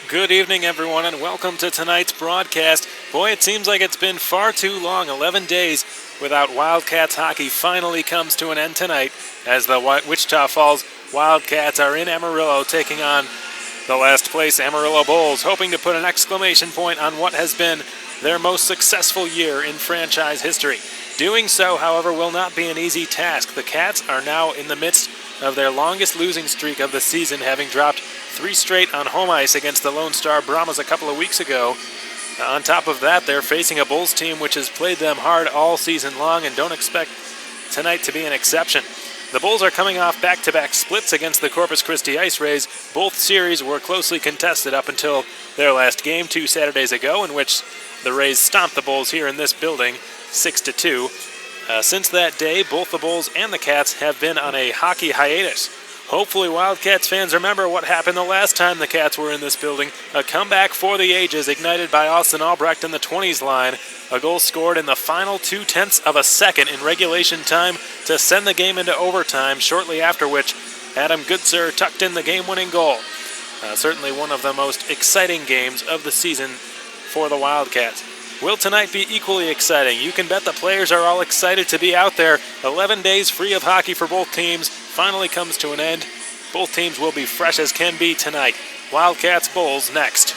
Good evening, everyone, and welcome to tonight's broadcast. Boy, it seems like it's been far too long. 11 days without Wildcats hockey finally comes to an end tonight as the Wichita Falls Wildcats are in Amarillo taking on the last place Amarillo Bulls, hoping to put an exclamation point on what has been their most successful year in franchise history. Doing so, however, will not be an easy task. The Cats are now in the midst of their longest losing streak of the season, having dropped 3 straight on home ice against the Lone Star Brahmas a couple of weeks ago. On top of that, they're facing a Bulls team which has played them hard all season long and don't expect tonight to be an exception. The Bulls are coming off back-to-back splits against the Corpus Christi Ice Rays. Both series were closely contested up until their last game 2 Saturdays ago, in which the Rays stomped the Bulls here in this building 6-2. Since that day, both the Bulls and the Cats have been on a hockey hiatus. Hopefully Wildcats fans remember what happened the last time the Cats were in this building. A comeback for the ages ignited by Austin Albrecht in the 20s line. A goal scored in the final 0.2 of a second in regulation time to send the game into overtime, shortly after which Adam Goodsir tucked in the game-winning goal. Certainly one of the most exciting games of the season for the Wildcats. Will tonight be equally exciting? You can bet the players are all excited to be out there. 11 days free of hockey for both teams finally comes to an end. Both teams will be fresh as can be tonight. Wildcats Bulls next.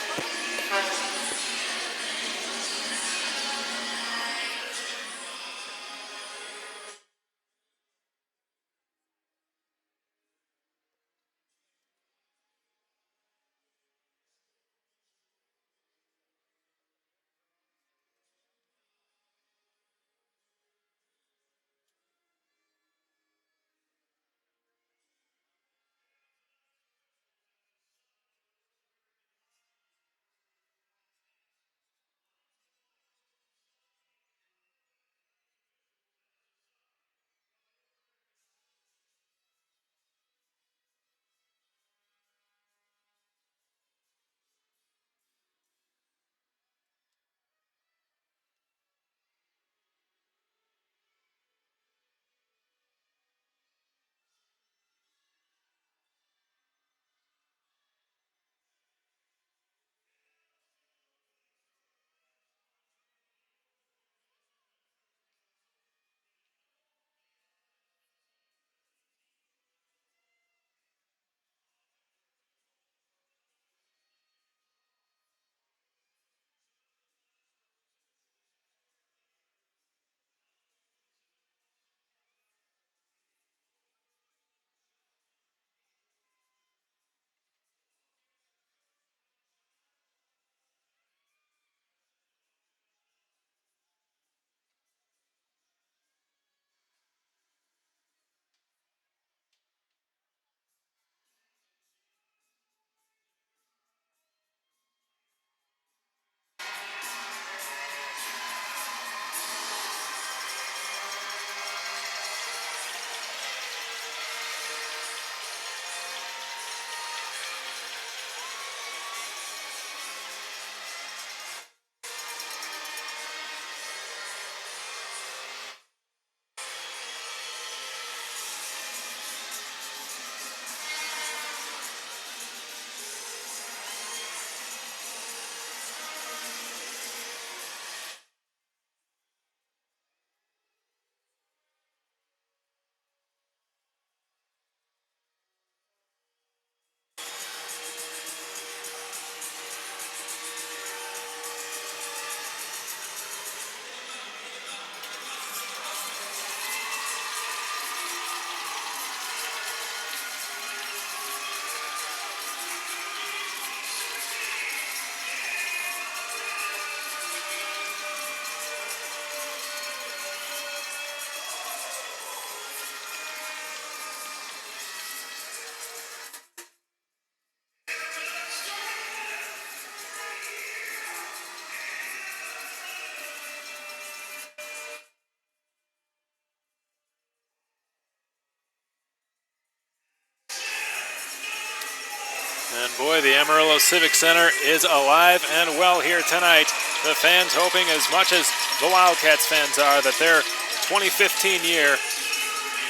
And boy, the Amarillo Civic Center is alive and well here tonight. The fans hoping as much as the Wildcats fans are that their 2015 year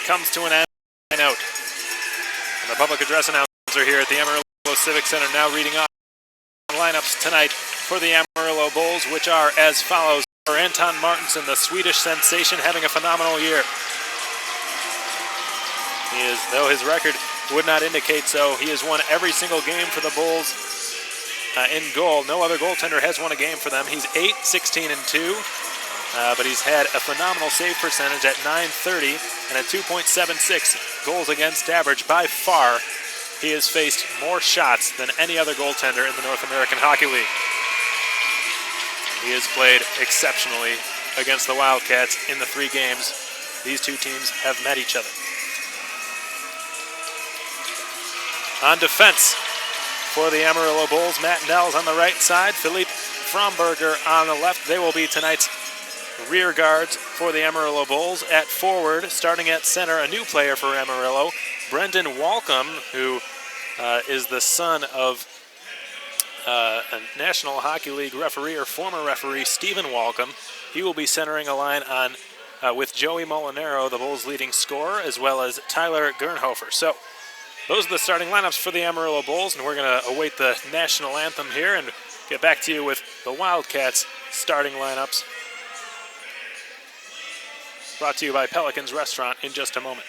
comes to an end. And the public address announcer here at the Amarillo Civic Center now reading off lineups tonight for the Amarillo Bulls, which are as follows. For Anton Martinsson, the Swedish sensation, having a phenomenal year. He is, though his record would not indicate so, he has won every single game for the Bulls in goal. No other goaltender has won a game for them. He's 8-16-2, but he's had a phenomenal save percentage at .930 and a 2.76 goals against average. By far, he has faced more shots than any other goaltender in the North American Hockey League. He has played exceptionally against the Wildcats in the 3 games these two teams have met each other. On defense for the Amarillo Bulls, Matt Nels on the right side, Philippe Fromberger on the left. They will be tonight's rear guards for the Amarillo Bulls. At forward, starting at center, a new player for Amarillo, Brendan Walcom, who is the son of a National Hockey League referee or former referee, Stephen Walcom. He will be centering a line on with Joey Molinaro, the Bulls' leading scorer, as well as Tyler Gernhofer. So those are the starting lineups for the Amarillo Bulls, and we're going to await the national anthem here and get back to you with the Wildcats starting lineups. Brought to you by Pelican's Restaurant in just a moment.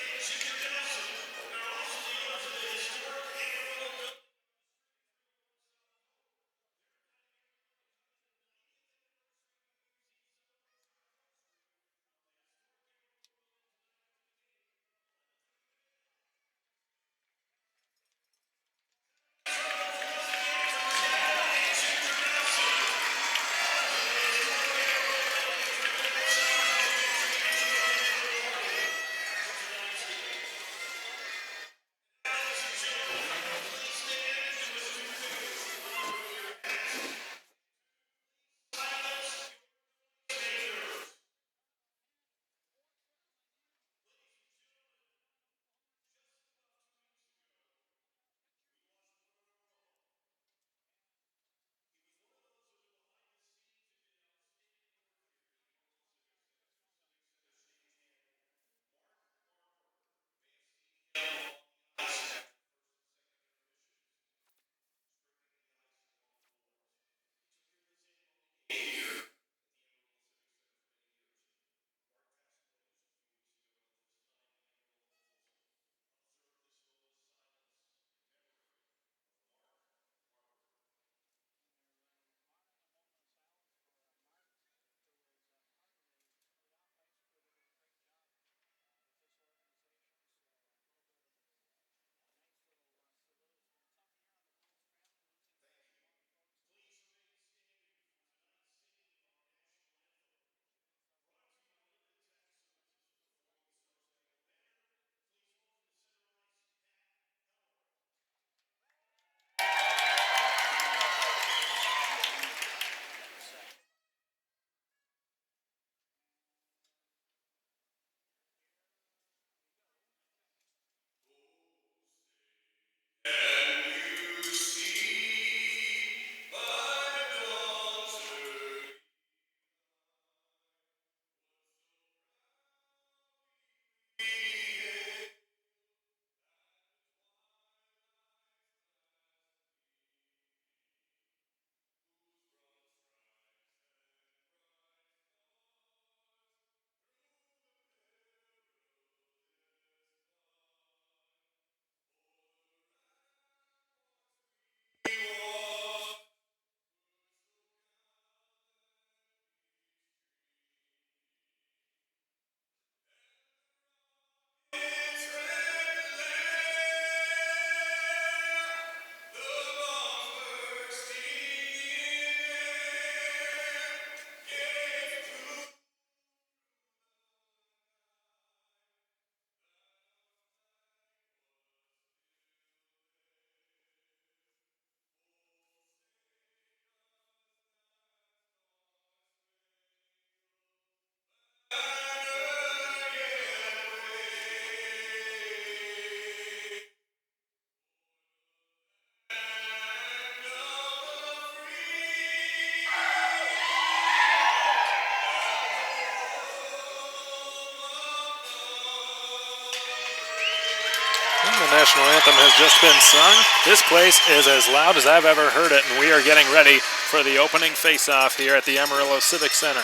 national anthem has just been sung. This place is as loud as I've ever heard it, and we are getting ready for the opening face-off here at the Amarillo Civic Center.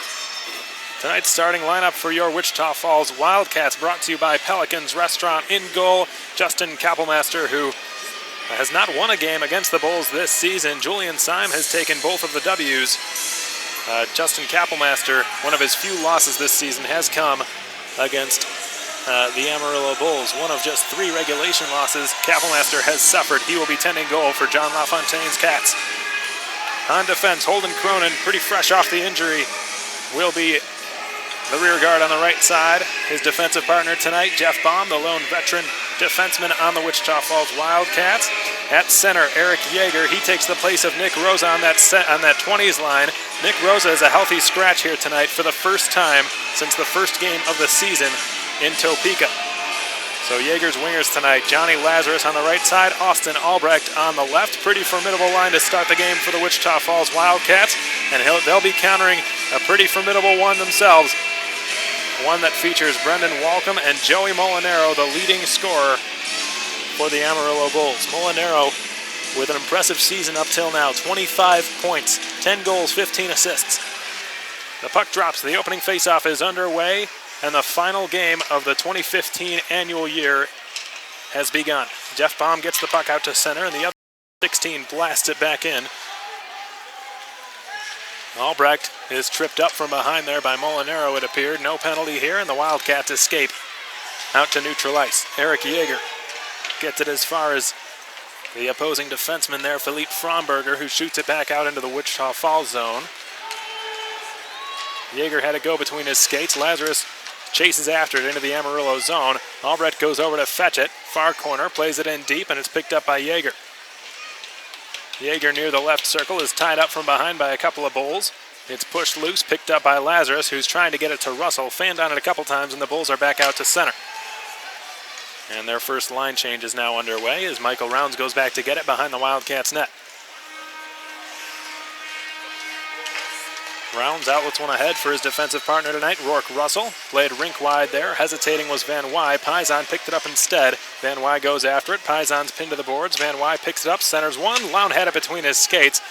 Tonight's starting lineup for your Wichita Falls Wildcats, brought to you by Pelican's Restaurant. In goal, Justin Kappelmaster, who has not won a game against the Bulls this season. Julian Syme has taken both of the W's. Justin Kappelmaster, one of his few losses this season, has come against the Amarillo Bulls. One of just 3 regulation losses Kappelmaster has suffered. He will be tending goal for John LaFontaine's Cats. On defense, Holden Cronin, pretty fresh off the injury, will be the rear guard on the right side. His defensive partner tonight, Jeff Baum, the lone veteran defenseman on the Wichita Falls Wildcats. At center, Eric Yeager. He takes the place of Nick Rosa on that 20s line. Nick Rosa is a healthy scratch here tonight for the first time since the first game of the season in Topeka. So Yeager's wingers tonight, Johnny Lazarus on the right side, Austin Albrecht on the left. Pretty formidable line to start the game for the Wichita Falls Wildcats, and they'll be countering a pretty formidable one themselves. One that features Brendan Walcom and Joey Molinaro, the leading scorer for the Amarillo Bulls. Molinaro with an impressive season up till now, 25 points, 10 goals, 15 assists. The puck drops, the opening faceoff is underway, and the final game of the 2015 annual year has begun. Jeff Baum gets the puck out to center, and the other 16 blasts it back in. Albrecht is tripped up from behind there by Molinaro, it appeared. No penalty here, and the Wildcats escape out to neutral ice. Eric Yeager gets it as far as the opposing defenseman there, Philippe Fromberger, who shoots it back out into the Wichita Falls zone. Yeager had to go between his skates. Lazarus chases after it into the Amarillo zone. Albrecht goes over to fetch it. Far corner, plays it in deep, and it's picked up by Yeager. Yeager near the left circle is tied up from behind by a couple of Bulls. It's pushed loose, picked up by Lazarus, who's trying to get it to Russell. Fanned on it a couple times, and the Bulls are back out to center. And their first line change is now underway as Michael Rounds goes back to get it behind the Wildcats' net. Rounds outlets one ahead for his defensive partner tonight, Rourke Russell. Played rink wide there. Hesitating was Van Wy. Paisan picked it up instead. Van Wy goes after it. Paisan's pinned to the boards. Van Wy picks it up, centers one. Lown had it between his skates.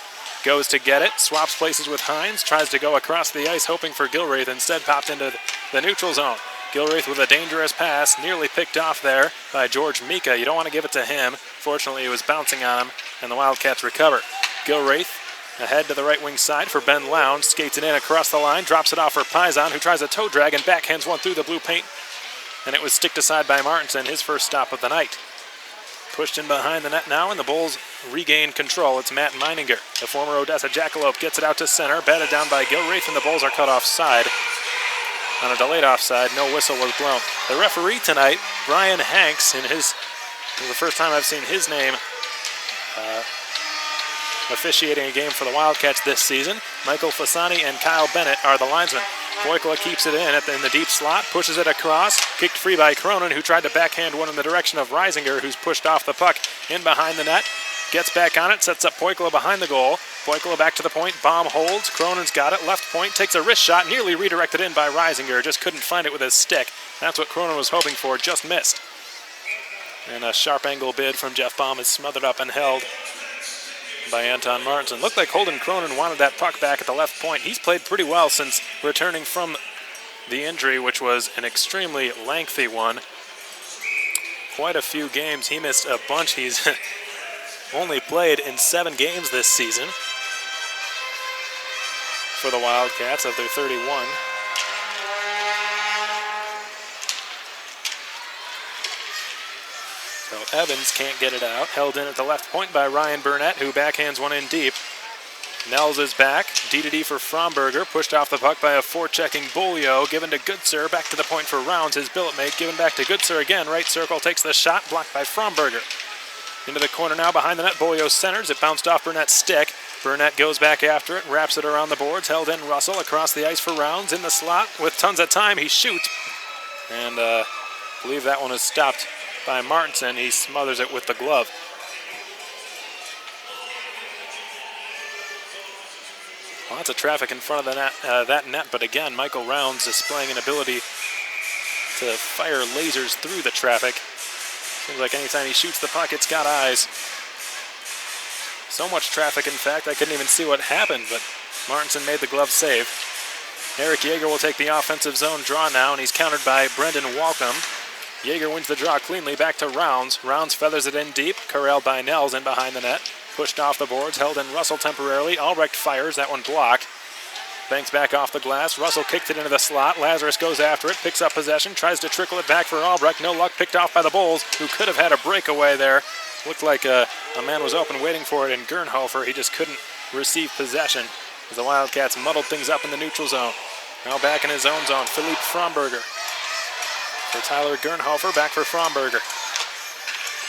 Goes to get it. Swaps places with Hines. Tries to go across the ice, hoping for Gilreath. Instead popped into the neutral zone. Gilreath with a dangerous pass. Nearly picked off there by George Mika. You don't want to give it to him. Fortunately, it was bouncing on him, and the Wildcats recover. Gilreath ahead to the right wing side for Ben Lowndes. Skates it in across the line. Drops it off for Paisan, who tries a toe drag and backhands one through the blue paint. And it was sticked aside by Martinson, his first stop of the night. Pushed in behind the net now, and the Bulls regain control. It's Matt Meininger. The former Odessa Jackalope gets it out to center. Batted down by Gilreath, and the Bulls are cut offside. On a delayed offside, no whistle was blown. The referee tonight, Brian Hanks, this is the first time I've seen his name officiating a game for the Wildcats this season. Michael Fasani and Kyle Bennett are the linesmen. Voikla keeps it in the deep slot, pushes it across, kicked free by Cronin, who tried to backhand one in the direction of Reisinger, who's pushed off the puck in behind the net. Gets back on it, sets up Voikla behind the goal. Voikla back to the point, Baum holds, Cronin's got it, left point, takes a wrist shot, nearly redirected in by Reisinger, just couldn't find it with his stick. That's what Cronin was hoping for, just missed. And a sharp angle bid from Jeff Baum is smothered up and held by Anton Martinson. Looked like Holden Cronin wanted that puck back at the left point. He's played pretty well since returning from the injury, which was an extremely lengthy one. Quite a few games. He missed a bunch. He's only played in 7 games this season for the Wildcats of their 31. So Evans can't get it out. Held in at the left point by Ryan Burnett, who backhands one in deep. Nels is back. D-to-D for Fromberger. Pushed off the puck by a forechecking Bolio. Given to Goodsir. Back to the point for Rounds, his billet mate. Given back to Goodsir again. Right circle takes the shot. Blocked by Fromberger. Into the corner now behind the net. Bolio centers. It bounced off Burnett's stick. Burnett goes back after it. Wraps it around the boards. Held in Russell across the ice for Rounds. In the slot with tons of time. He shoots. And I believe that one is stopped by Martinson. He smothers it with the glove. Lots of traffic in front of the net, that net, but again, Michael Rounds displaying an ability to fire lasers through the traffic. Seems like anytime he shoots the puck, it's got eyes. So much traffic, in fact, I couldn't even see what happened, but Martinson made the glove save. Eric Yeager will take the offensive zone draw now, and he's countered by Brendan Walcom. Yeager wins the draw cleanly, back to Rounds. Rounds feathers it in deep, corralled by Nels in behind the net. Pushed off the boards, held in Russell temporarily. Albrecht fires, that one blocked. Banks back off the glass. Russell kicked it into the slot. Lazarus goes after it, picks up possession, tries to trickle it back for Albrecht. No luck, picked off by the Bulls, who could have had a breakaway there. Looked like a man was open waiting for it in Gernhofer. He just couldn't receive possession as the Wildcats muddled things up in the neutral zone. Now back in his own zone, Philippe Fromberger. For Tyler Gernhofer, back for Fromberger.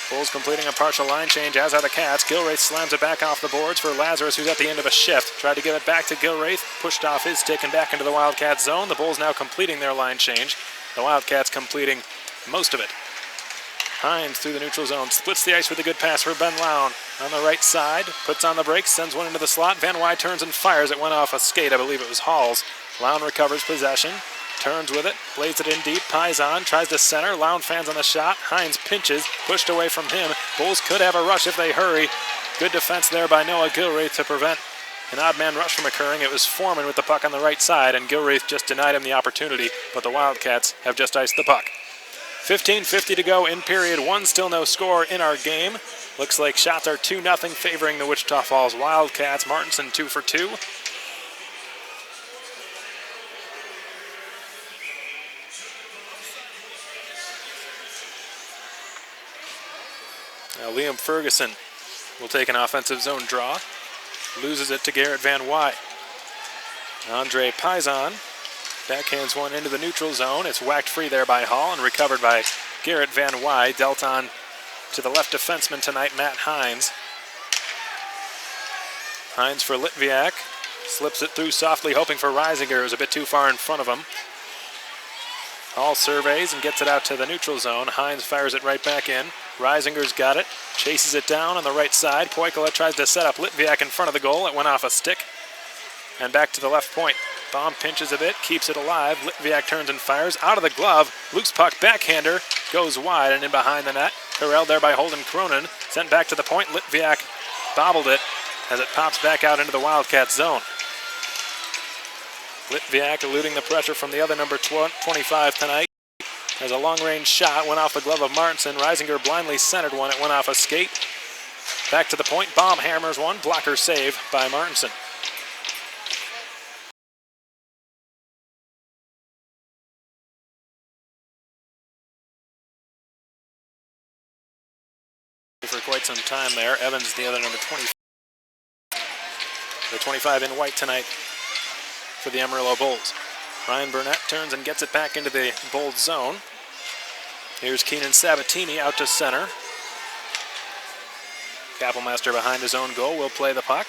Bulls completing a partial line change, as are the Cats. Gilraith slams it back off the boards for Lazarus, who's at the end of a shift. Tried to give it back to Gilraith, pushed off his stick and back into the Wildcats zone. The Bulls now completing their line change. The Wildcats completing most of it. Hines through the neutral zone, splits the ice with a good pass for Ben Lown. On the right side, puts on the brakes, sends one into the slot. Van Wy turns and fires. It went off a skate, I believe it was Hall's. Lown recovers possession. Turns with it, blades it in deep, Paisan tries to center, Lown fans on the shot, Hines pinches, pushed away from him. Bulls could have a rush if they hurry. Good defense there by Noah Gilraith to prevent an odd man rush from occurring. It was Foreman with the puck on the right side, and Gilraith just denied him the opportunity, but the Wildcats have just iced the puck. 15:50 to go in period one, still no score in our game. Looks like shots are 2-0 favoring the Wichita Falls Wildcats. Martinson 2 for 2. Now Liam Ferguson will take an offensive zone draw. Loses it to Garrett Van Wy. Andre Paisan backhands one into the neutral zone. It's whacked free there by Hall and recovered by Garrett Van Wy. Dealt on to the left defenseman tonight, Matt Hines. Hines for Litviak. Slips it through softly, hoping for Reisinger. It was a bit too far in front of him. Hall surveys and gets it out to the neutral zone. Hines fires it right back in. Reisinger's got it. Chases it down on the right side. Poikala tries to set up Litviak in front of the goal. It went off a stick. And back to the left point. Baum pinches a bit, keeps it alive. Litviak turns and fires. Out of the glove. Loose puck, backhander. Goes wide and in behind the net. Corralled there by Holden Cronin. Sent back to the point. Litviak bobbled it as it pops back out into the Wildcats zone. Litviak eluding the pressure from the other number 25 tonight. Has a long-range shot, went off the glove of Martinson. Reisinger blindly centered one, it went off a skate. Back to the point, Baum hammers one, blocker save by Martinson. For quite some time there. Evans, the other number 20. The 25 in white tonight for the Amarillo Bulls. Ryan Burnett turns and gets it back into the Bulls zone. Here's Keenan Sabatini out to center. Kappelmaster behind his own goal will play the puck.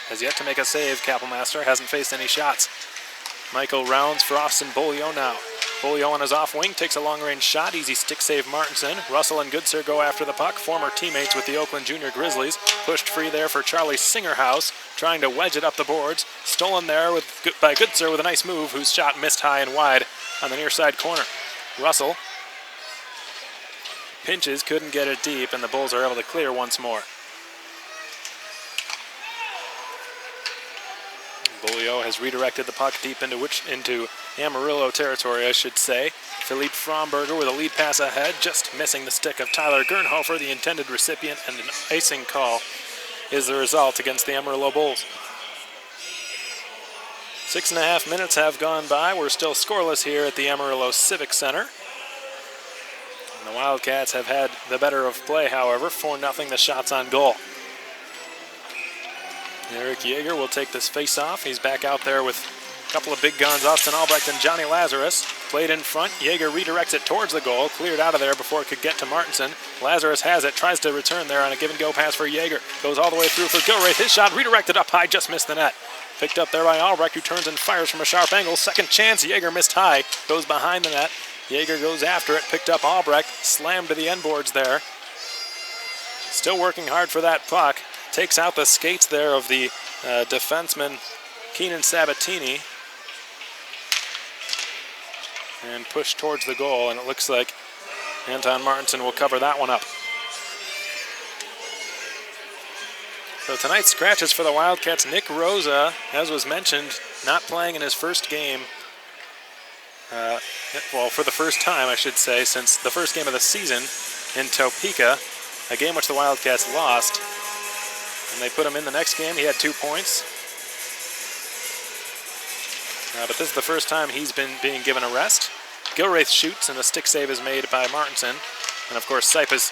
Has yet to make a save, Kappelmaster. Hasn't faced any shots. Michael Rounds for Austin Beaulieu now. Beaulieu on his off wing takes a long-range shot. Easy stick save Martinson. Russell and Goodsir go after the puck. Former teammates with the Oakland Junior Grizzlies. Pushed free there for Charlie Singerhouse. Trying to wedge it up the boards. Stolen there by Goodsir with a nice move, whose shot missed high and wide on the near side corner. Russell pinches, couldn't get it deep, and the Bulls are able to clear once more. Beaulieu has redirected the puck deep into Amarillo territory, I should say. Philippe Fromberger with a lead pass ahead, just missing the stick of Tyler Gernhofer, the intended recipient, and an icing call is the result against the Amarillo Bulls. 6.5 minutes have gone by. We're still scoreless here at the Amarillo Civic Center. And the Wildcats have had the better of play, however. 4-0 the shots on goal. Eric Yeager will take this face-off. He's back out there with a couple of big guns, Austin Albrecht and Johnny Lazarus. Played in front. Yeager redirects it towards the goal. Cleared out of there before it could get to Martinson. Lazarus has it. Tries to return there on a give-and-go pass for Yeager. Goes all the way through for Gilraith. His shot redirected up high. Just missed the net. Picked up there by Albrecht, who turns and fires from a sharp angle. Second chance. Yeager missed high. Goes behind the net. Yeager goes after it. Picked up Albrecht. Slammed to the end boards there. Still working hard for that puck. Takes out the skates there of the defenseman Keenan Sabatini. And pushed towards the goal, and it looks like Anton Martinson will cover that one up. So tonight's scratches for the Wildcats, Nick Rosa, as was mentioned, not playing in his first game. Well, for the first time, I should say, since the first game of the season in Topeka, a game which the Wildcats lost. And they put him in the next game. He had 2 points. But this is the first time he's been being given a rest. Gilraith shoots, and the stick save is made by Martinson. And of course, Sipus,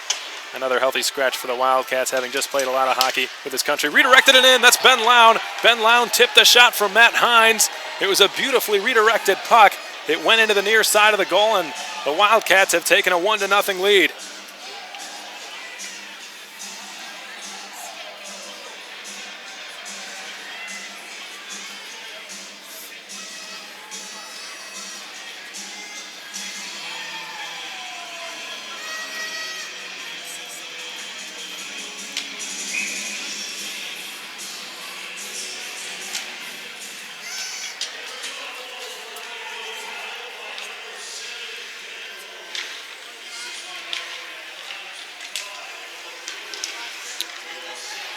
another healthy scratch for the Wildcats, having just played a lot of hockey with his country. Redirected it in, that's Ben Lown. Ben Lown tipped the shot from Matt Hines. It was a beautifully redirected puck. It went into the near side of the goal, and the Wildcats have taken a 1-0 lead.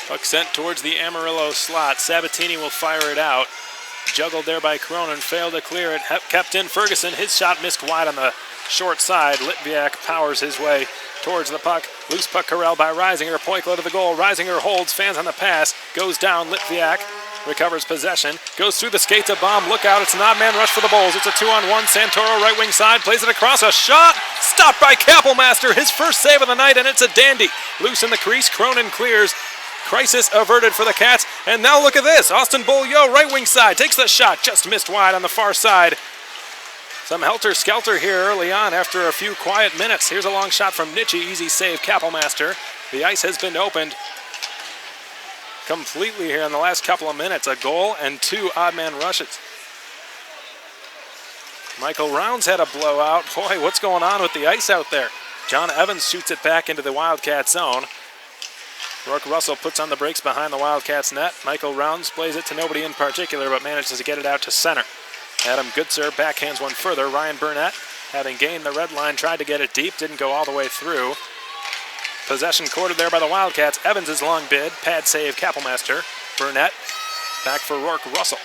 Puck sent towards the Amarillo slot. Sabatini will fire it out. Juggled there by Cronin, failed to clear it. Kept in Ferguson. His shot missed wide on the short side. Litviak powers his way towards the puck. Loose puck corralled by Reisinger. Poiklo to the goal. Reisinger holds, fans on the pass. Goes down. Litviak recovers possession. Goes through the skates of Baum. Look out. It's an odd man rush for the Bulls. It's a 2-on-1. Santoro right wing side. Plays it across. A shot. Stopped by Kappelmaster. His first save of the night, and it's a dandy. Loose in the crease. Cronin clears. Crisis averted for the Cats, and now look at this. Austin Beaulieu, right wing side, takes the shot, just missed wide on the far side. Some helter-skelter here early on after a few quiet minutes. Here's a long shot from Nitschke, easy save, Kappelmaster. The ice has been opened completely here in the last couple of minutes. A goal and 2 odd man rushes. Michael Rounds had a blowout. Boy, what's going on with the ice out there? John Evans shoots it back into the Wildcat zone. Rourke Russell puts on the brakes behind the Wildcats net. Michael Rounds plays it to nobody in particular, but manages to get it out to center. Adam Goodser backhands one further. Ryan Burnett, having gained the red line, tried to get it deep, didn't go all the way through. Possession courted there by the Wildcats. Evans' long bid, pad save, Kappelmaster. Burnett back for Rourke Russell.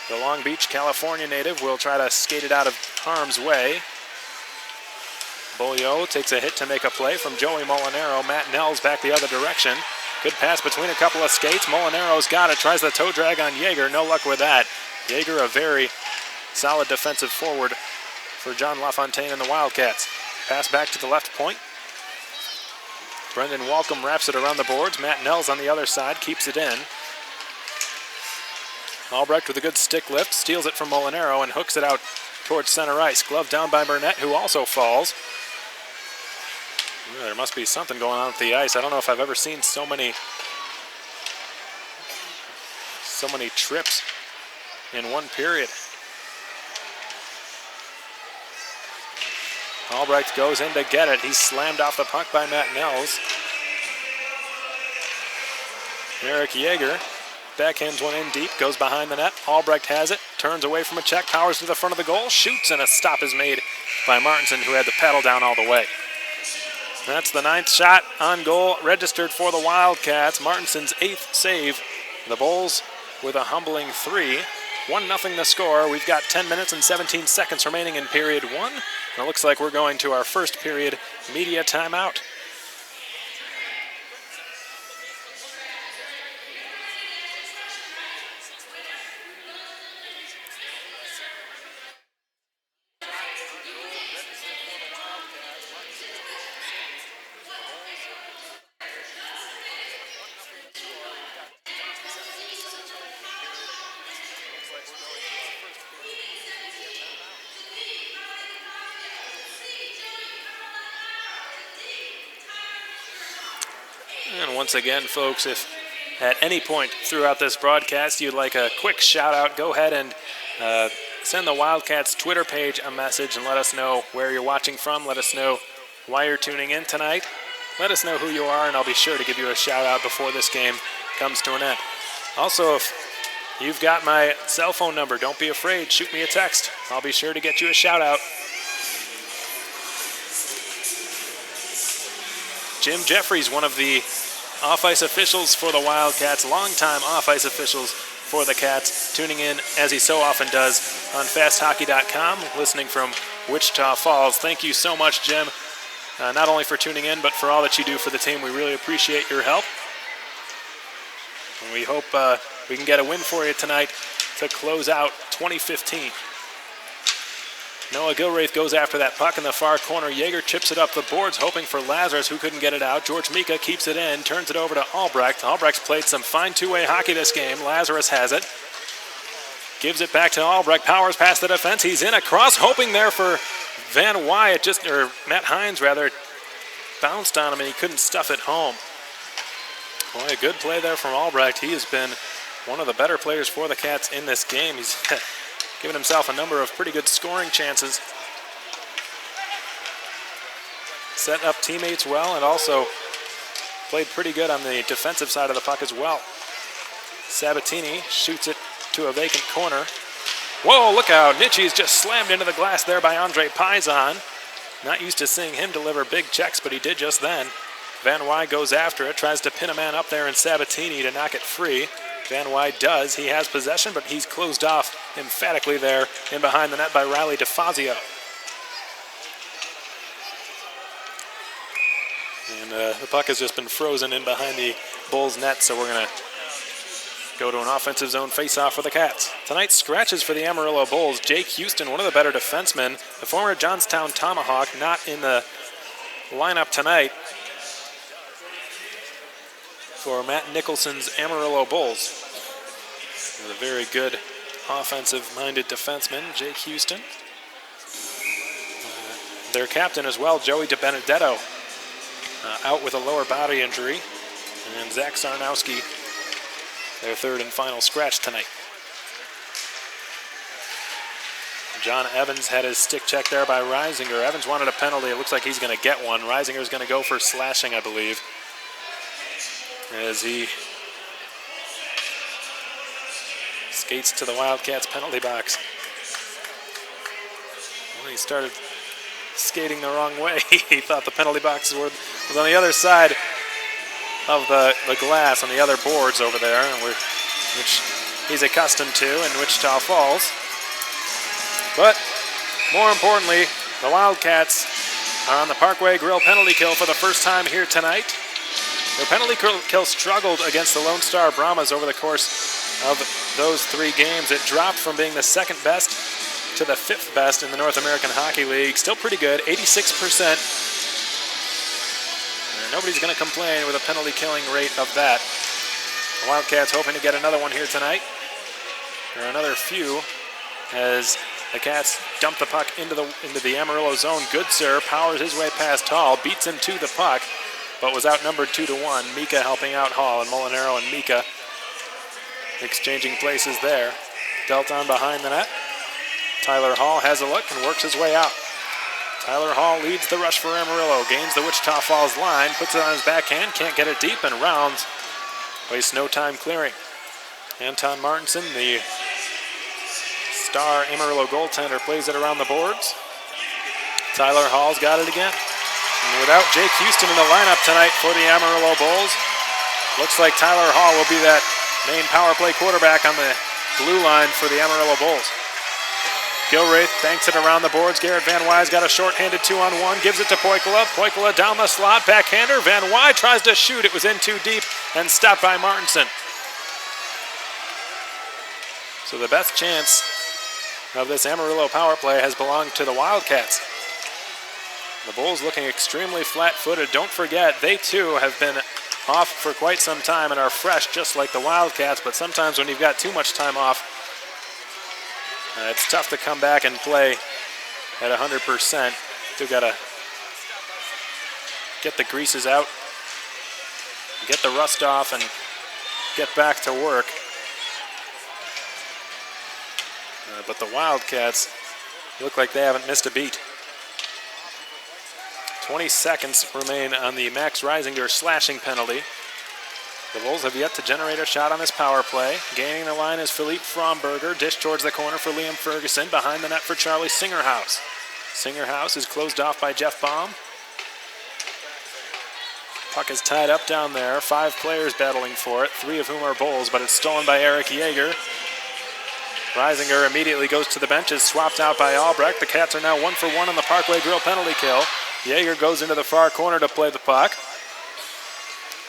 The Long Beach, California native will try to skate it out of harm's way. Beaulieu takes a hit to make a play from Joey Molinaro. Matt Nels back the other direction. Good pass between a couple of skates. Molinaro's got it. Tries the toe drag on Yeager. No luck with that. Yeager, a very solid defensive forward for John LaFontaine and the Wildcats. Pass back to the left point. Brendan Walcom wraps it around the boards. Matt Nels on the other side keeps it in. Albrecht with a good stick lift. Steals it from Molinaro and hooks it out towards center ice. Glove down by Burnett, who also falls. There must be something going on with the ice. I don't know if I've ever seen so many trips in one period. Albrecht goes in to get it. He's slammed off the puck by Matt Nels. Eric Yeager backhands one in deep, goes behind the net. Albrecht has it, turns away from a check, powers to the front of the goal, shoots, and a stop is made by Martinson, who had the paddle down all the way. That's the 9th shot on goal registered for the Wildcats. Martinson's 8th save. The Bulls with a humbling 3. 1-0 the score. We've got 10 minutes and 17 seconds remaining in period 1. And it looks like we're going to our first period media timeout. And once again, folks, if at any point throughout this broadcast you'd like a quick shout out, go ahead and send the Wildcats Twitter page a message and let us know where you're watching from. Let us know why you're tuning in tonight. Let us know who you are, and I'll be sure to give you a shout out before this game comes to an end. Also, if you've got my cell phone number, don't be afraid. Shoot me a text. I'll be sure to get you a shout out. Jim Jeffries, one of the off-ice officials for the Wildcats, longtime off-ice officials for the Cats, tuning in as he so often does on fasthockey.com, listening from Wichita Falls. Thank you so much, Jim, not only for tuning in, but for all that you do for the team. We really appreciate your help. And we hope we can get a win for you tonight to close out 2015. Noah Gilraith goes after that puck in the far corner. Yeager chips it up the boards, hoping for Lazarus, who couldn't get it out. George Mika keeps it in, turns it over to Albrecht. Albrecht's played some fine two-way hockey this game. Lazarus has it. Gives it back to Albrecht, powers past the defense. He's in across, hoping there for Van Wyatt, or Matt Hines rather. Bounced on him and he couldn't stuff it home. Boy, a good play there from Albrecht. He has been one of the better players for the Cats in this game. He's given himself a number of pretty good scoring chances. Set up teammates well and also played pretty good on the defensive side of the puck as well. Sabatini shoots it to a vacant corner. Whoa, look out. Nitschi's just slammed into the glass there by Andre Paisan. Not used to seeing him deliver big checks, but he did just then. Van Wy goes after it, tries to pin a man up there in Sabatini to knock it free. Van Wy does. He has possession, but he's closed off emphatically there in behind the net by Riley DeFazio. And the puck has just been frozen in behind the Bulls' net, so we're going to go to an offensive zone face-off for the Cats. Tonight's scratches for the Amarillo Bulls. Jake Houston, one of the better defensemen, the former Johnstown Tomahawk, not in the lineup tonight for Matt Nicholson's Amarillo Bulls. A very good offensive-minded defenseman, Jake Houston. Their captain as well, Joey DiBenedetto, out with a lower body injury. And Zach Sarnowski, their third and final scratch tonight. John Evans had his stick check there by Reisinger. Evans wanted a penalty. It looks like he's going to get one. Reisinger's going to go for slashing, I believe, as he skates to the Wildcats penalty box. Well, he started skating the wrong way. He thought the penalty box was on the other side of the glass, on the other boards over there, which he's accustomed to in Wichita Falls. But more importantly, the Wildcats are on the Parkway Grill penalty kill for the first time here tonight. Their penalty kill struggled against the Lone Star Brahmas over the course of those 3 games. It dropped from being the second best to the 5th best in the North American Hockey League. Still pretty good, 86%. And nobody's going to complain with a penalty killing rate of that. The Wildcats hoping to get another one here tonight, or another few, as the Cats dump the puck into the Amarillo zone. Goodsir powers his way past Hall, beats him to the puck, but was outnumbered 2-1. Mika helping out Hall, and Molinaro and Mika exchanging places there. Dealt on behind the net. Tyler Hall has a look and works his way out. Tyler Hall leads the rush for Amarillo, gains the Wichita Falls line, puts it on his backhand, can't get it deep, and rounds. Wastes no time clearing. Anton Martinson, the star Amarillo goaltender, plays it around the boards. Tyler Hall's got it again. And without Jake Houston in the lineup tonight for the Amarillo Bulls, looks like Tyler Hall will be that main power play quarterback on the blue line for the Amarillo Bulls. Gilraith banks it around the boards. Garrett Van Wy's got a short-handed 2-on-1, gives it to Poikula. Poikula down the slot, backhander. Van Wy tries to shoot. It was in too deep and stopped by Martinson. So the best chance of this Amarillo power play has belonged to the Wildcats. The Bulls looking extremely flat-footed. Don't forget, they too have been off for quite some time and are fresh just like the Wildcats, but sometimes when you've got too much time off, it's tough to come back and play at 100%. Still got to get the greases out, get the rust off, and get back to work. But the Wildcats look like they haven't missed a beat. 20 seconds remain on the Max Reisinger slashing penalty. The Bulls have yet to generate a shot on this power play. Gaining the line is Philippe Fromberger. Dish towards the corner for Liam Ferguson. Behind the net for Charlie Singerhouse. Singerhouse is closed off by Jeff Baum. Puck is tied up down there. 5 players battling for it, 3 of whom are Bulls, but it's stolen by Eric Yeager. Reisinger immediately goes to the bench, is swapped out by Albrecht. The Cats are now 1 for 1 on the Parkway Grill penalty kill. Yeager goes into the far corner to play the puck.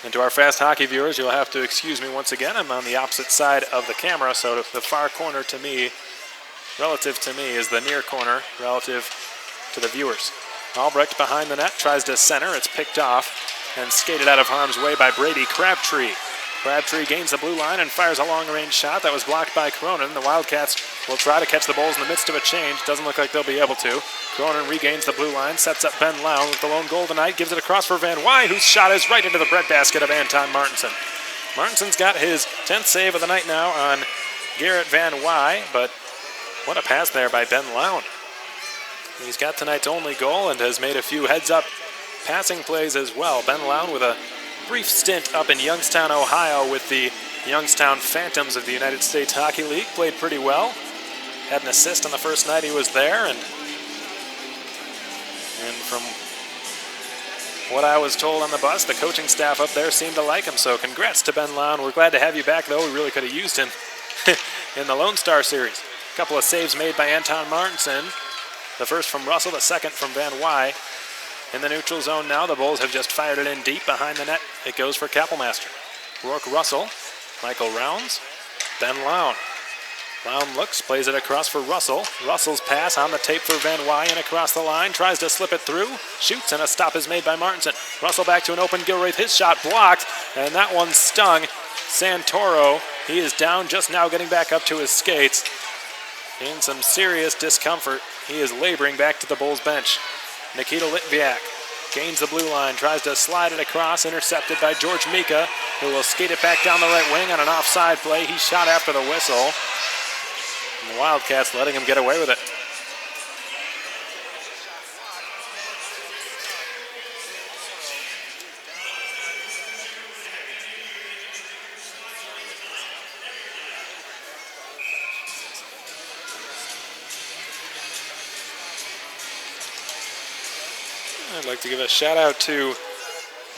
And to our fast hockey viewers, you'll have to excuse me once again. I'm on the opposite side of the camera, so the far corner to me, relative to me, is the near corner relative to the viewers. Albrecht behind the net, tries to center. It's picked off and skated out of harm's way by Brady Crabtree. Crabtree gains the blue line and fires a long-range shot that was blocked by Cronin. The Wildcats will try to catch the Bulls in the midst of a change. Doesn't look like they'll be able to. Cronin regains the blue line, sets up Ben Lown with the lone goal tonight, gives it across for Van Wy, whose shot is right into the breadbasket of Anton Martinson. Martinson's got his 10th save of the night now on Garrett Van Wy, but what a pass there by Ben Lown. He's got tonight's only goal and has made a few heads-up passing plays as well. Ben Lown with a brief stint up in Youngstown, Ohio with the Youngstown Phantoms of the United States Hockey League. Played pretty well. Had an assist on the first night he was there, and from what I was told on the bus, the coaching staff up there seemed to like him, so congrats to Ben Lown. We're glad to have you back, though. We really could have used him in the Lone Star Series. A couple of saves made by Anton Martinson. The first from Russell, the second from Van Wy. In the neutral zone now, the Bulls have just fired it in deep behind the net. It goes for Kappelmaster. Rourke Russell, Michael Rounds, Ben Lown. Lown looks, plays it across for Russell. Russell's pass on the tape for Van Wy and across the line, tries to slip it through, shoots, and a stop is made by Martinson. Russell back to an open Gilreath, his shot blocked, and that one stung Santoro. He is down, just now getting back up to his skates. In some serious discomfort, he is laboring back to the Bulls bench. Nikita Litviak gains the blue line, tries to slide it across, intercepted by George Mika, who will skate it back down the right wing on an offside play. He shot after the whistle. And the Wildcats letting him get away with it. I'd like to give a shout out to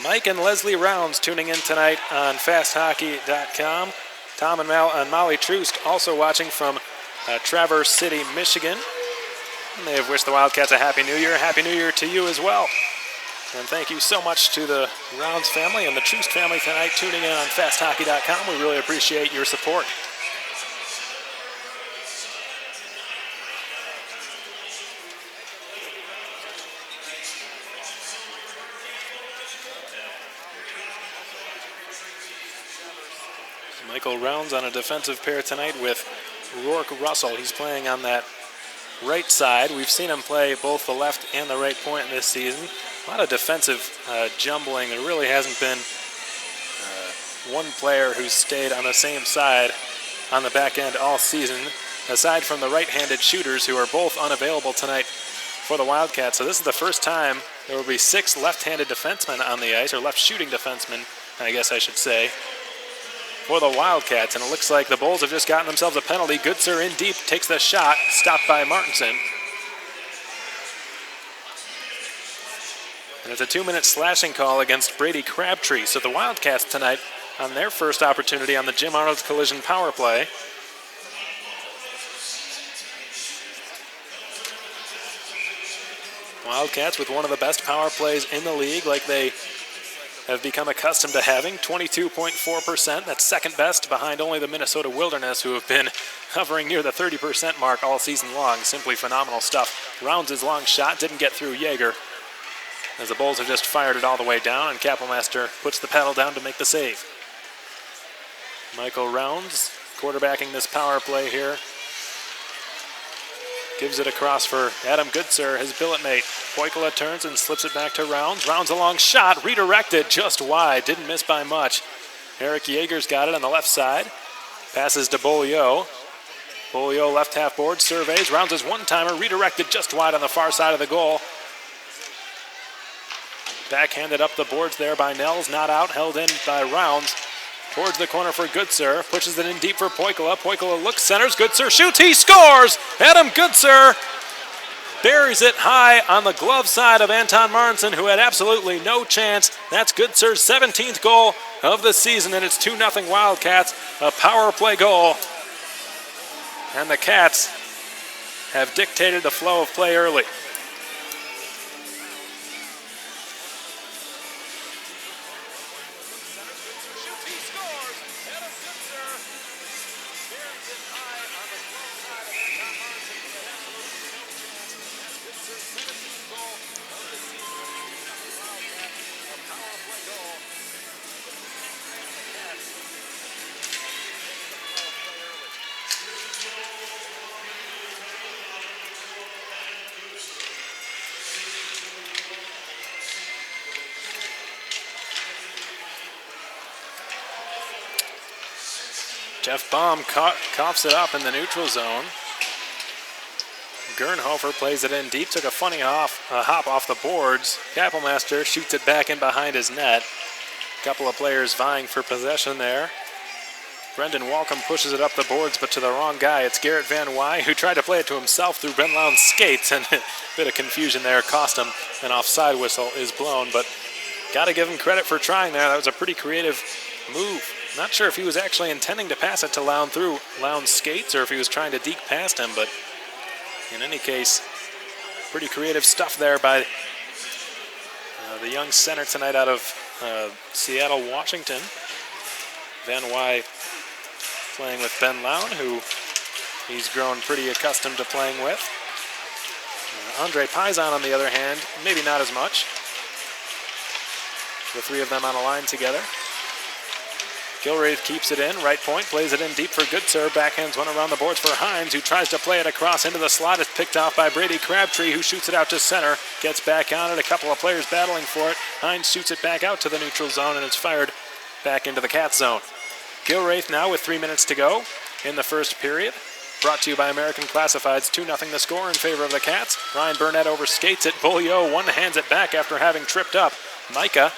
Mike and Leslie Rounds tuning in tonight on fasthockey.com. Tom and Molly Troost also watching from Traverse City, Michigan. And they have wished the Wildcats a Happy New Year. Happy New Year to you as well. And thank you so much to the Rounds family and the Troost family tonight tuning in on fasthockey.com. We really appreciate your support. Michael Rounds on a defensive pair tonight with Rourke Russell. He's playing on that right side. We've seen him play both the left and the right point this season. A lot of defensive jumbling. There really hasn't been one player who's stayed on the same side on the back end all season, aside from the right-handed shooters who are both unavailable tonight for the Wildcats. So this is the first time there will be 6 left-handed defensemen on the ice, or left-shooting defensemen, I guess I should say, for the Wildcats, and it looks like the Bulls have just gotten themselves a penalty. Goodser in deep, takes the shot, stopped by Martinson. And it's a 2-minute slashing call against Brady Crabtree. So the Wildcats tonight on their first opportunity on the Jim Arnold's Collision power play. Wildcats with one of the best power plays in the league, like they have become accustomed to having, 22.4%. That's second best behind only the Minnesota Wilderness, who have been hovering near the 30% mark all season long. Simply phenomenal stuff. Rounds' long shot didn't get through Yeager, as the Bulls have just fired it all the way down, and Kappelmaster puts the paddle down to make the save. Michael Rounds quarterbacking this power play here. Gives it across for Adam Goodser, his billet mate. Poikula turns and slips it back to Rounds. Rounds a long shot, redirected just wide. Didn't miss by much. Eric Yeager's got it on the left side. Passes to Beaulieu. Beaulieu left half board, surveys. Rounds his one-timer, redirected just wide on the far side of the goal. Backhanded up the boards there by Nels, not out, held in by Rounds. Towards the corner for Goodser, pushes it in deep for Poikula. Poikula looks, centers, Goodser shoots, he scores! Adam Goodser buries it high on the glove side of Anton Martinson, who had absolutely no chance. That's Goodsir's 17th goal of the season, and it's 2-0 Wildcats, a power play goal. And the Cats have dictated the flow of play early. Jeff Baum coughs it up in the neutral zone. Gernhofer plays it in deep, took a funny hop off the boards. Kapelmaster shoots it back in behind his net. A couple of players vying for possession there. Brendan Walcombe pushes it up the boards, but to the wrong guy. It's Garrett Van Wy, who tried to play it to himself through Ben Lowndes' skates, and a bit of confusion there cost him. An offside whistle is blown, but got to give him credit for trying there. That was a pretty creative move. Not sure if he was actually intending to pass it to Lowndes through Lowndes' skates or if he was trying to deke past him, but in any case, pretty creative stuff there by the young center tonight out of Seattle, Washington. Van Wy playing with Ben Lowndes, who he's grown pretty accustomed to playing with. Andre Paisan, on the other hand, maybe not as much. The three of them on a line together. Gilreath keeps it in, right point, plays it in deep for Goodsir, backhands one around the boards for Hines, who tries to play it across into the slot. It's picked off by Brady Crabtree, who shoots it out to center, gets back on it, a couple of players battling for it. Hines shoots it back out to the neutral zone, and it's fired back into the Cat zone. Gilreath now with 3 minutes to go in the first period. Brought to you by American Classifieds, 2-0 the score in favor of the Cats. Ryan Burnett overskates it, Beaulieu one-hands it back after having tripped up. Micah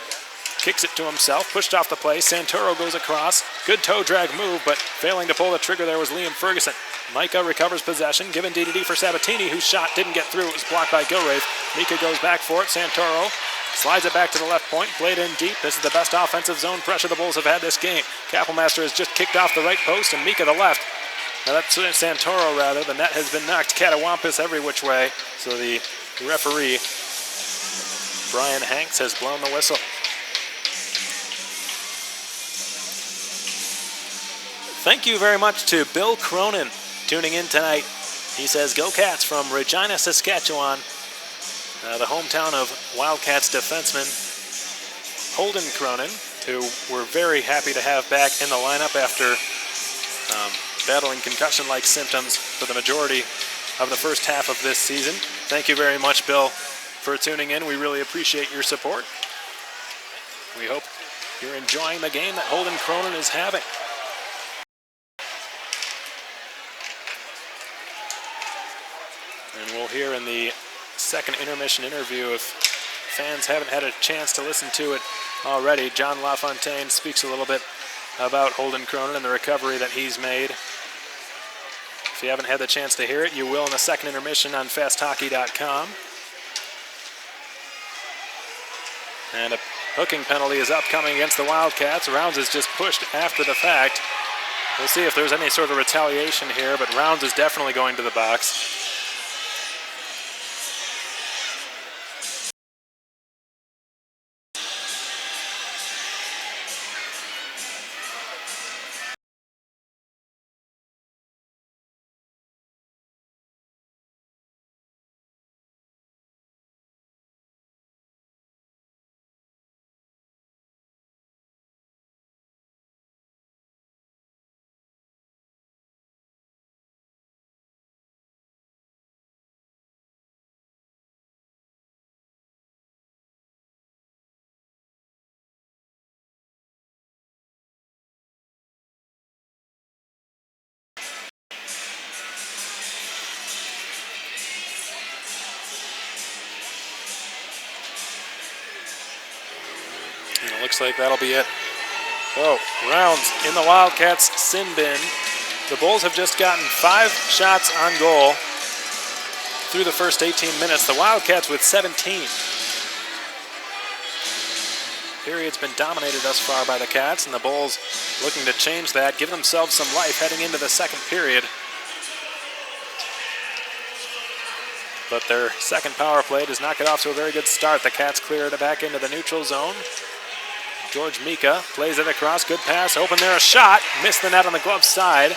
kicks it to himself, pushed off the play. Santoro goes across. Good toe drag move, but failing to pull the trigger there was Liam Ferguson. Micah recovers possession, given DDD for Sabatini, whose shot didn't get through. It was blocked by Gilreath. Mika goes back for it. Santoro slides it back to the left point, played in deep. This is the best offensive zone pressure the Bulls have had this game. Kapelmaster has just kicked off the right post, and Mika the left. Now that's Santoro, rather. The net has been knocked catawampus every which way, so the referee, Brian Hanks, has blown the whistle. Thank you very much to Bill Cronin tuning in tonight. He says, "Go Cats" from Regina, Saskatchewan, the hometown of Wildcats defenseman Holden Cronin, who we're very happy to have back in the lineup after battling concussion-like symptoms for the majority of the first half of this season. Thank you very much, Bill, for tuning in. We really appreciate your support. We hope you're enjoying the game that Holden Cronin is having. And we'll hear in the second intermission interview, if fans haven't had a chance to listen to it already, John LaFontaine speaks a little bit about Holden Cronin and the recovery that he's made. If you haven't had the chance to hear it, you will in the second intermission on fasthockey.com. And a hooking penalty is upcoming against the Wildcats. Rounds is just pushed after the fact. We'll see if there's any sort of retaliation here, but Rounds is definitely going to the box. And it looks like that'll be it. Oh, Rounds in the Wildcats sin bin. The Bulls have just gotten 5 shots on goal. through the first 18 minutes. The Wildcats with 17. Period's been dominated thus far by the Cats, and the Bulls looking to change that, give themselves some life heading into the second period. But their second power play does not get off to a very good start. The Cats clear it back into the neutral zone. George Mika plays it across, good pass, open there, a shot, missed the net on the glove side.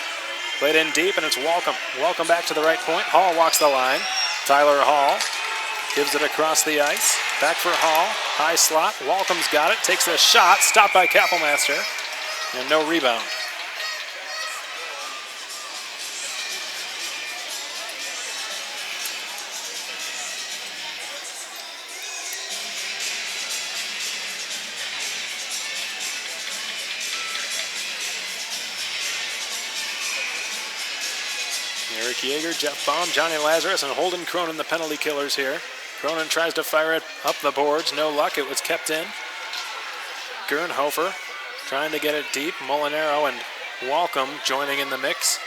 Played in deep, and it's Welcome. Welcome back to the right point. Hall walks the line. Tyler Hall gives it across the ice. Back for Hall. High slot. Welcome's got it. Takes a shot. Stopped by Kappelmaster. And no rebound. Eric Yeager, Jeff Baum, Johnny Lazarus, and Holden Cronin, the penalty killers here. Cronin tries to fire it up the boards. No luck. It was kept in. Gernhofer trying to get it deep. Molinaro and Welcome joining in the mix.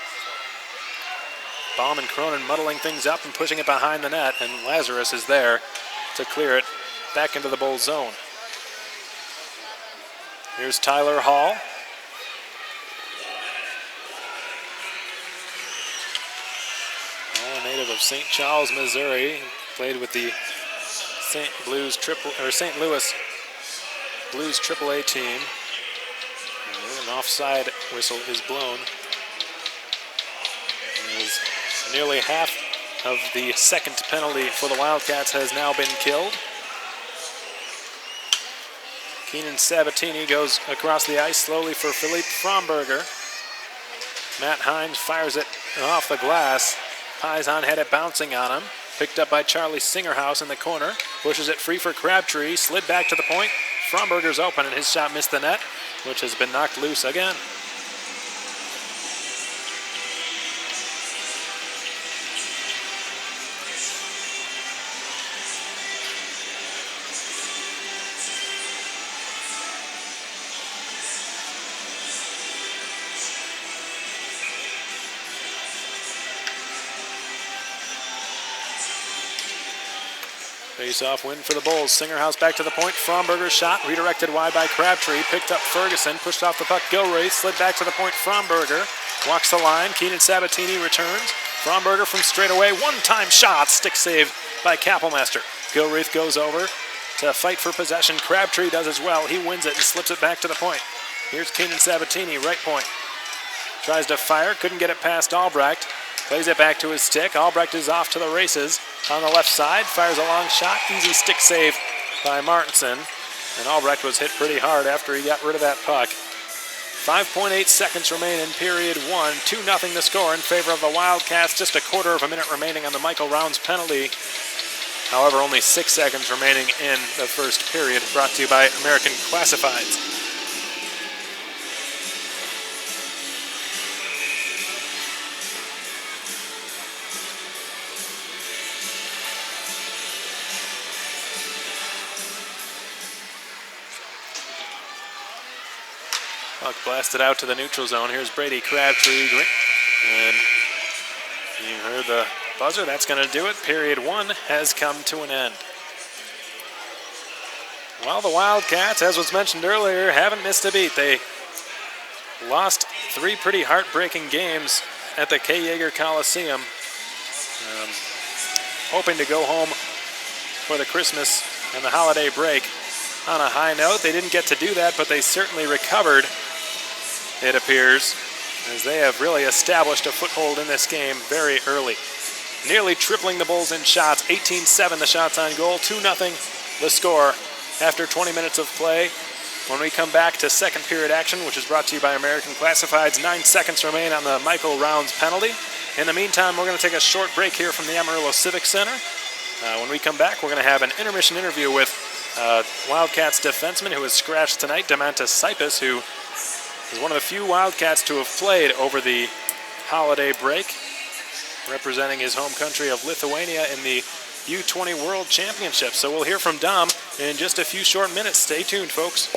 Baum and Cronin muddling things up and pushing it behind the net, and Lazarus is there to clear it back into the Bulls zone. Here's Tyler Hall. Native of St. Charles, Missouri, played with the St. Louis Blues AAA team. An offside whistle is blown. As nearly half of the second penalty for the Wildcats has now been killed. Keenan Sabatini goes across the ice slowly for Philippe Fromberger. Matt Hines fires it off the glass. Paisan had it bouncing on him. Picked up by Charlie Singerhouse in the corner. Pushes it free for Crabtree. Slid back to the point. Fromberger's open, and his shot missed the net, which has been knocked loose again. Face-off win for the Bulls. Singerhouse back to the point. Fromberger's shot redirected wide by Crabtree. Picked up Ferguson. Pushed off the puck. Gilreath slid back to the point. Fromberger walks the line. Keenan Sabatini returns. Fromberger from straight away. One-time shot. Stick save by Kappelmaster. Gilreath goes over to fight for possession. Crabtree does as well. He wins it and slips it back to the point. Here's Keenan Sabatini, right point. Tries to fire. Couldn't get it past Albrecht. Plays it back to his stick. Albrecht is off to the races on the left side. Fires a long shot. Easy stick save by Martinson. And Albrecht was hit pretty hard after he got rid of that puck. 5.8 seconds remain in period one. 2-0 the score in favor of the Wildcats. Just a quarter of a minute remaining on the Michael Rounds penalty. However, only 6 seconds remaining in the first period. Brought to you by American Classifieds. Puck blasted out to the neutral zone. Here's Brady Crabtree. And you heard the buzzer. That's going to do it. Period one has come to an end. Well, the Wildcats, as was mentioned earlier, haven't missed a beat. They lost 3 pretty heartbreaking games at the K. Yeager Coliseum. Hoping to go home for the Christmas and the holiday break on a high note. They didn't get to do that, but they certainly recovered, it appears, as they have really established a foothold in this game very early. Nearly tripling the Bulls in shots. 18-7 the shots on goal. 2-0 the score after 20 minutes of play. When we come back to second period action, which is brought to you by American Classifieds, 9 seconds remain on the Michael Rounds penalty. In the meantime, we're going to take a short break here from the Amarillo Civic Center. When we come back, we're going to have an intermission interview with Wildcats defenseman who was scratched tonight, Demantas Sipis, who is one of the few Wildcats to have played over the holiday break, representing his home country of Lithuania in the U20 World Championship. So we'll hear from Dom in just a few short minutes. Stay tuned, folks.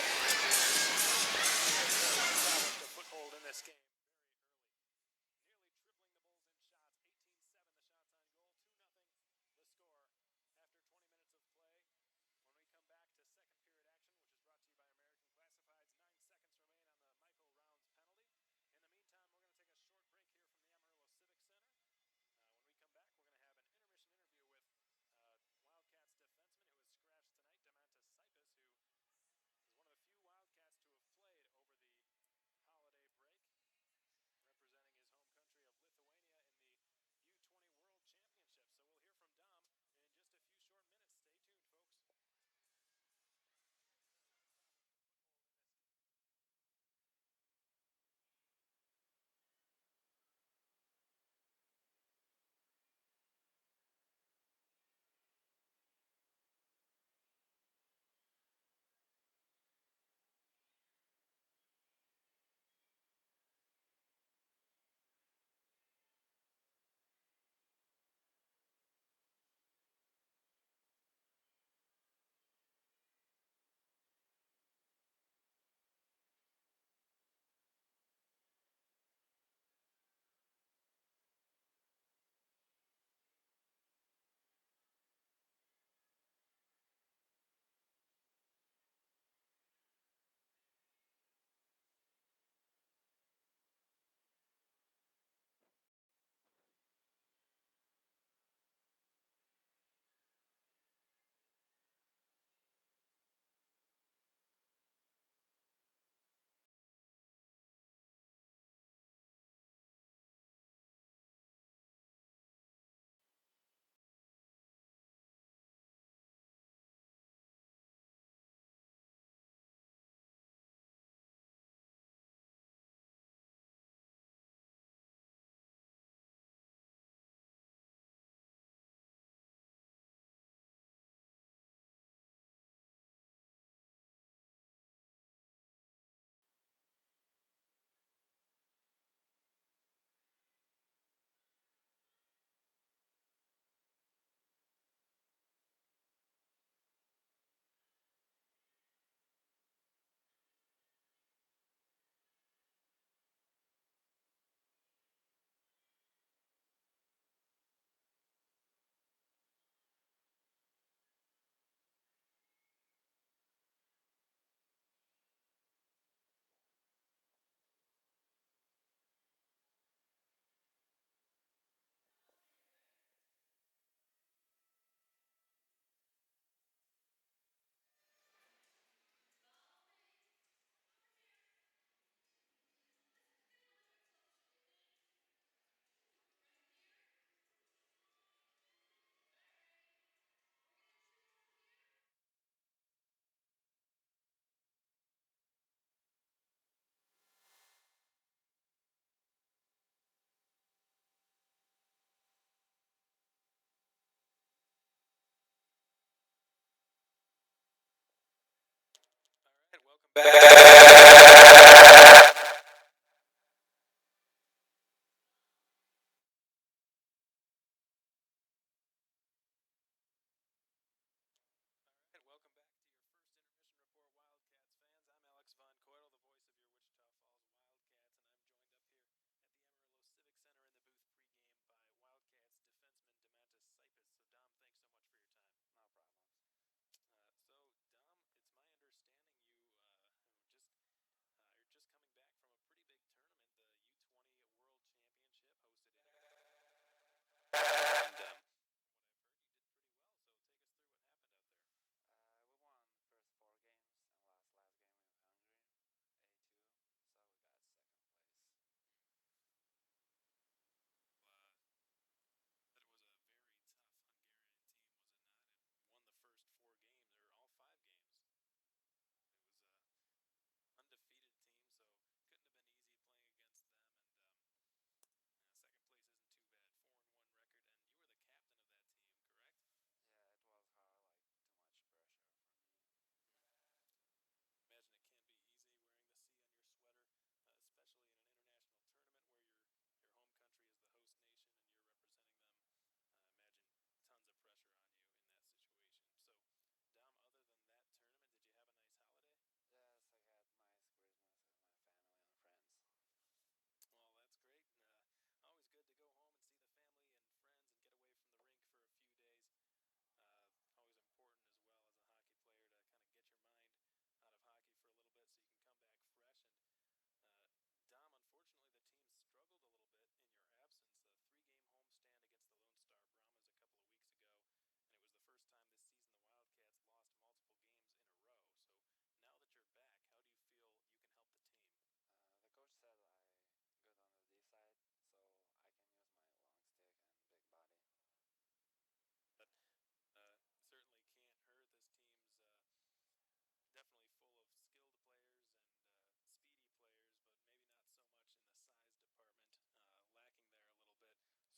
Welcome back to your first intermission report, Wildcats fans. I'm Alex Von Coitel, the voice of your Wichita Falls Wildcats, and I'm joined up here at the Amarillo Civic Center in the booth pregame by Wildcats defenseman Demantis Sipis. So, Dom, thanks so much for your time. No problems. Dom, it's my understanding you're just coming back from a pretty big tournament, the U20 World Championship hosted in. And from what I've heard, you did pretty well. So take us through what happened out there. We won the first 4 games and lost last game with Hungary, A2, so we got second place. But it was a very tough Hungarian team, was it not? It won the first 4 games, or all 5 games. It was a undefeated team, so couldn't have been easy playing against them. And second place isn't too bad, 4-1 record, and you were the captain of that team, correct? Yeah, it was hard, like too much pressure for me. Imagine it can't be easy wearing the C on your sweater, especially in an international tournament where your home country is the host nation and you're representing them. Imagine tons of pressure on you in that situation. So, Dom, other than that tournament, did you have a nice holiday? Yes, I had nice Christmas with my family and friends. Well, that's great. Always good to go home and see the family and friends and get away from the rink for a few days. Always important as well as a hockey player to kind of get your mind out of hockey for a little bit so you can come back fresh. And Dom, unfortunately, the team struggled a little bit in your absence. A 3-game homestand against the Lone Star Brahmas a couple of weeks ago, and it was the first time this season the Wildcats lost multiple games in a row. So now that you're back, how do you feel you can help the team? The coach said I good on the D side, so I can use my long stick and big body. But certainly can't hurt. This team's definitely full of skilled players and speedy players, but maybe not so much in the size department, lacking there a little bit. So it'll definitely be helpful to have you back in the lineup and have a big body back there who can make plays. So Dom, Amarillo, they don't have a great record, but they've given you guys a tough run every time you've played against them this season. What's going to be the key tonight and Saturday night? We got just one practice together with team, and Amarillo have like big eyes, but I think we'll be good. All right, Tom. Is there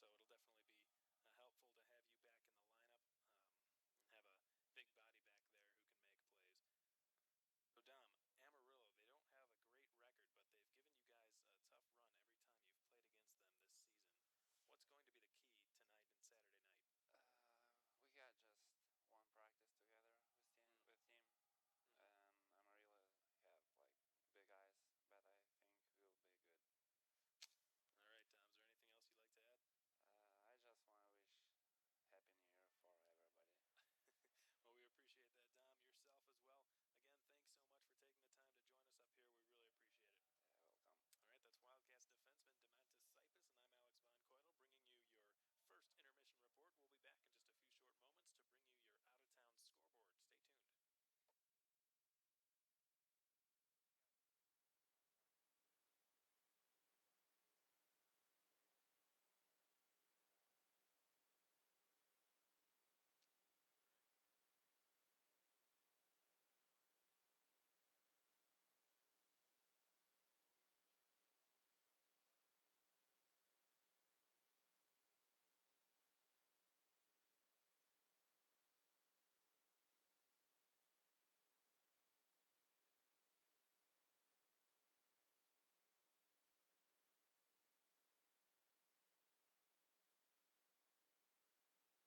anything else you'd like to add? I just want to wish Happy New Year for everybody. Well, we appreciate that, Dom. Yourself as well. Again, thanks so much for taking the time to join us up here. We really appreciate it. Yeah, welcome. All right, that's Wildcats defenseman Demantis Sipis, and I'm Alex Von Coitel, bringing you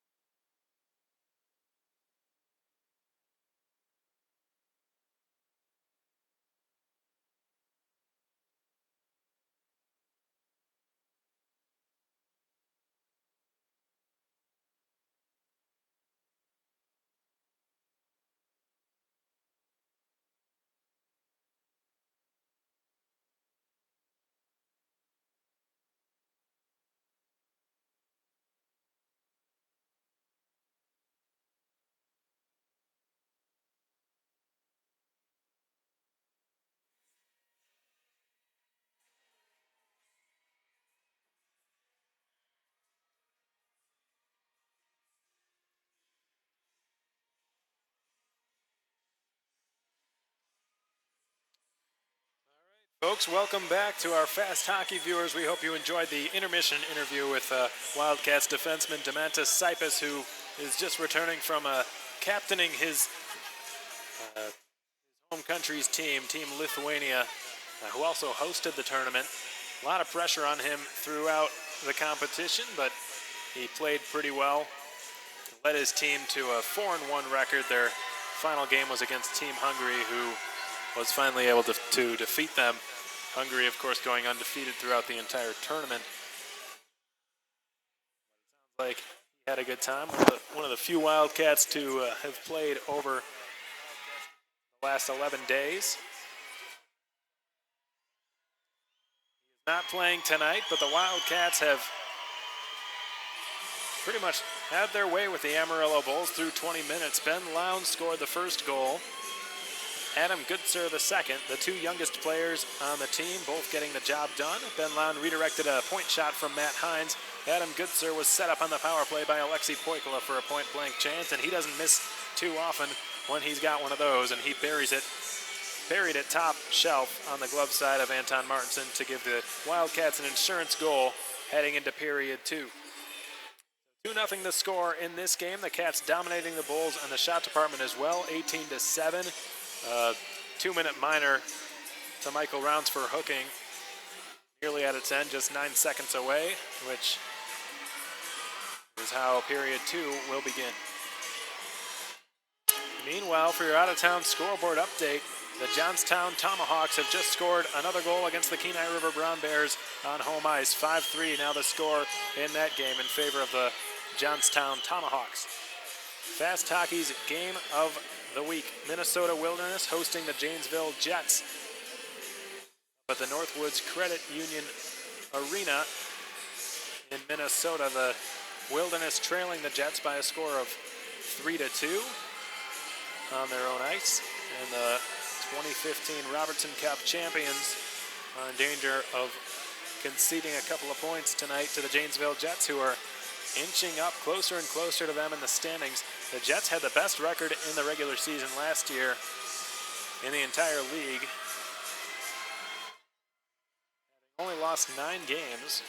your first intermission report. We'll be back in just a few short moments to bring you your out-of-town scoreboard. Stay tuned. Folks, welcome back to our Fast Hockey viewers. We hope you enjoyed the intermission interview with Wildcats defenseman Demantis Sipis, who is just returning from captaining his home country's team, Team Lithuania, who also hosted the tournament. A lot of pressure on him throughout the competition, but he played pretty well. Led his team to a 4-1 record. Their final game was against Team Hungary, who was finally able to defeat them. Hungary, of course, going undefeated throughout the entire tournament. Sounds like he had a good time. One of the few Wildcats to have played over the last 11 days. He is not playing tonight, but the Wildcats have pretty much had their way with the Amarillo Bulls through 20 minutes. Ben Lowndes scored the first goal. Adam Goodser the second. The two youngest players on the team, both getting the job done. Ben Lowndes redirected a point shot from Matt Hines. Adam Goodser was set up on the power play by Alexei Poikula for a point-blank chance, and he doesn't miss too often when he's got one of those, and he buried it top shelf on the glove side of Anton Martinson to give the Wildcats an insurance goal heading into period 2. 2-0 the score in this game. The Cats dominating the Bulls in the shot department as well, 18-7. 2-minute minor to Michael Rounds for hooking. Nearly at its end, just 9 seconds away, which is how period 2 will begin. Meanwhile, for your out-of-town scoreboard update, the Johnstown Tomahawks have just scored another goal against the Kenai River Brown Bears on home ice. 5-3 now the score in that game in favor of the Johnstown Tomahawks. Fast Hockey's game of the week. Minnesota Wilderness hosting the Janesville Jets. But the Northwoods Credit Union Arena in Minnesota, the Wilderness trailing the Jets by a score of 3-2 on their own ice. And the 2015 Robertson Cup champions are in danger of conceding a couple of points tonight to the Janesville Jets, who are inching up closer and closer to them in the standings. The Jets had the best record in the regular season last year in the entire league. Having only lost 9 games.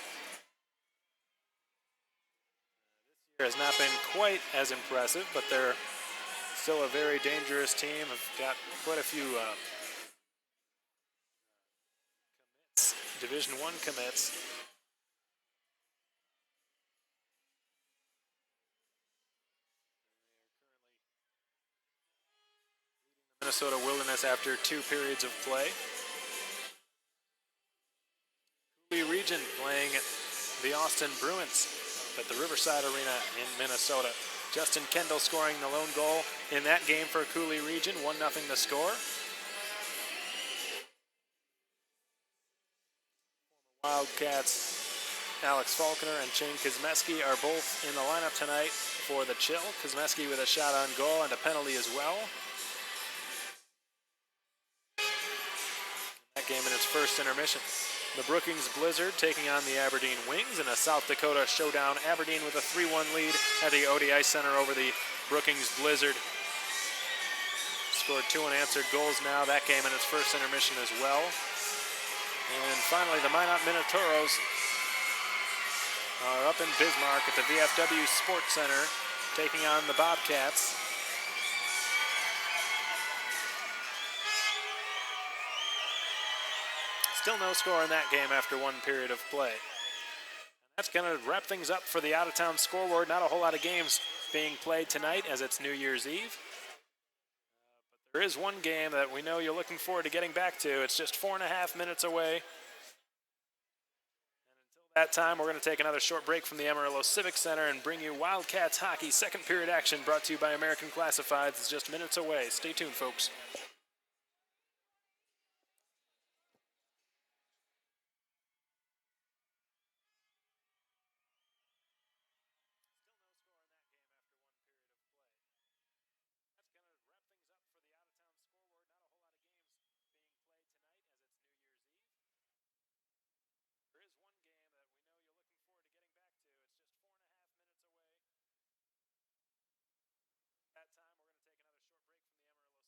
This year has not been quite as impressive, but they're still a very dangerous team. Have got quite a few commits, Division I commits. Minnesota Wilderness after 2 periods of play. Cooley Region playing the Austin Bruins at the Riverside Arena in Minnesota. Justin Kendall scoring the lone goal in that game for Cooley Region, 1-0 the score. Wildcats Alex Faulkner and Shane Kuzmeski are both in the lineup tonight for the Chill. Kuzmeski with a shot on goal and a penalty as well. That game in its first intermission. The Brookings Blizzard taking on the Aberdeen Wings in a South Dakota showdown. Aberdeen with a 3-1 lead at the ODI Center over the Brookings Blizzard. Scored 2 unanswered goals now. That game in its first intermission as well. And finally, the Minot Minotauros are up in Bismarck at the VFW Sports Center taking on the Bobcats. Still no score in that game after 1 period of play. And that's going to wrap things up for the out-of-town scoreboard. Not a whole lot of games being played tonight as it's New Year's Eve. But there is one game that we know you're looking forward to getting back to. It's just 4.5 minutes away. And until that time, we're going to take another short break from the Amarillo Civic Center and bring you Wildcats hockey second period action brought to you by American Classifieds. It's just minutes away. Stay tuned, folks. That time, we're going to take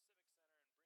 another short break from the Amarillo Civic Center and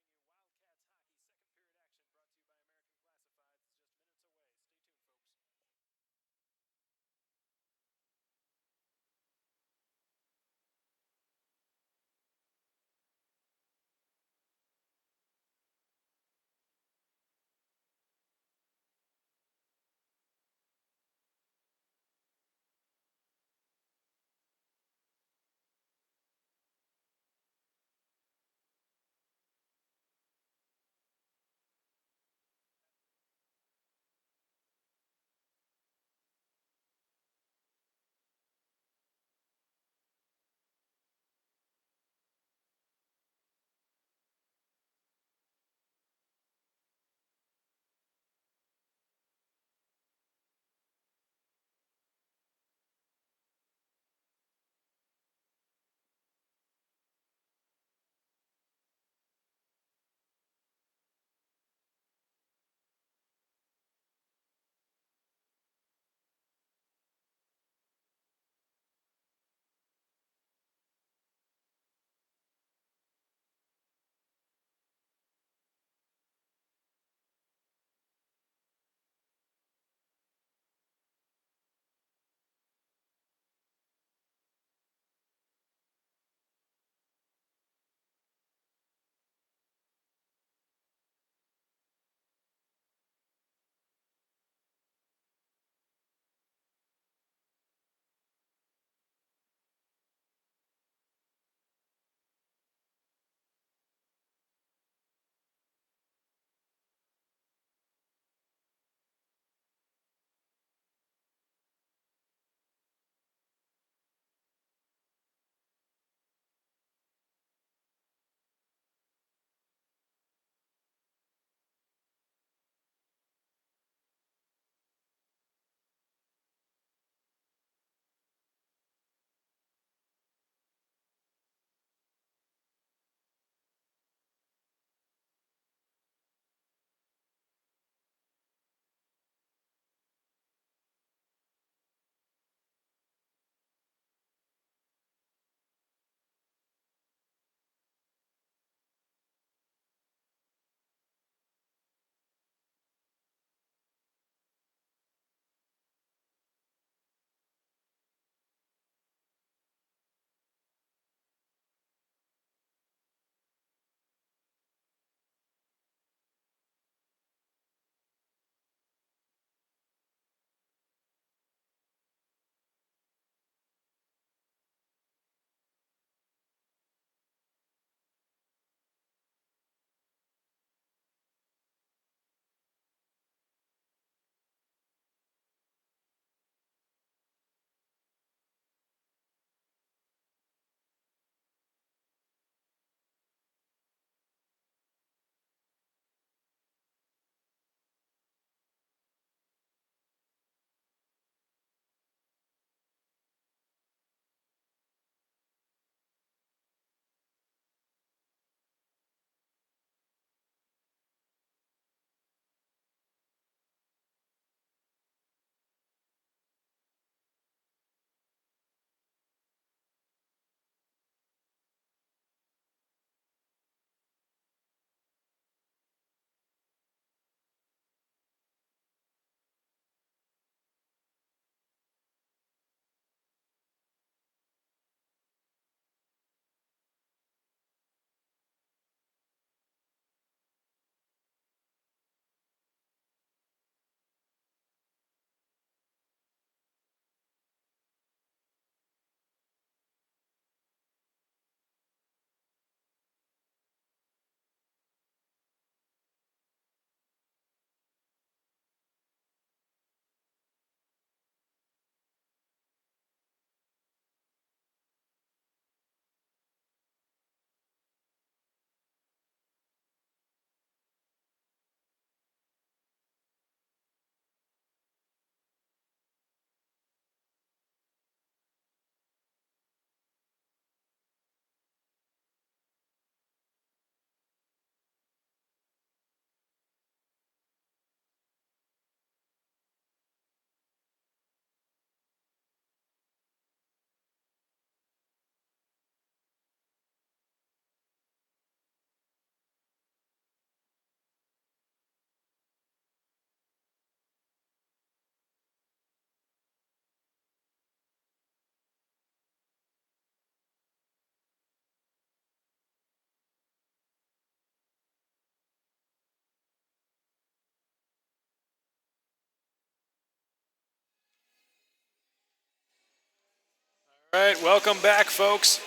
All right, welcome back, folks.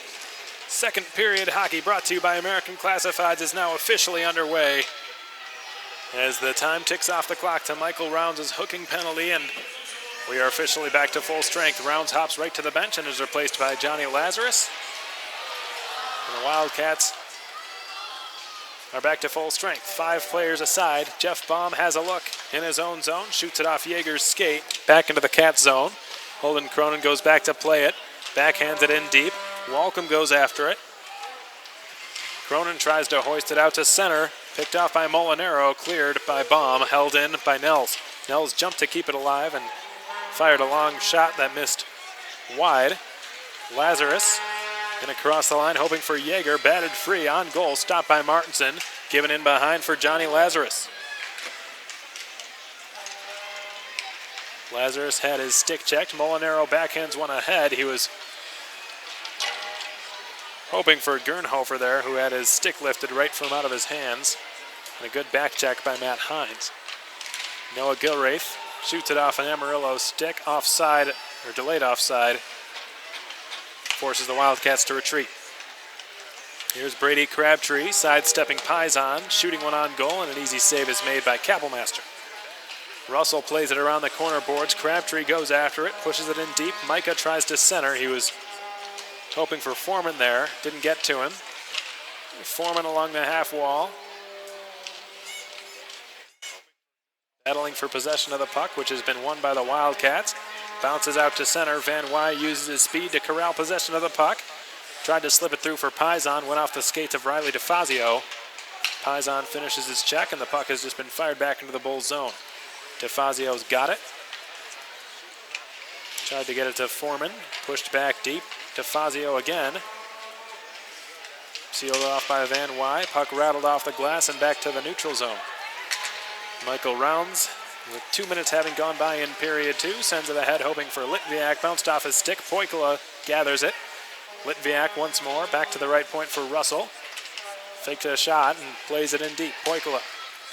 Second period hockey brought to you by American Classifieds is now officially underway as the time ticks off the clock to Michael Rounds' hooking penalty, and we are officially back to full strength. Rounds hops right to the bench and is replaced by Johnny Lazarus. And the Wildcats are back to full strength. 5 players aside. Jeff Baum has a look in his own zone, shoots it off Yeager's skate, back into the Cat zone. Holden Cronin goes back to play it, backhands it in deep. Walcom goes after it. Cronin tries to hoist it out to center, picked off by Molinaro, cleared by Baum, held in by Nels. Nels jumped to keep it alive and fired a long shot that missed wide. Lazarus gonna cross the line, hoping for Yeager, batted free on goal, stopped by Martinson, given in behind for Johnny Lazarus. Lazarus had his stick checked. Molinaro backhands one ahead. He was hoping for Gernhofer there, who had his stick lifted right from out of his hands. And a good back check by Matt Hines. Noah Gilraith shoots it off an Amarillo stick, offside, or delayed offside. Forces the Wildcats to retreat. Here's Brady Crabtree, sidestepping Paisan, shooting one on goal, and an easy save is made by Kappelmaster. Russell plays it around the corner boards. Crabtree goes after it, pushes it in deep. Micah tries to center. He was hoping for Foreman there, didn't get to him. Foreman along the half wall. Battling for possession of the puck, which has been won by the Wildcats. Bounces out to center. Van Wy uses his speed to corral possession of the puck. Tried to slip it through for Paisan. Went off the skates of Riley DeFazio. Paisan finishes his check, and the puck has just been fired back into the Bulls zone. DeFazio's got it. Tried to get it to Foreman. Pushed back deep. DeFazio again. Sealed off by Van Wy. Puck rattled off the glass and back to the neutral zone. Michael Rounds, with 2 minutes having gone by in period 2, sends it ahead, hoping for Litviak. Bounced off his stick. Poikula gathers it. Litviak once more. Back to the right point for Russell. Faked a shot and plays it in deep. Poikula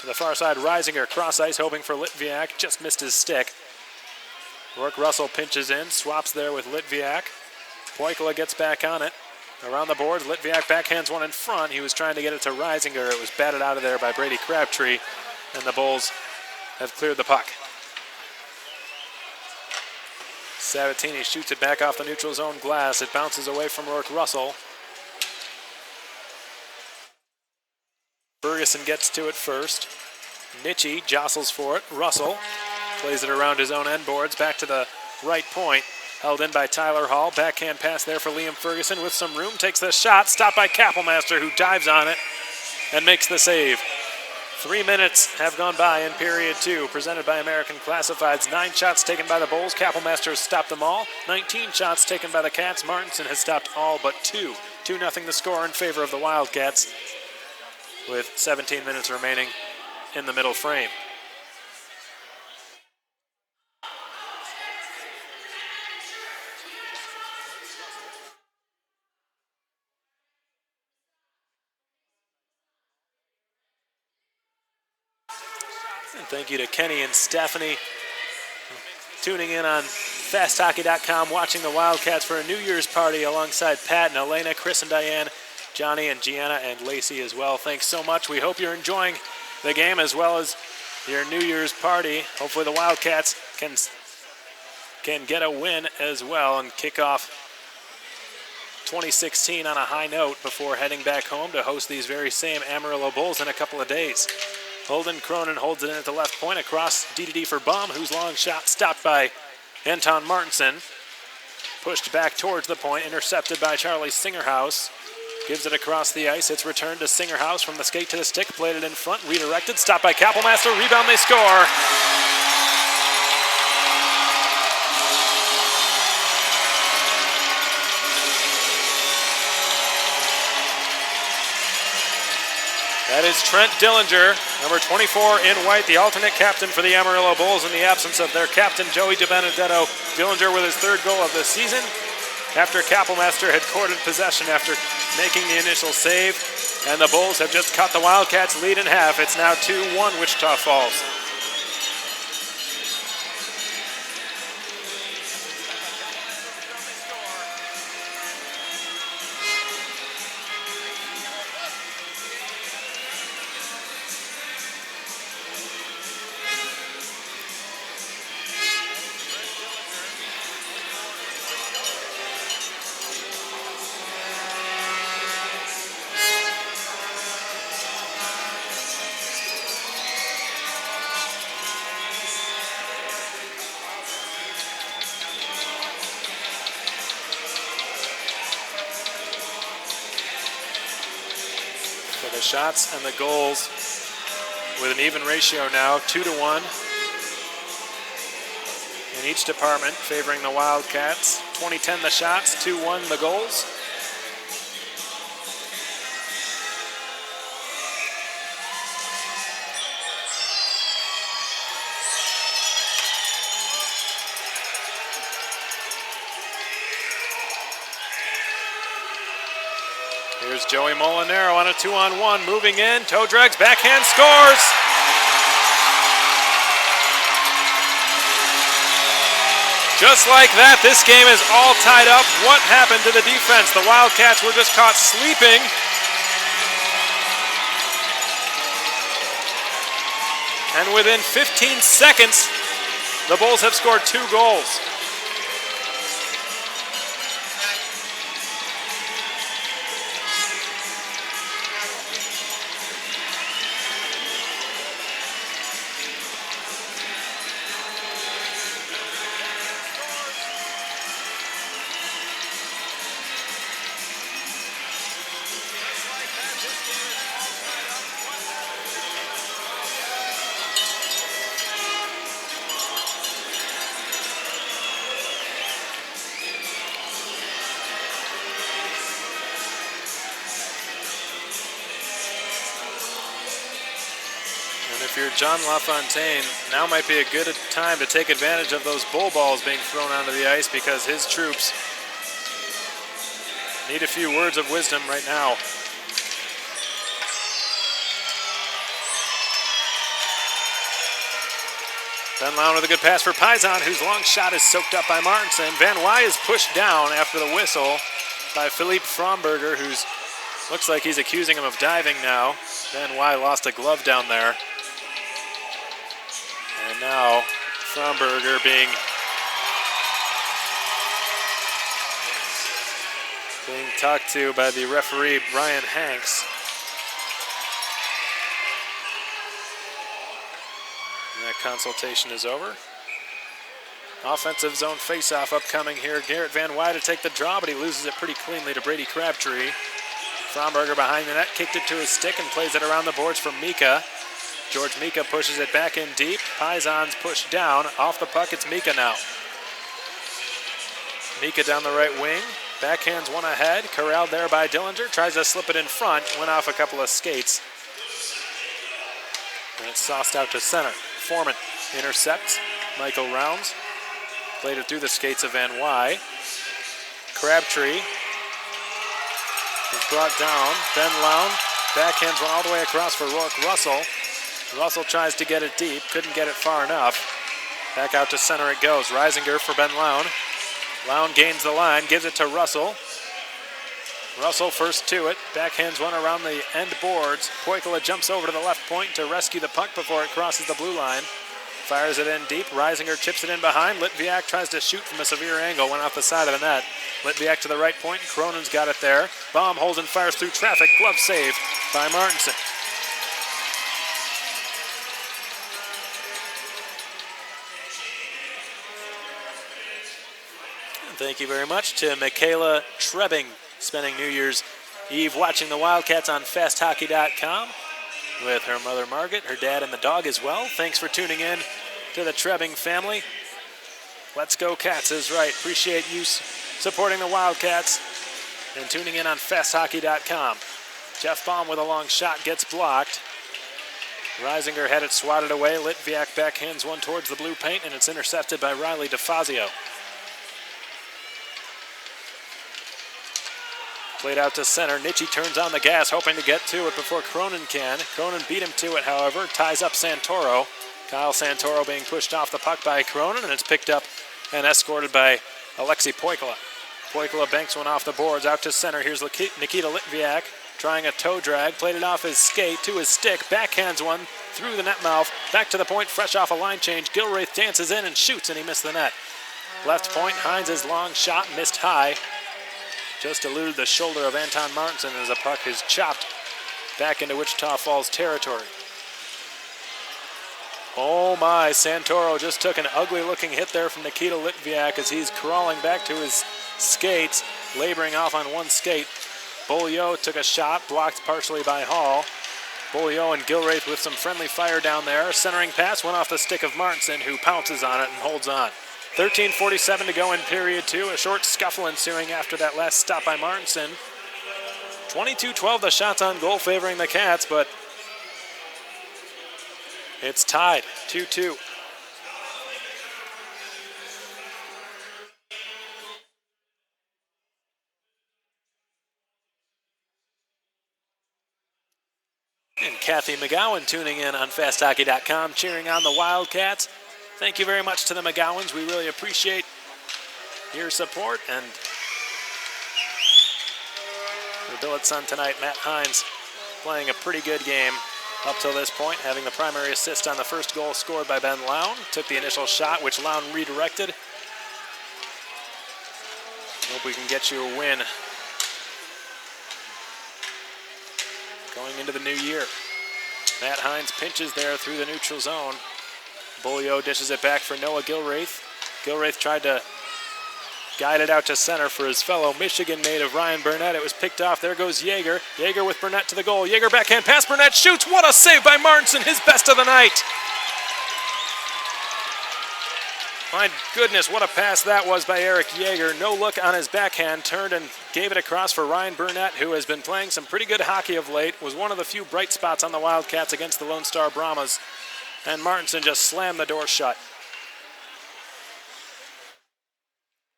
to the far side. Reisinger cross ice, hoping for Litviak. Just missed his stick. Rourke Russell pinches in. Swaps there with Litviak. Poikula gets back on it. Around the boards, Litviak backhands one in front. He was trying to get it to Reisinger. It was batted out of there by Brady Crabtree. And the Bulls have cleared the puck. Sabatini shoots it back off the neutral zone glass. It bounces away from Rourke Russell. Ferguson gets to it first. Mitchie jostles for it. Russell plays it around his own end boards. Back to the right point. Held in by Tyler Hall. Backhand pass there for Liam Ferguson with some room. Takes the shot. Stopped by Kappelmaster, who dives on it and makes the save. 3 minutes have gone by in period 2, presented by American Classifieds. 9 shots taken by the Bulls. Kappelmaster has stopped them all. 19 shots taken by the Cats. Martinson has stopped all but 2. 2-0 the score in favor of the Wildcats, with 17 minutes remaining in the middle frame. And thank you to Kenny and Stephanie tuning in on FastHockey.com, watching the Wildcats for a New Year's party alongside Pat and Elena, Chris and Diane, Johnny and Gianna and Lacey as well. Thanks so much. We hope you're enjoying the game as well as your New Year's party. Hopefully the Wildcats can get a win as well and kick off 2016 on a high note before heading back home to host these very same Amarillo Bulls in a couple of days. Holden Cronin holds it in at the left point, across D for Baum, whose long shot stopped by Anton Martinson. Pushed back towards the point, intercepted by Charlie Singerhouse. Gives it across the ice. It's returned to Singerhouse from the skate to the stick. Played it in front, redirected, stopped by Kappelmaster. Rebound, they score. That is Trent Dillinger, number 24 in white, the alternate captain for the Amarillo Bulls in the absence of their captain, Joey DiBenedetto. Dillinger with his 3rd goal of the season after Kappelmaster had courted possession after making the initial save. And the Bulls have just cut the Wildcats' lead in half. It's now 2-1 Wichita Falls. So the shots and the goals with an even ratio now, 2-1 in each department, favoring the Wildcats. 20-10 the shots, 2-1 the goals. Here's Joey Molinaro on a 2-on-1, moving in, toe drags, backhand, scores! Just like that, this game is all tied up. What happened to the defense? The Wildcats were just caught sleeping. And within 15 seconds, the Bulls have scored 2 goals. If you're John LaFontaine, now might be a good time to take advantage of those bull balls being thrown onto the ice because his troops need a few words of wisdom right now. Ben Lown with a good pass for Paisan, whose long shot is soaked up by Martinson. Van Wy is pushed down after the whistle by Philippe Fromberger, who looks like he's accusing him of diving now. Van Wy lost a glove down there. And now Fromberger being talked to by the referee, Brian Hanks. And that consultation is over. Offensive zone faceoff upcoming here. Garrett Van Wy to take the draw, but he loses it pretty cleanly to Brady Crabtree. Fromberger behind the net, kicked it to his stick and plays it around the boards for Mika. George Mika pushes it back in deep. Paisan's pushed down. Off the puck, it's Mika now. Mika down the right wing. Backhands one ahead. Corralled there by Dillinger. Tries to slip it in front. Went off a couple of skates. And it's sauced out to center. Foreman intercepts. Michael Rounds. Played it through the skates of Van Wy. Crabtree is brought down. Ben Lown backhands one all the way across for Rourke Russell. Russell tries to get it deep, couldn't get it far enough. Back out to center it goes. Reisinger for Ben Lown. Lown gains the line, gives it to Russell. Russell first to it, backhands one around the end boards. Poikala jumps over to the left point to rescue the puck before it crosses the blue line. Fires it in deep. Reisinger chips it in behind. Litviak tries to shoot from a severe angle. Went off the side of the net. Litviak to the right point. Cronin's got it there. Baum holds and fires through traffic. Glove save by Martinson. And thank you very much to Michaela Trebing, spending New Year's Eve watching the Wildcats on FastHockey.com. With her mother Margaret, her dad, and the dog as well. Thanks for tuning in to the Trebing family. Let's go Cats is right. Appreciate you supporting the Wildcats and tuning in on FastHockey.com. Jeff Baum with a long shot gets blocked. Reisinger had it swatted away. Litviak backhands one towards the blue paint, and it's intercepted by Riley DeFazio. Played out to center. Nitschke turns on the gas, hoping to get to it before Cronin can. Cronin beat him to it, however. Ties up Santoro. Kyle Santoro being pushed off the puck by Cronin, and it's picked up and escorted by Alexei Poikala. Poikala banks one off the boards out to center. Here's Nikita Litviak trying a toe drag. Played it off his skate to his stick. Backhands one through the net mouth. Back to the point, fresh off a line change. Gilraith dances in and shoots, and he missed the net. Left point, Hines' long shot missed high. Just eluded the shoulder of Anton Martinson as the puck is chopped back into Wichita Falls territory. Oh my, Santoro just took an ugly looking hit there from Nikita Litviak as he's crawling back to his skates, laboring off on one skate. Beaulieu took a shot, blocked partially by Hall. Beaulieu and Gilraith with some friendly fire down there. Centering pass went off the stick of Martinson, who pounces on it and holds on. 13:47 to go in period two. A short scuffle ensuing after that last stop by Martinson. 22-12 the shots on goal favoring the Cats, but it's tied 2-2. And Kathy McGowan tuning in on FastHockey.com, cheering on the Wildcats. Thank you very much to the McGowans. We really appreciate your support. And the Billet son tonight, Matt Hines, playing a pretty good game up till this point, having the primary assist on the first goal scored by Ben Lown. Took the initial shot, which Lown redirected. Hope we can get you a win going into the new year. Matt Hines pinches there through the neutral zone. Beaulieu dishes it back for Noah Gilraith. Gilraith tried to guide it out to center for his fellow Michigan native Ryan Burnett. It was picked off. There goes Yeager. Yeager with Burnett to the goal. Yeager backhand pass. Burnett shoots. What a save by Martinson. His best of the night. My goodness, what a pass that was by Eric Yeager. No look on his backhand. Turned and gave it across for Ryan Burnett, who has been playing some pretty good hockey of late. Was one of the few bright spots on the Wildcats against the Lone Star Brahmas. And Martinson just slammed the door shut.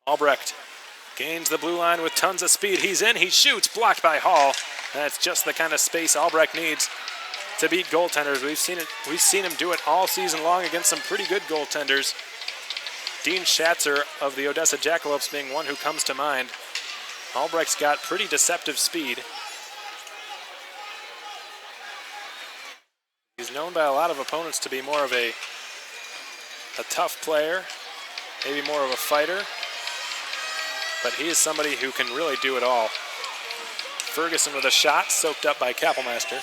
Albrecht gains the blue line with tons of speed. He's in, he shoots, blocked by Hall. That's just the kind of space Albrecht needs to beat goaltenders. We've seen him do it all season long against some pretty good goaltenders. Dean Schatzer of the Odessa Jackalopes being one who comes to mind. Albrecht's got pretty deceptive speed. He's known by a lot of opponents to be more of a tough player, maybe more of a fighter, but he is somebody who can really do it all. Ferguson with a shot, soaked up by Kappelmaster.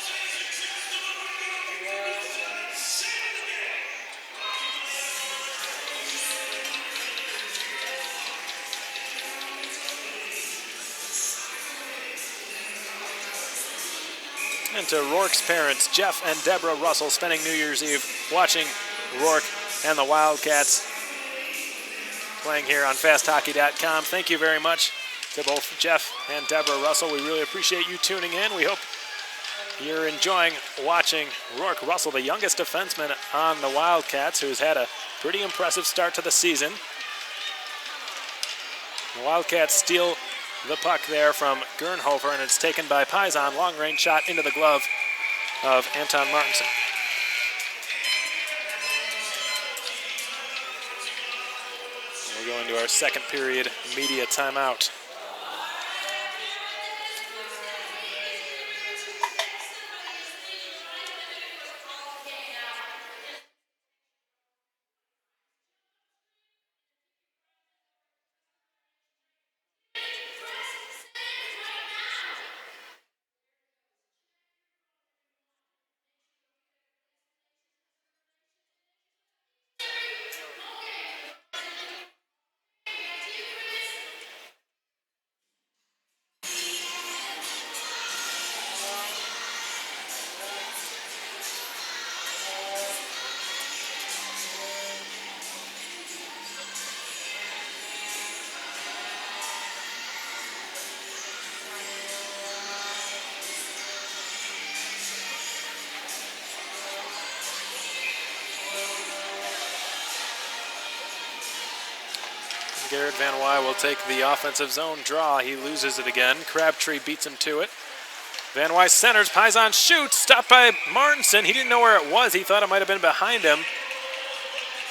And to Rourke's parents, Jeff and Deborah Russell, spending New Year's Eve watching Rourke and the Wildcats playing here on FastHockey.com. Thank you very much to both Jeff and Deborah Russell. We really appreciate you tuning in. We hope you're enjoying watching Rourke Russell, the youngest defenseman on the Wildcats, who's had a pretty impressive start to the season. The Wildcats steal the puck there from Gernhofer, and it's taken by Paisan. Long-range shot into the glove of Anton Martinson. We're going to our second period media timeout. Garrett Van Wy will take the offensive zone draw. He loses it again. Crabtree beats him to it. Van Wy centers. Paisan shoots. Stopped by Martinson. He didn't know where it was. He thought it might have been behind him.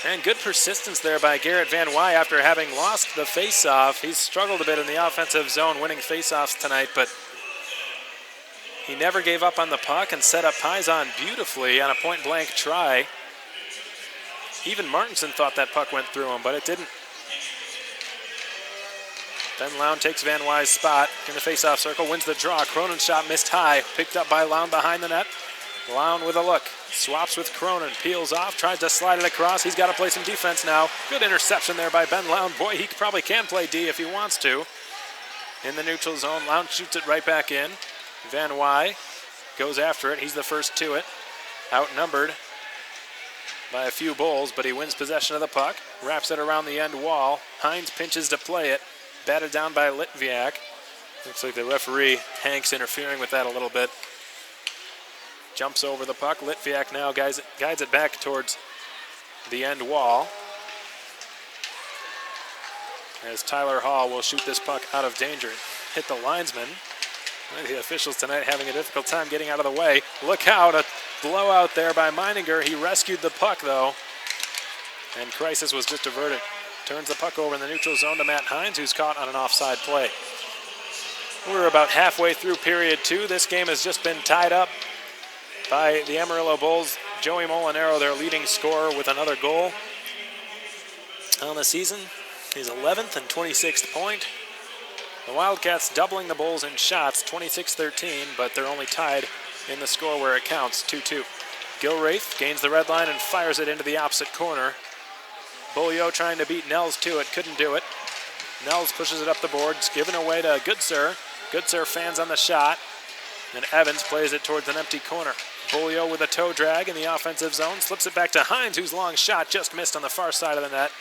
And good persistence there by Garrett Van Wy after having lost the faceoff. He's struggled a bit in the offensive zone winning faceoffs tonight, but he never gave up on the puck and set up Paisan beautifully on a point-blank try. Even Martinson thought that puck went through him, but it didn't. Ben Lown takes Van Wy's spot in the faceoff circle, wins the draw. Cronin's shot missed high, picked up by Lown behind the net. Lown with a look, swaps with Cronin, peels off, tries to slide it across. He's got to play some defense now. Good interception there by Ben Lown. Boy, he probably can play D if he wants to. in the neutral zone. Lounge shoots it right back in. Van Wy goes after it. He's the first to it. Outnumbered by a few Bulls, but he wins possession of the puck. Wraps it around the end wall. Hines pinches to play it. Batted down by Litviak. Looks like the referee, Hanks, interfering with that a little bit. Jumps over the puck. Litviak now guides it back towards the end wall. As Tyler Hall will shoot this puck out of danger. Hit the linesman. The officials tonight having a difficult time getting out of the way. Look out, a blowout there by Meininger. He rescued the puck though, and crisis was just averted. Turns the puck over in the neutral zone to Matt Hines, who's caught on an offside play. We're about halfway through period 2. This game has just been tied up by the Amarillo Bulls. Joey Molinaro, their leading scorer, with another goal on the season. His 11th and 26th point. The Wildcats doubling the Bulls in shots, 26-13, but they're only tied in the score where it counts, 2-2. Gilraith gains the red line and fires it into the opposite corner. Beaulieu trying to beat Nels to it, couldn't do it. Nels pushes it up the boards, given away to Goodsir. Goodsir fans on the shot, and Evans plays it towards an empty corner. Beaulieu with a toe drag in the offensive zone, slips it back to Hines, whose long shot just missed on the far side of the net.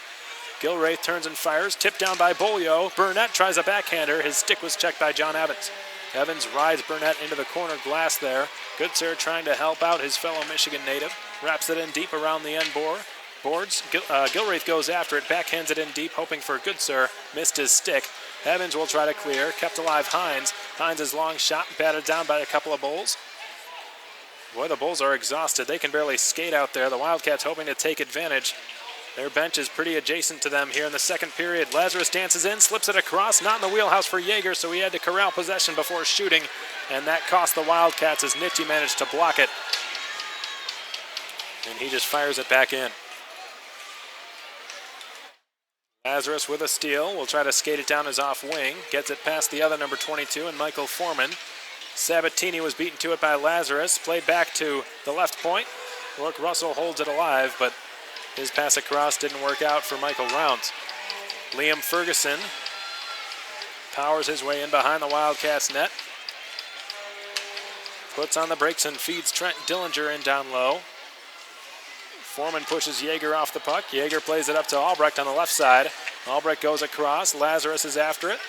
Gilraith turns and fires, tipped down by Beaulieu. Burnett tries a backhander. His stick was checked by John Evans. Evans rides Burnett into the corner glass there. Goodsir trying to help out his fellow Michigan native. Wraps it in deep around the end boards. Gilraith goes after it, backhands it in deep, hoping for Goodsir. Missed his stick. Evans will try to clear. Kept alive Hines. Hines' long shot batted down by a couple of Bulls. Boy, the Bulls are exhausted. They can barely skate out there. The Wildcats hoping to take advantage. Their bench is pretty adjacent to them here in the second period. Lazarus dances in, slips it across, not in the wheelhouse for Jaeger, so he had to corral possession before shooting, and that cost the Wildcats as Nitty managed to block it. And he just fires it back in. Lazarus with a steal, will try to skate it down his off wing, gets it past the other number 22 and Michael Foreman. Sabatini was beaten to it by Lazarus, played back to the left point. Rourke Russell holds it alive, but his pass across didn't work out for Michael Rounds. Liam Ferguson powers his way in behind the Wildcats net. Puts on the brakes and feeds Trent Dillinger in down low. Foreman pushes Jaeger off the puck. Jaeger plays it up to Albrecht on the left side. Albrecht goes across. Lazarus is after it.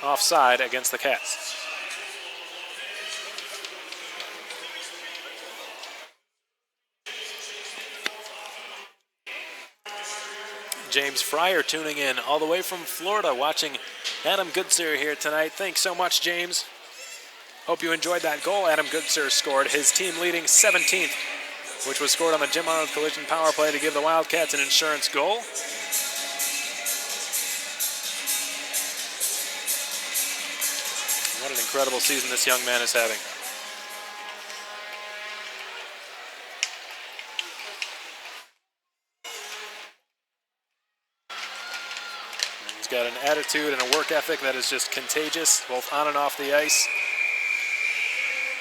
Offside against the Cats. James Fryer tuning in all the way from Florida, watching Adam Goodsir here tonight. Thanks so much, James. Hope you enjoyed that goal Adam Goodsir scored, his team leading 17th, which was scored on the Jim Arnold Collision power play to give the Wildcats an insurance goal. What an incredible season this young man is having. He's got an attitude and a work ethic that is just contagious, both on and off the ice,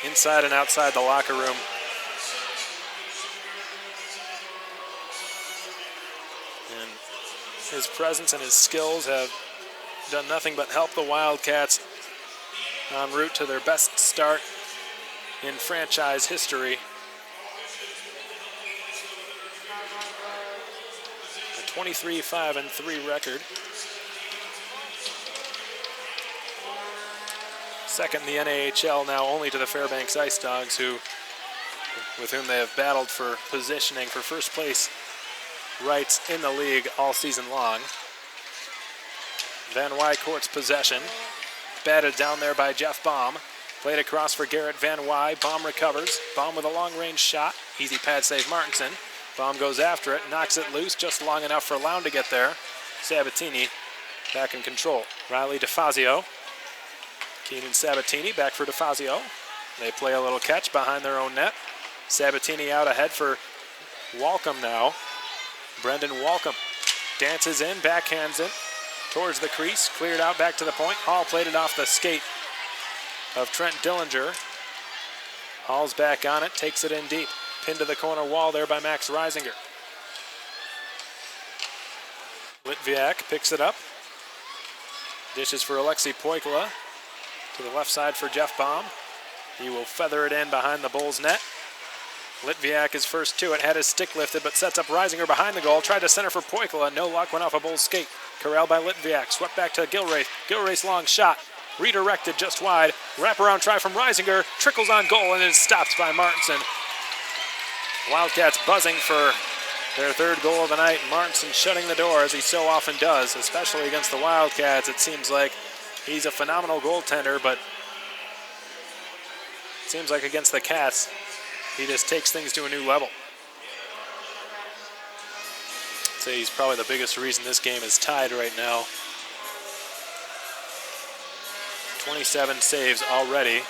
inside and outside the locker room. And his presence and his skills have done nothing but help the Wildcats en route to their best start in franchise history. A 23-5-3 record. Second in the NAHL now only to the Fairbanks Ice Dogs, with whom they have battled for positioning for first place rights in the league all season long. Van Wy courts possession. Batted down there by Jeff Baum. Played across for Garrett Van Wy. Baum recovers. Baum with a long-range shot. Easy pad save Martinson. Baum goes after it, knocks it loose just long enough for Lown to get there. Sabatini back in control. Riley DeFazio. Keenan Sabatini back for DeFazio. They play a little catch behind their own net. Sabatini out ahead for Walcom now. Brendan Walcom dances in, backhands it towards the crease, cleared out back to the point. Hall played it off the skate of Trent Dillinger. Hall's back on it, takes it in deep. Pinned to the corner wall there by Max Reisinger. Litviak picks it up. Dishes for Alexei Poikla. To the left side for Jeff Baum. He will feather it in behind the Bulls net. Litviak is first to it, had his stick lifted, but sets up Reisinger behind the goal. Tried to center for Poikla, no luck, went off a Bulls skate. Corralled by Litviak, swept back to Gilraith. Gilraith's long shot, redirected just wide. Wraparound try from Reisinger, trickles on goal and is stopped by Martinson. Wildcats buzzing for their third goal of the night. Martinson shutting the door as he so often does, especially against the Wildcats. It seems like he's a phenomenal goaltender, but it seems like against the Cats, he just takes things to a new level. I'd say he's probably the biggest reason this game is tied right now. 27 saves already.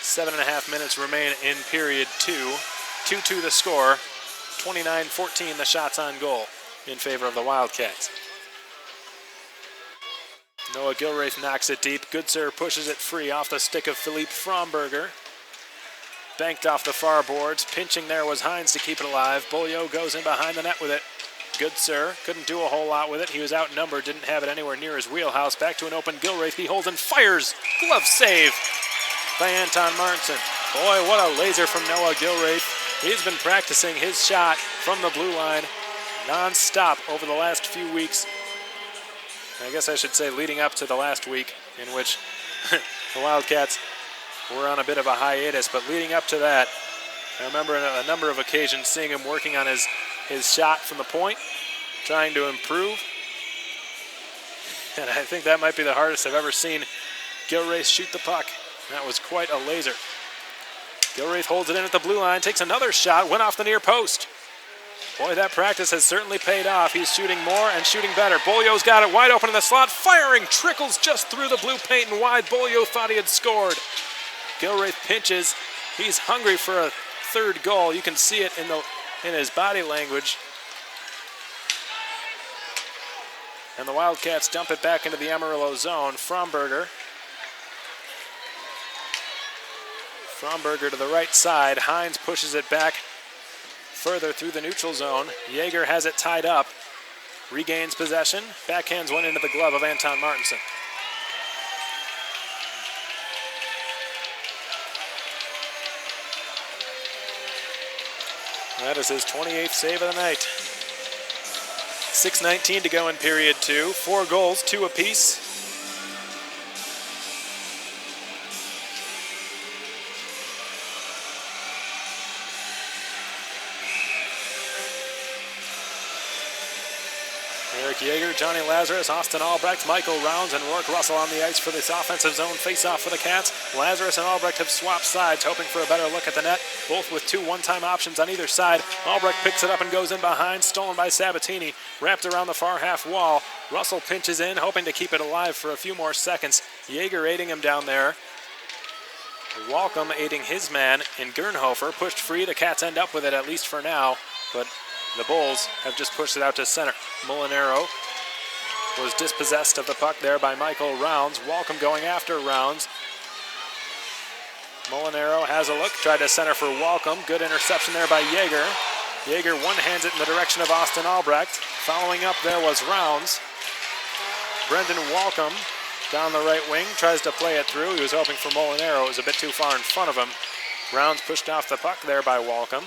7.5 minutes remain in period 2. 2-2 the score. 29-14 the shots on goal in favor of the Wildcats. Noah Gilraith knocks it deep. Goodsir pushes it free off the stick of Philippe Fromberger. Banked off the far boards. Pinching there was Hines to keep it alive. Beaulieu goes in behind the net with it. Goodsir couldn't do a whole lot with it. He was outnumbered, didn't have it anywhere near his wheelhouse. Back to an open Gilraith. He holds and fires. Glove save by Anton Martinson. Boy, what a laser from Noah Gilraith. He's been practicing his shot from the blue line non-stop over the last few weeks. I guess I should say leading up to the last week in which the Wildcats were on a bit of a hiatus, but leading up to that, I remember a number of occasions seeing him working on his shot from the point, trying to improve. And I think that might be the hardest I've ever seen Gilraith shoot the puck. That was quite a laser. Gilraith holds it in at the blue line, takes another shot, went off the near post. Boy, that practice has certainly paid off. He's shooting more and shooting better. Beaulieu's got it wide open in the slot, firing, trickles just through the blue paint and wide. Beaulieu thought he had scored. Gilraith pinches. He's hungry for a third goal. You can see it in his body language. And the Wildcats dump it back into the Amarillo zone. Fromberger to the right side. Hines pushes it back further through the neutral zone. Yeager has it tied up. Regains possession. Backhands one into the glove of Anton Martinson. That is his 28th save of the night. 6:19 to go in period 2. 4 goals, 2 apiece. Eric Yeager, Johnny Lazarus, Austin Albrecht, Michael Rounds, and Rourke Russell on the ice for this offensive zone face-off for the Cats. Lazarus and Albrecht have swapped sides, hoping for a better look at the net, both with 2 one-time options on either side. Albrecht picks it up and goes in behind, stolen by Sabatini, wrapped around the far half wall. Russell pinches in, hoping to keep it alive for a few more seconds. Yeager aiding him down there. Walcom aiding his man in Gernhofer, pushed free. The Cats end up with it, at least for now, but the Bulls have just pushed it out to center. Molinaro was dispossessed of the puck there by Michael Rounds. Walcom going after Rounds. Molinaro has a look, tried to center for Walcom. Good interception there by Yeager. Yeager one-hands it in the direction of Austin Albrecht. Following up there was Rounds. Brendan Walcom down the right wing, tries to play it through. He was hoping for Molinaro. It was a bit too far in front of him. Rounds pushed off the puck there by Walcom.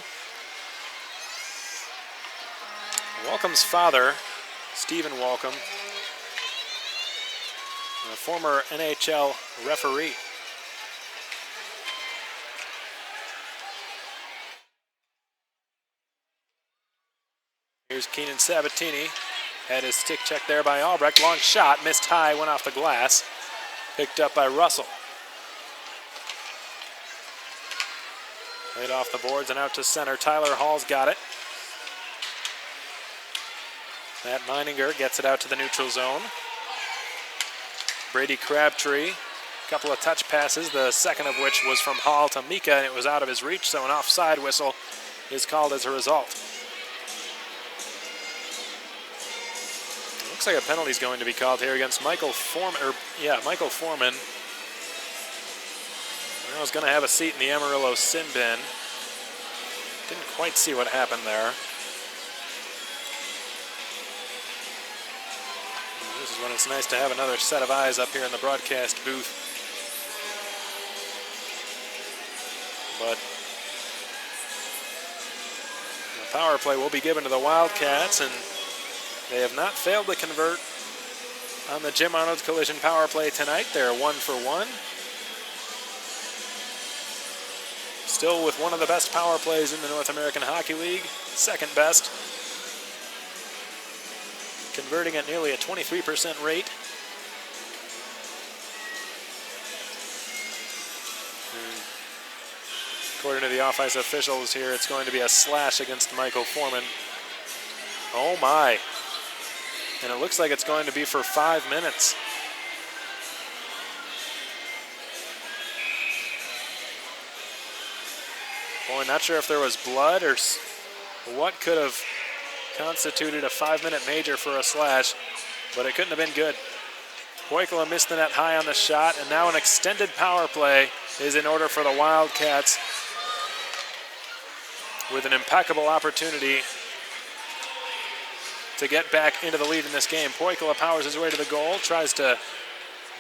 Walcom's father, Stephen Walcom, a former NHL referee. Here's Keenan Sabatini. Had his stick checked there by Albrecht. Long shot, missed high, went off the glass. Picked up by Russell. Laid off the boards and out to center. Tyler Hall's got it. Matt Meininger gets it out to the neutral zone. Brady Crabtree, a couple of touch passes, the second of which was from Hall to Mika, and it was out of his reach, so an offside whistle is called as a result. It looks like a penalty is going to be called here against Michael Foreman. Michael Foreman. I was going to have a seat in the Amarillo sin bin. Didn't quite see what happened there. is when it's nice to have another set of eyes up here in the broadcast booth. But the power play will be given to the Wildcats, and they have not failed to convert on the Jim Arnold Collision power play tonight. They're 1 for 1. Still with one of the best power plays in the North American Hockey League, second best. Converting at nearly a 23% rate. According to the off-ice officials here, it's going to be a slash against Michael Foreman. Oh my. And it looks like it's going to be for 5 minutes. Boy, not sure if there was blood or what could have constituted a 5-minute major for a slash, but it couldn't have been good. Poikila missed the net high on the shot, and now an extended power play is in order for the Wildcats with an impeccable opportunity to get back into the lead in this game. Poikila powers his way to the goal, tries to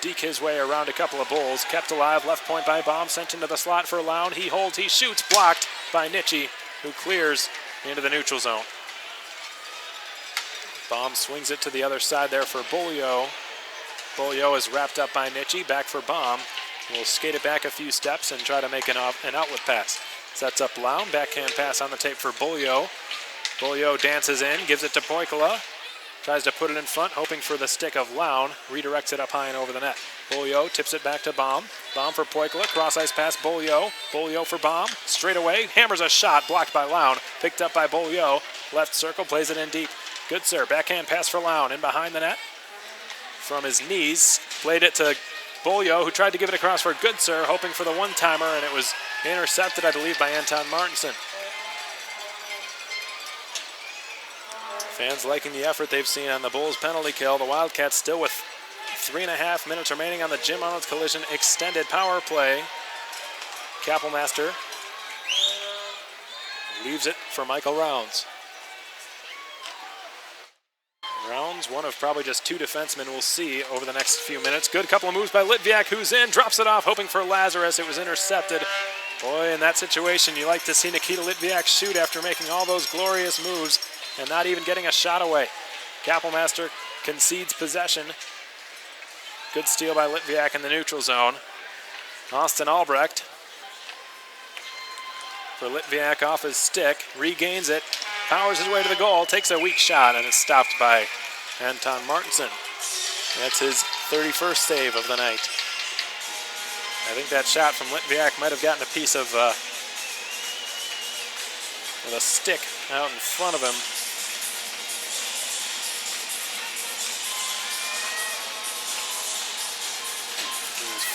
deke his way around a couple of bulls. Kept alive, left point by Baum, sent into the slot for Lown. He holds, he shoots, blocked by Nitschke, who clears into the neutral zone. Baum swings it to the other side there for Beaulieu. Beaulieu is wrapped up by Nitschke, back for Baum. Will skate it back a few steps and try to make an outlet pass. Sets up Lown, backhand pass on the tape for Beaulieu. Beaulieu dances in, gives it to Poikila. Tries to put it in front, hoping for the stick of Lown. Redirects it up high and over the net. Beaulieu tips it back to Baum. Baum for Poikila, cross-ice pass, Beaulieu. Beaulieu for Baum, straight away, hammers a shot, blocked by Lown. Picked up by Beaulieu, left circle, plays it in deep. Good sir, backhand pass for Lown, in behind the net. From his knees, played it to Beaulieu, who tried to give it across for Good sir, hoping for the one-timer, and it was intercepted, I believe, by Anton Martinson. Fans liking the effort they've seen on the Bulls penalty kill. The Wildcats still with 3.5 minutes remaining on the Jim Arnold Collision extended power play. Kapellmaster leaves it for Michael Rounds. Rounds, one of probably just 2 defensemen we'll see over the next few minutes. Good couple of moves by Litviak, who's in, drops it off, hoping for Lazarus. It was intercepted. Boy, in that situation, you like to see Nikita Litviak shoot after making all those glorious moves and not even getting a shot away. Kapellmaster concedes possession. Good steal by Litviak in the neutral zone. Austin Albrecht for Litviak off his stick, regains it, powers his way to the goal, takes a weak shot, and is stopped by Anton Martinson. That's his 31st save of the night. I think that shot from Litviak might have gotten a piece of with a stick out in front of him.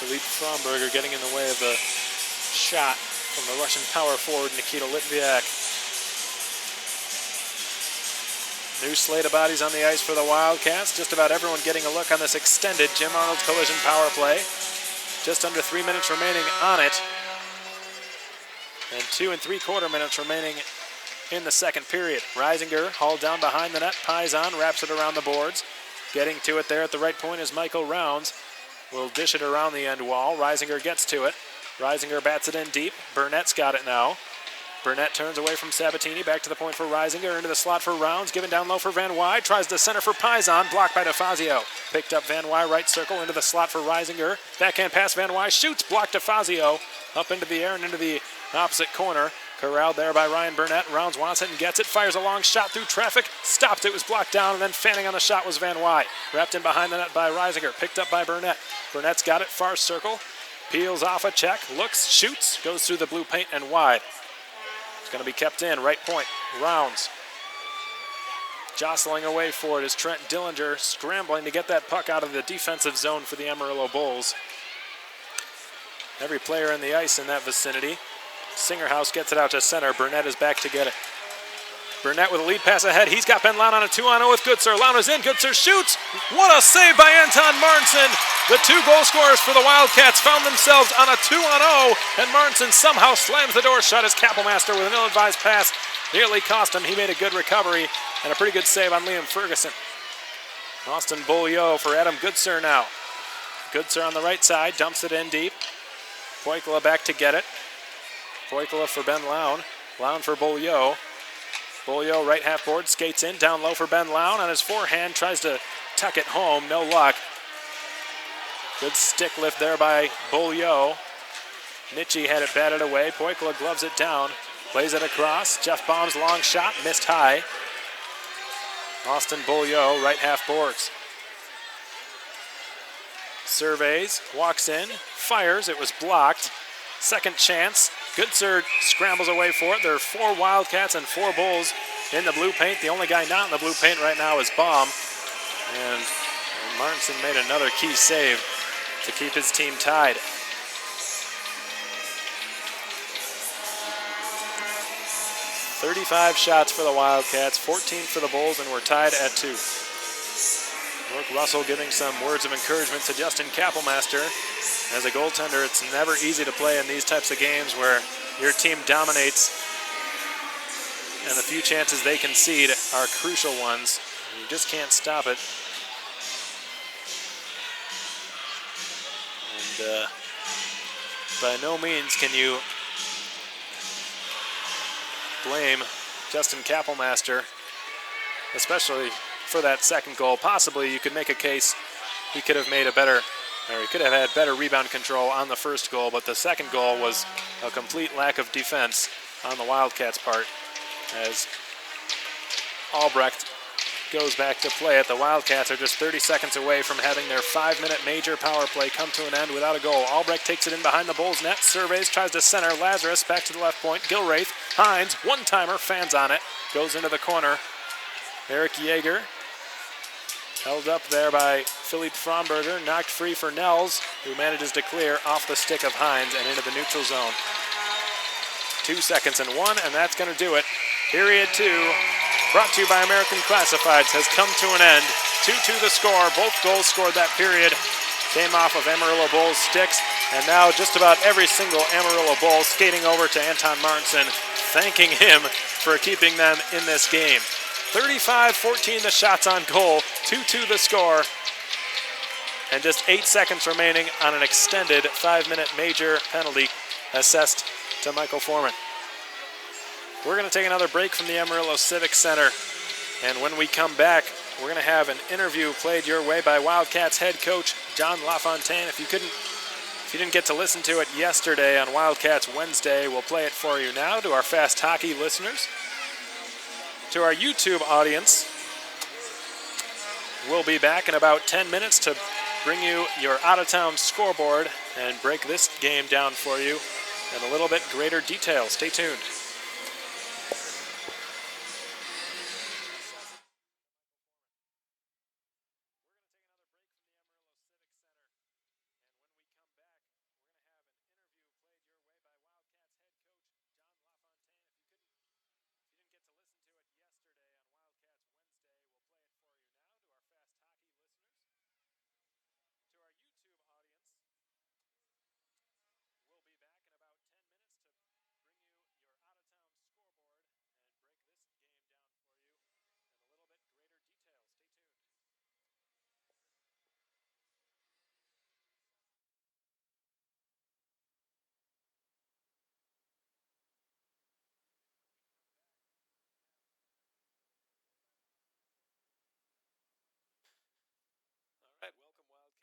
Philippe Fromberger getting in the way of the shot from the Russian power forward Nikita Litviak. New slate of bodies on the ice for the Wildcats. Just about everyone getting a look on this extended Jim Arnold Collision power play. Just under 3 minutes remaining on it. And 2 3/4 minutes remaining in the second period. Reisinger hauled down behind the net. Paisan wraps it around the boards. Getting to it there at the right point is Michael Rounds. Will dish it around the end wall. Reisinger gets to it. Reisinger bats it in deep. Burnett's got it now. Burnett turns away from Sabatini. Back to the point for Reisinger. Into the slot for Rounds. Given down low for Van Wy. Tries to center for Paisan. Blocked by DeFazio. Picked up Van Wy. Right circle. Into the slot for Reisinger. Backhand pass. Van Wy shoots. Blocked DeFazio. Up into the air and into the opposite corner. Corralled there by Ryan Burnett. Rounds wants it and gets it. Fires a long shot through traffic. Stopped. It was blocked down. And then fanning on the shot was Van Wy. Wrapped in behind the net by Reisinger. Picked up by Burnett. Burnett's got it. Far circle. Peels off a check. Looks. Shoots. Goes through the blue paint and wide. It's going to be kept in. Right point. Rounds. Jostling away for it is Trent Dillinger. Scrambling to get that puck out of the defensive zone for the Amarillo Bulls. Every player in the ice in that vicinity. Singerhouse gets it out to center. Burnett is back to get it. Burnett with a lead pass ahead. He's got Ben Lown on a 2-on-0 with Goodsir. Lown is in. Goodsir shoots. What a save by Anton Martinson. The 2 goal scorers for the Wildcats found themselves on a 2-on-0, and Martinson somehow slams the door shut as Kapellmaster with an ill-advised pass nearly cost him. He made a good recovery and a pretty good save on Liam Ferguson. Austin Beaulieu for Adam Goodsir now. Goodsir on the right side, dumps it in deep. Poikala back to get it. Poikala for Ben Lown. Lown for Beaulieu. Beaulieu right half board, skates in, down low for Ben Lown. On his forehand, tries to tuck it home, no luck. Good stick lift there by Beaulieu. Nitchie had it batted away. Poikala gloves it down, plays it across. Jeff Baum's long shot, missed high. Austin Beaulieu, right half boards. Surveys, walks in, fires, it was blocked. Second chance, Goodsir scrambles away for it. There are 4 Wildcats and 4 Bulls in the blue paint. The only guy not in the blue paint right now is Baum. And Martinson made another key save to keep his team tied. "35 shots for the Wildcats, 14 for the Bulls, and we're tied at 2. Brooke Russell giving some words of encouragement to Justin Kappelmaster. As a goaltender, it's never easy to play in these types of games where your team dominates and the few chances they concede are crucial ones. You just can't stop it. And by no means can you blame Justin Kappelmaster, especially for that second goal. Possibly you could make a case he could have made a better, or he could have had better rebound control on the first goal, but the second goal was a complete lack of defense on the Wildcats' part as Albrecht goes back to play it. The Wildcats are just 30 seconds away from having their 5-minute major power play come to an end without a goal. Albrecht takes it in behind the Bulls net, surveys, tries to center. Lazarus back to the left point. Gilraith, Hines, one-timer, fans on it, goes into the corner. Eric Yeager held up there by Philippe Fromberger, knocked free for Nels, who manages to clear off the stick of Hines and into the neutral zone. 2 seconds and 1, and that's going to do it. Period 2, brought to you by American Classifieds, has come to an end. 2-2 the score. Both goals scored that period came off of Amarillo Bulls sticks, and now just about every single Amarillo Bull skating over to Anton Martinson, thanking him for keeping them in this game. 35-14 the shots on goal, 2-2 the score, and just 8 seconds remaining on an extended 5-minute major penalty assessed to Michael Foreman. We're going to take another break from the Amarillo Civic Center, and when we come back, we're going to have an interview played your way by Wildcats head coach John LaFontaine. If you didn't get to listen to it yesterday on Wildcats Wednesday, we'll play it for you now to our Fast Hockey listeners. To our YouTube audience, we'll be back in about 10 minutes to bring you your out-of-town scoreboard and break this game down for you in a little bit greater detail. Stay tuned. All right, welcome Wildcats fans. Hope you had a wonderful holiday.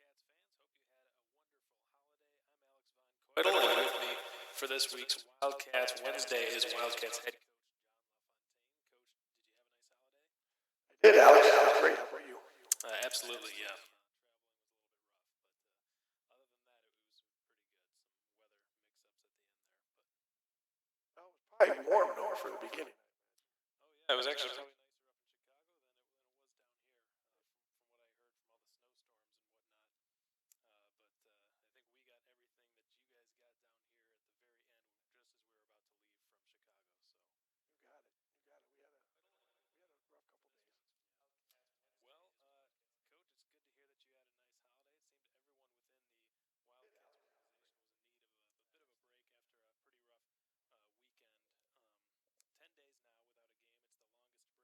I'm Alex Von Coydel, and with me for this week's Wildcats Wednesday is Wildcats head coach John LaFontaine. Coach, did you have a nice holiday? Did, Alex? That was great. How about you? Absolutely, yeah. Probably warm though for the beginning. Yeah, it was actually probably nicer up in Chicago than it was down here, from what I heard from all the snowstorms and whatnot. But I think we got everything that you guys got down here at the very end, just as we were about to leave from Chicago. So you got it. Well, Coach, it's good to hear that you had a nice holiday. It seemed everyone within the Wildcats organization was in need of a bit of a break after a pretty rough weekend. 10 days now without a game. It's the longest break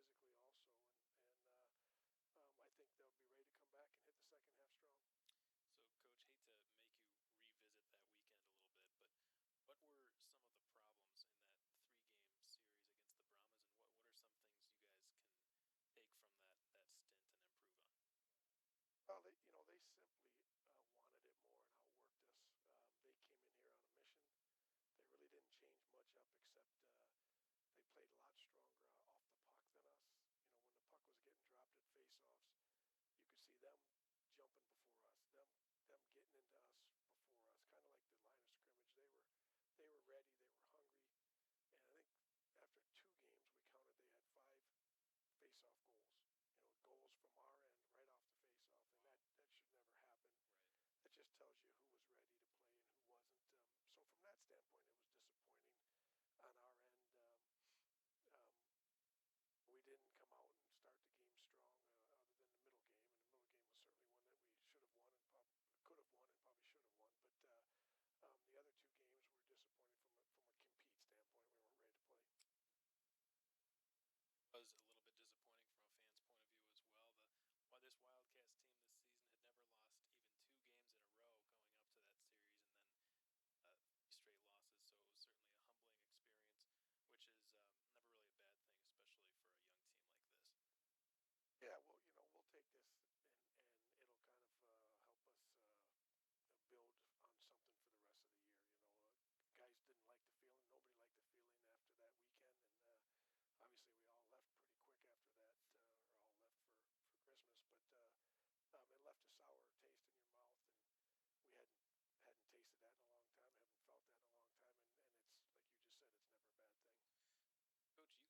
physically also, and I think they'll be ready to come back and hit the second half strong. So, Coach, hate to make you revisit that weekend a little bit, but what were some of the problems in that three-game series against the Brahmas, and what are some things you guys can take from that stint and improve on? Well, they simply wanted it more and outworked us. They came in here on a mission. They really didn't change much up except they played a lot stronger off the puck than us. When the puck was getting dropped at faceoffs, you could see them jumping before us, them getting into us before us, kind of like the line of scrimmage. They were ready, they were hungry, and I think after 2 games we counted they had 5 face-off goals. Goals from our end right off the face-off, and Wow. that should never happen. Right. That just tells you who was ready to play and who wasn't. So from that standpoint, it was disappointing on our end. Um, we didn't come out and start the game strong, other than the middle game, and the middle game was certainly one that we should have won and could have won and probably should have won. But the other 2 games were disappointing from a compete standpoint. We weren't ready to play. Was a little bit disappointing from a fan's point of view as well. This Wildcats team this season had never lost even 2 games in a row going up to that series, and then 3 straight losses. So it was certainly a humbling experience, which is never really a bad thing,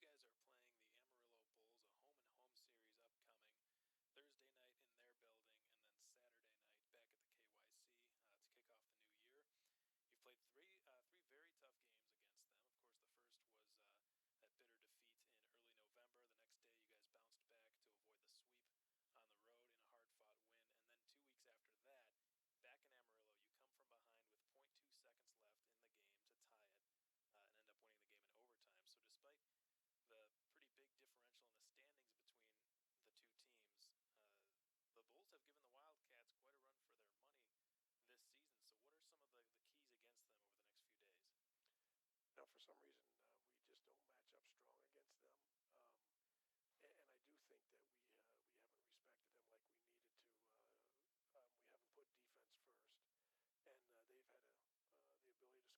especially for a young team like this. Yeah, well, we'll take this and it'll kind of help us build on something for the rest of the year. Guys didn't like the feeling. Nobody liked the feeling after that weekend, and obviously we all left pretty quick after that, or all left for Christmas. But it left a sour taste in your mouth, and we hadn't tasted that in a long time. Haven't felt that in a long time, and it's like you just said, it's never a bad thing. Coach, you guys are playing the Amarillo Bulls, a home-and-home series upcoming Thursday night in their building, and then Saturday night back at the KYC to kick off the new year. You've played three very tough games against them.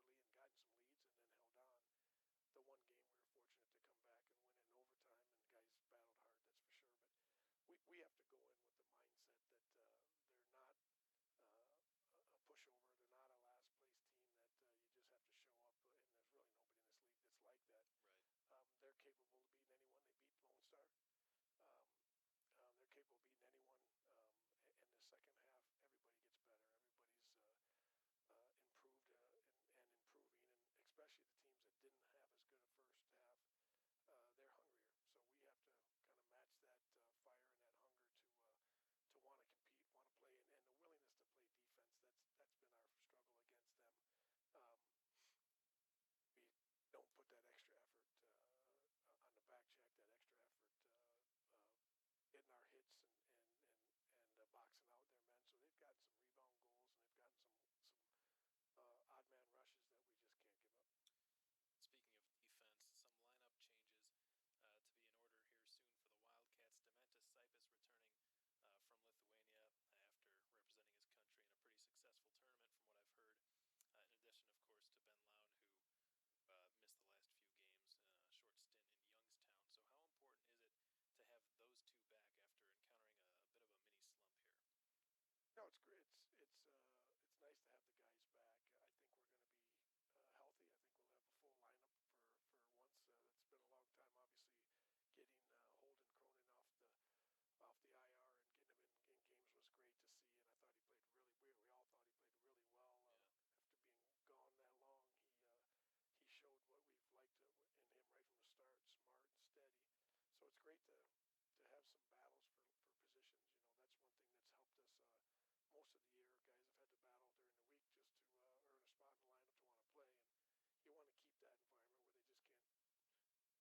Of course, the first was that bitter defeat in early November. The next day, you guys bounced back to avoid the sweep on the road in a hard-fought win. And then 2 weeks after that, back in Amarillo, you come from behind with .2 seconds left in the game to tie it and end up winning the game in overtime. So despite the pretty big differential in the standings between the two teams, the Bulls have given the Wildcats quite a run for their money this season. So what are some of the keys against them over the next few days? For some reason, we just don't match up strong against them. And I do think that we haven't respected them like we needed to. We haven't put defense first, and they've had the ability to score on us. They've scored early and gotten some leads, and then held on. The one game we were fortunate to come back and win in overtime, and guys battled hard, that's for sure. But we have to go in with the mindset that they're not a pushover. They're not a last place team that you just have to show up, and there's really nobody in this league that's like that. Right. They're capable of beating anyone. They beat Lone Star. They're capable of beating anyone. In the second half, everybody gets better. Everybody's improved and improving, and especially the teams that didn't have as good a first half, they're hungrier. So we have to kind of match that fire and that hunger to want to compete, want to play, and the willingness to play defense. That's been our struggle against them. We don't put that extra effort on the back check, that extra effort getting our hits and boxing out their men. So they've gotten some rebound goals, and they've gotten some odd man rushes that we just can't give up. Speaking of defense, some lineup changes to be in order here soon for the Wildcats. Demantas Sipis returning from Lithuania after representing his country in a pretty successful tournament from what I've heard. In addition, of course, to Ben Lown, who missed the last few games, a short stint in Youngstown. So how important is it to have those two back after encountering a bit of a mini slump here? No, it's great. It's nice to have the guys back. I think we're going to be healthy. I think we'll have a full lineup for once. It's been a long time, obviously. Getting Holden Cronin off the IR and getting him in games was great to see, and I thought he played really weird. We all thought he played really well. Yeah. After being gone that long, he showed what we've liked in him right from the start: smart and steady. So it's great to have some battles for positions. That's one thing that's helped us most of the year. Guys have had to battle during the week just to earn a spot in the lineup to want to play, and you want to keep that environment where they just can't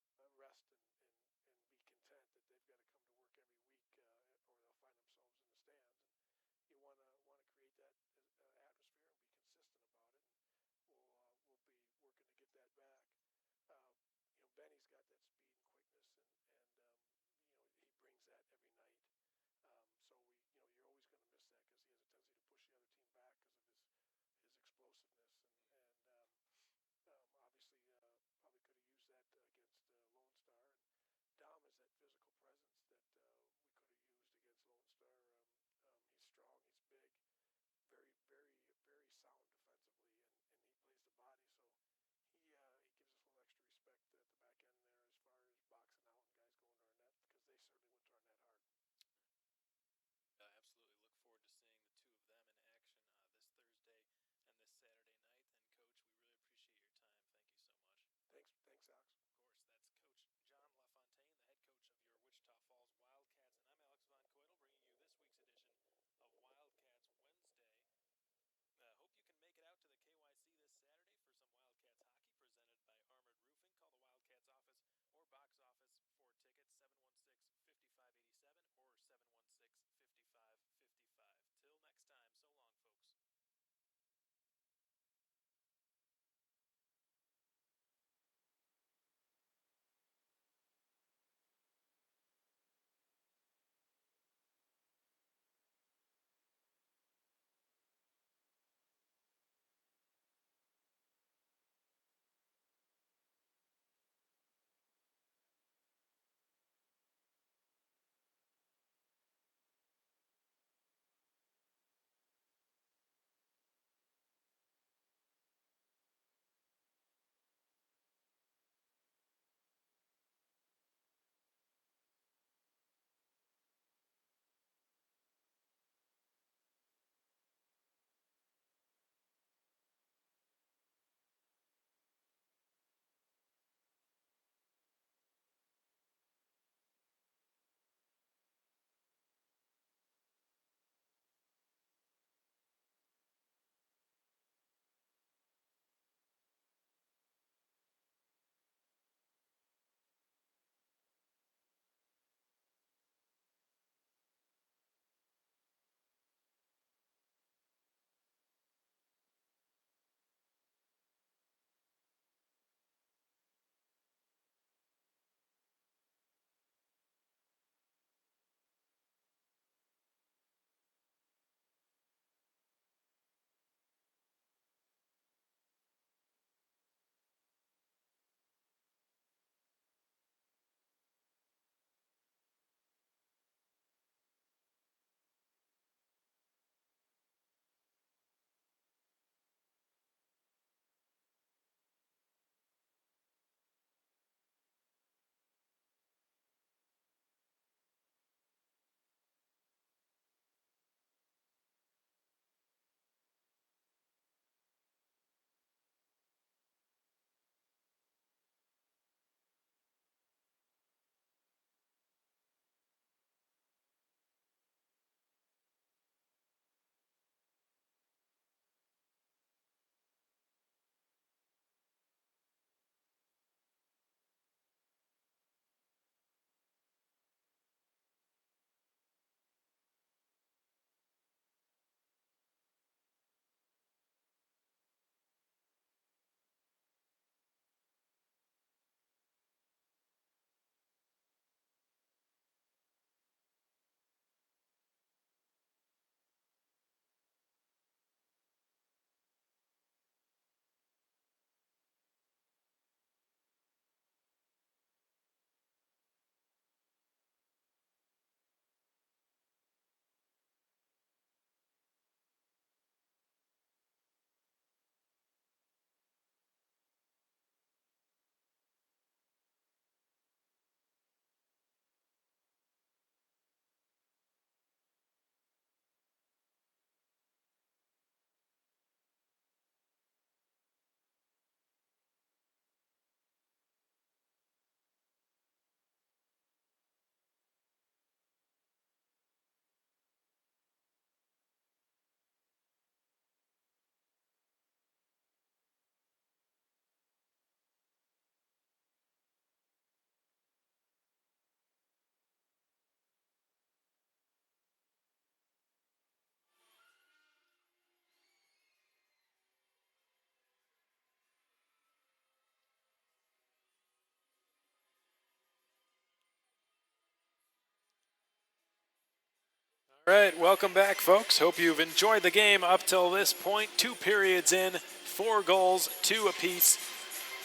All right, welcome back, folks. Hope you've enjoyed the game up till this point. 2 periods in, 4 goals, 2 apiece.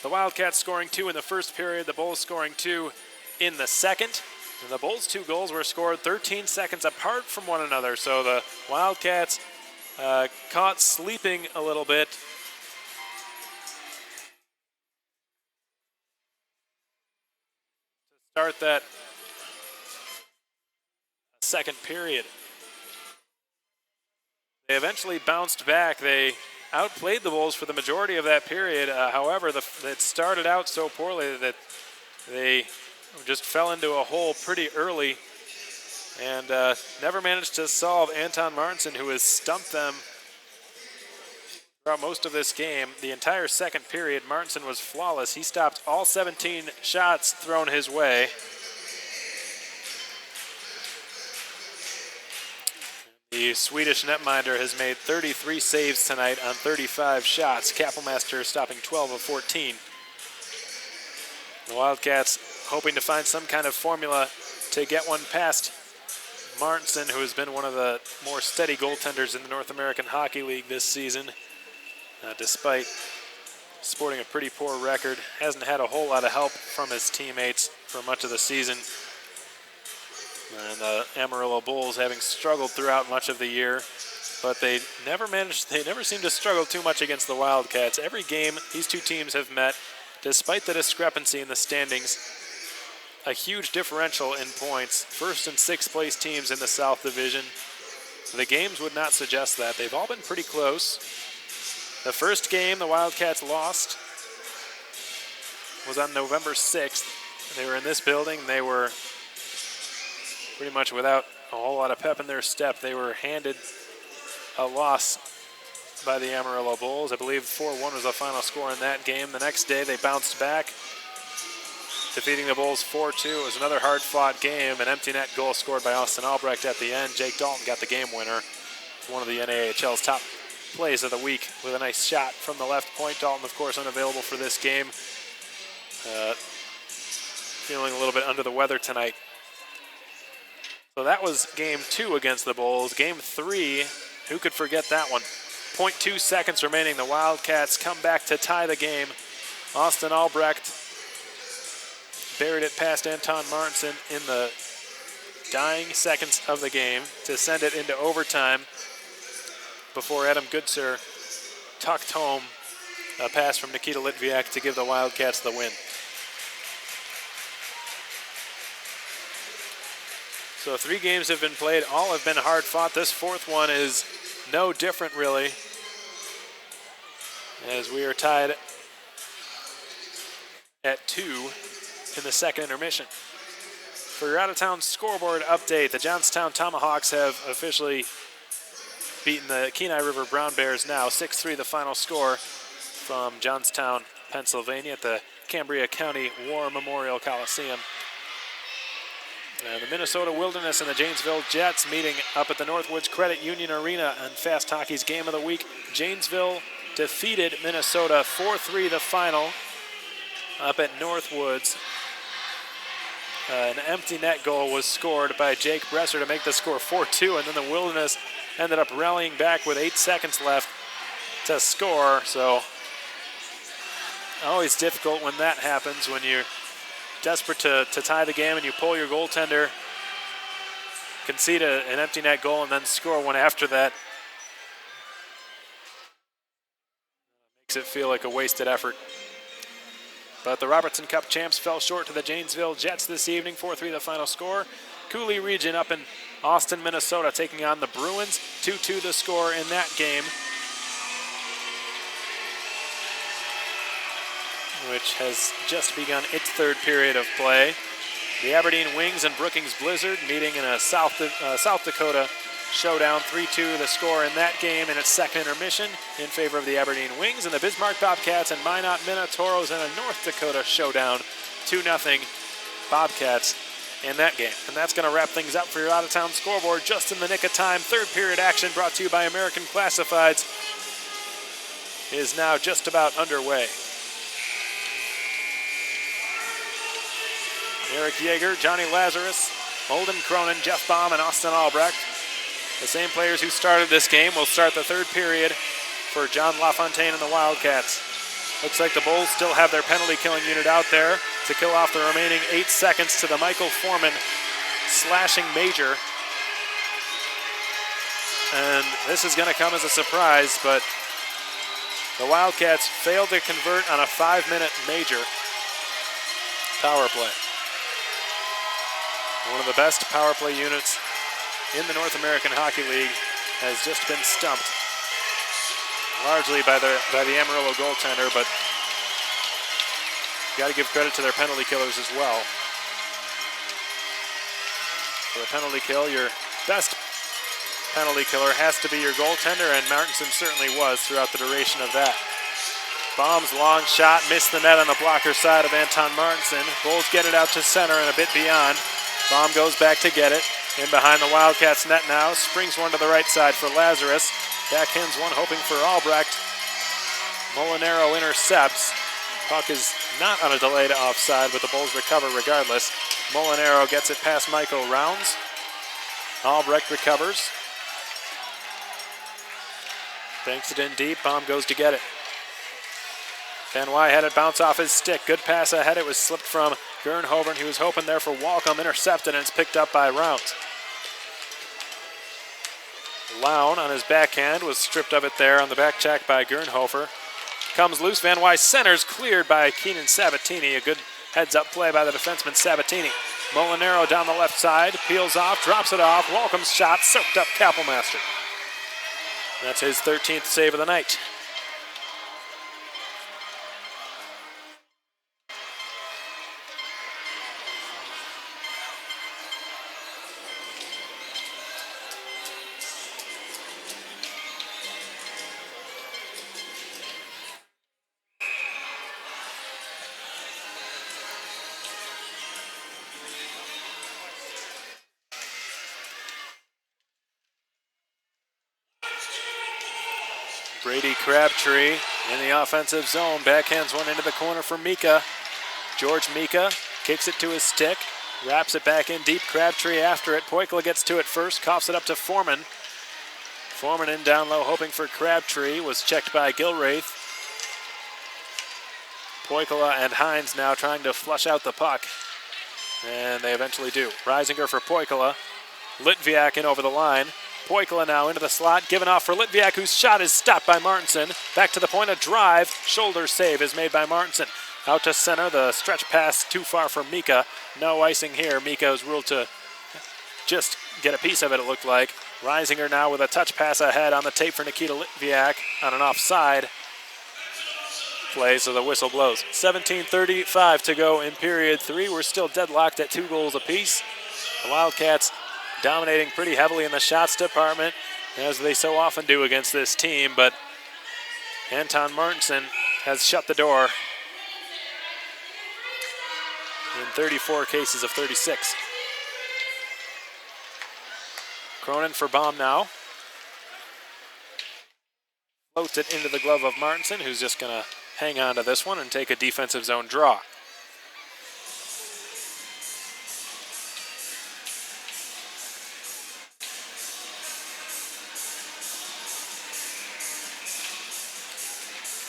The Wildcats scoring 2 in the first period, the Bulls scoring 2 in the second. And the Bulls' 2 goals were scored 13 seconds apart from one another, so the Wildcats caught sleeping a little bit. To start that second period. They eventually bounced back. They outplayed the Bulls for the majority of that period. However, it started out so poorly that they just fell into a hole pretty early and never managed to solve Anton Martinson, who has stumped them throughout most of this game. The entire second period, Martinson was flawless. He stopped all 17 shots thrown his way. The Swedish netminder has made 33 saves tonight on 35 shots. Kappelmaster stopping 12 of 14. The Wildcats hoping to find some kind of formula to get one past Martinson, who has been one of the more steady goaltenders in the North American Hockey League this season. Despite sporting a pretty poor record, hasn't had a whole lot of help from his teammates for much of the season. And the Amarillo Bulls having struggled throughout much of the year, but they never seem to struggle too much against the Wildcats. Every game these two teams have met, despite the discrepancy in the standings, a huge differential in points. First and sixth place teams in the South Division. The games would not suggest that. They've all been pretty close. The first game the Wildcats lost was on November 6th. They were in this building. They were pretty much without a whole lot of pep in their step. They were handed a loss by the Amarillo Bulls. I believe 4-1 was the final score in that game. The next day they bounced back, defeating the Bulls 4-2. It was another hard-fought game. An empty net goal scored by Austin Albrecht at the end. Jake Dalton got the game winner. One of the NAHL's top plays of the week with a nice shot from the left point. Dalton, of course, unavailable for this game. Feeling a little bit under the weather tonight. So that was game 2 against the Bulls. Game 3, who could forget that one? 0.2 seconds remaining. The Wildcats come back to tie the game. Austin Albrecht buried it past Anton Martinson in the dying seconds of the game to send it into overtime before Adam Goodsir tucked home a pass from Nikita Litviak to give the Wildcats the win. So 3 games have been played. All have been hard fought. This 4th one is no different, really, as we are tied at 2 in the second intermission. For your out-of-town scoreboard update, the Johnstown Tomahawks have officially beaten the Kenai River Brown Bears now. 6-3 the final score from Johnstown, Pennsylvania at the Cambria County War Memorial Coliseum. The Minnesota Wilderness and the Janesville Jets meeting up at the Northwoods Credit Union Arena on Fast Hockey's Game of the Week. Janesville defeated Minnesota 4-3 the final up at Northwoods. An empty net goal was scored by Jake Bresser to make the score 4-2, and then the Wilderness ended up rallying back with 8 seconds left to score. So always difficult when that happens, when you're desperate to tie the game and you pull your goaltender, concede an empty net goal, and then score one after that. Makes it feel like a wasted effort. But the Robertson Cup champs fell short to the Janesville Jets this evening, 4-3 the final score. Cooley Region up in Austin, Minnesota, taking on the Bruins, 2-2 the score in that game, which has just begun its 3rd period of play. The Aberdeen Wings and Brookings Blizzard meeting in a South Dakota showdown, 3-2 the score in that game in its second intermission in favor of the Aberdeen Wings, and the Bismarck Bobcats and Minot Minotauros in a North Dakota showdown, 2-0 Bobcats in that game. And that's going to wrap things up for your out-of-town scoreboard just in the nick of time. 3rd period action brought to you by American Classifieds is now just about underway. Eric Yeager, Johnny Lazarus, Holden Cronin, Jeff Baum, and Austin Albrecht The same players who started this game will start the third period for John LaFontaine and the Wildcats. Looks like the Bulls still have their penalty killing unit out there to kill off the remaining 8 seconds to the Michael Foreman slashing major. And this is going to come as a surprise, but the Wildcats failed to convert on a 5-minute major power play. One of the best power play units in the North American Hockey League has just been stumped, largely by the Amarillo goaltender, but you got to give credit to their penalty killers as well. For the penalty kill, your best penalty killer has to be your goaltender, and Martinson certainly was throughout the duration of that. Baum's long shot missed the net on the blocker side of Anton Martinson. Bulls get it out to center and a bit beyond. Baum goes back to get it. In behind the Wildcats net now. Springs one to the right side for Lazarus. Backhands one hoping for Albrecht. Molinaro intercepts. Puck is not on a delay to offside, but the Bulls recover regardless. Molinaro gets it past Michael Rounds. Albrecht recovers. Banks it in deep. Baum goes to get it. Van Wy had it bounce off his stick. Good pass ahead. It was slipped from Gernhoven. He was hoping there for Walcom. Intercepted, and it's picked up by Rounds. Lown on his backhand was stripped of it there on the back check by Gernhofer. Comes loose. Van Wy centers, cleared by Keenan Sabatini. A good heads-up play by the defenseman Sabatini. Molinaro down the left side. Peels off, drops it off. Walcom's shot soaked up Kappelmaster. That's his 13th save of the night. Brady Crabtree in the offensive zone. Backhands one into the corner for Mika. George Mika kicks it to his stick. Wraps it back in deep. Crabtree after it. Poikla gets to it first. Coughs it up to Foreman. Foreman in down low hoping for Crabtree. Was checked by Gilraith. Poikla and Hines now trying to flush out the puck. And they eventually do. Reisinger for Poikla. Litviak in over the line. Poikla now into the slot, given off for Litviak, whose shot is stopped by Martinson. Back to the point, a drive. Shoulder save is made by Martinson. Out to center, the stretch pass too far for Mika. No icing here. Mika is ruled to just get a piece of it, it looked like. Reisinger now with a touch pass ahead on the tape for Nikita Litviak on an offside play, so the whistle blows. 17:35 to go in period 3. We're still deadlocked at 2 goals apiece. The Wildcats dominating pretty heavily in the shots department, as they so often do against this team, but Anton Martinson has shut the door in 34 cases of 36. Cronin for Baum now. Floats it into the glove of Martinson, who's just going to hang on to this one and take a defensive zone draw.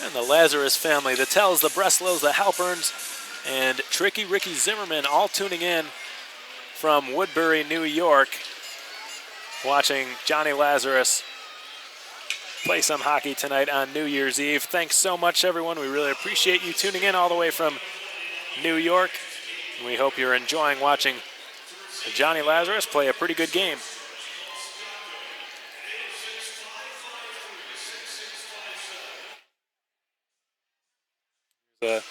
And the Lazarus family, the Tells, the Breslows, the Halperns, and Tricky Ricky Zimmerman all tuning in from Woodbury, New York, watching Johnny Lazarus play some hockey tonight on New Year's Eve. Thanks so much, everyone. We really appreciate you tuning in all the way from New York. And we hope you're enjoying watching Johnny Lazarus play a pretty good game. The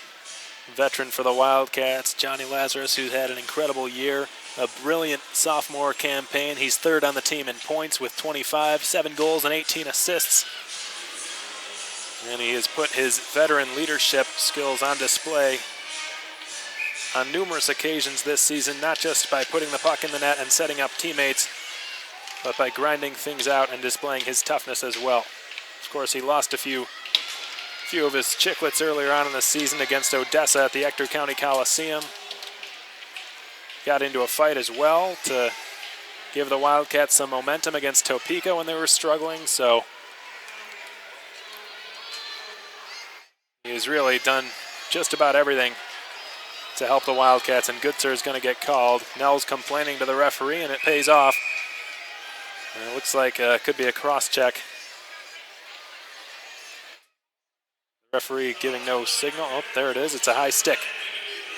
veteran for the Wildcats, Johnny Lazarus, who's had an incredible year, a brilliant sophomore campaign. He's third on the team in points with 25, 7 goals and 18 assists. And he has put his veteran leadership skills on display on numerous occasions this season, not just by putting the puck in the net and setting up teammates, but by grinding things out and displaying his toughness as well. Of course, he lost a few of his chicklets earlier on in the season against Odessa at the Ector County Coliseum. Got into a fight as well to give the Wildcats some momentum against Topeka when they were struggling. So he's really done just about everything to help the Wildcats, and Goodser is going to get called. Nell's complaining to the referee, and it pays off. And it looks like it could be a cross-check. Referee giving no signal. Oh, there it is. It's a high stick.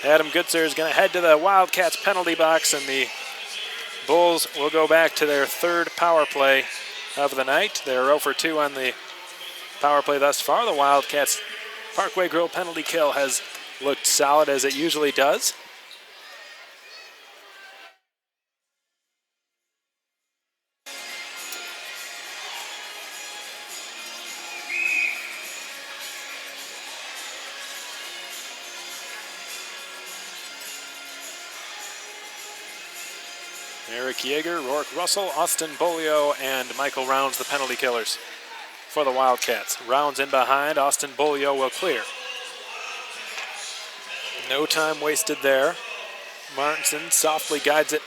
Adam Goodser is going to head to the Wildcats penalty box, and the Bulls will go back to their third power play of the night. They're 0 for 2 on the power play thus far. The Wildcats' Parkway Grill penalty kill has looked solid as it usually does. Eric Yeager, Rourke Russell, Austin Bolio, and Michael Rounds, the penalty killers for the Wildcats. Rounds in behind, Austin Bolio will clear. No time wasted there. Martinson softly guides it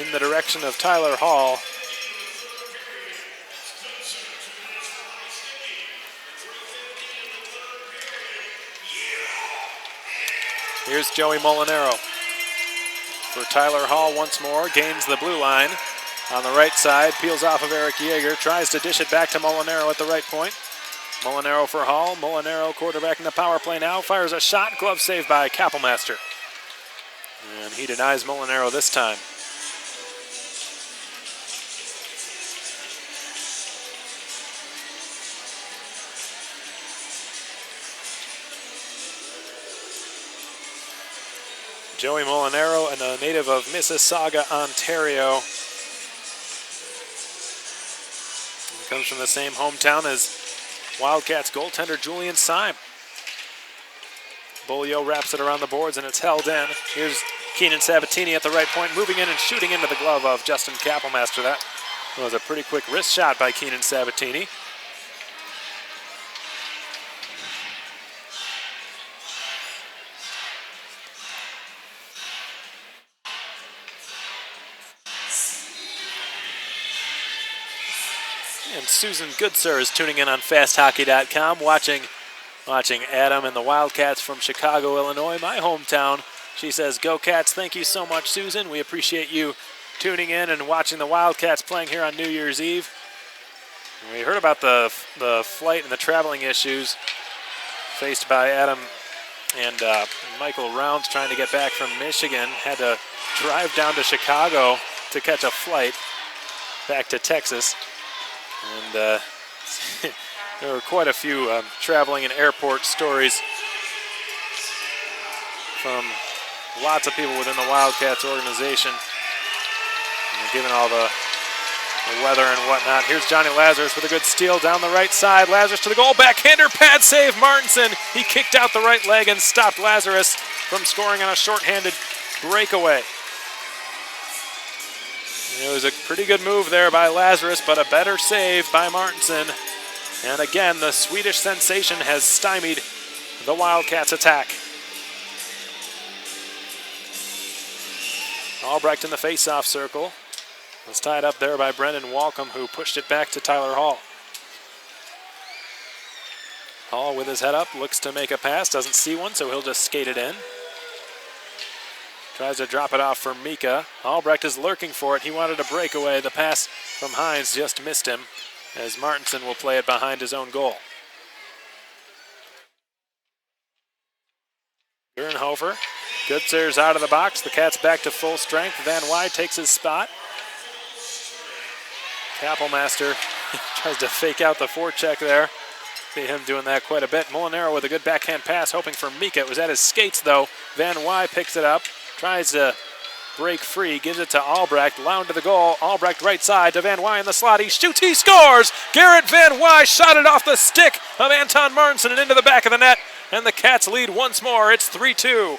in the direction of Tyler Hall. Here's Joey Molinaro for Tyler Hall once more, gains the blue line on the right side, peels off of Eric Yeager, tries to dish it back to Molinaro at the right point. Molinaro for Hall. Molinaro quarterbacking the power play now, fires a shot, glove saved by Kappelmaster. And he denies Molinaro this time. Joey Molinaro, a native of Mississauga, Ontario. He comes from the same hometown as Wildcats goaltender Julian Syme. Bolio wraps it around the boards and it's held in. Here's Keenan Sabatini at the right point, moving in and shooting into the glove of Justin Kappelmaster. That was a pretty quick wrist shot by Keenan Sabatini. And Susan Goodser is tuning in on FastHockey.com, watching Adam and the Wildcats from Chicago, Illinois, my hometown. She says, "Go Cats." Thank you so much, Susan. We appreciate you tuning in and watching the Wildcats playing here on New Year's Eve. We heard about the flight and the traveling issues faced by Adam and Michael Rounds trying to get back from Michigan. Had to drive down to Chicago to catch a flight back to Texas. And there were quite a few traveling and airport stories from lots of people within the Wildcats organization. And given all the weather and whatnot. Here's Johnny Lazarus with a good steal down the right side. Lazarus to the goal, backhander, pad save, Martinson. He kicked out the right leg and stopped Lazarus from scoring on a shorthanded breakaway. It was a pretty good move there by Lazarus, but a better save by Martinson. And again, the Swedish sensation has stymied the Wildcats' attack. Albrecht in the face-off circle. Was tied up there by Brendan Walcom, who pushed it back to Tyler Hall. Hall with his head up, looks to make a pass, doesn't see one, so he'll just skate it in. Tries to drop it off for Mika. Albrecht is lurking for it. He wanted a breakaway. The pass from Hines just missed him, as Martinson will play it behind his own goal. Gernhofer. Goodser's out of the box. The Cats back to full strength. Van Wy takes his spot. Kappelmaster tries to fake out the forecheck there. See him doing that quite a bit. Molinaro with a good backhand pass, hoping for Mika. It was at his skates, though. Van Wy picks it up, tries to break free, gives it to Albrecht. Lound to the goal. Albrecht right side to Van Wy in the slot. He shoots, he scores! Garrett Van Wy shot it off the stick of Anton Martinson and into the back of the net. And the Cats lead once more. It's 3-2.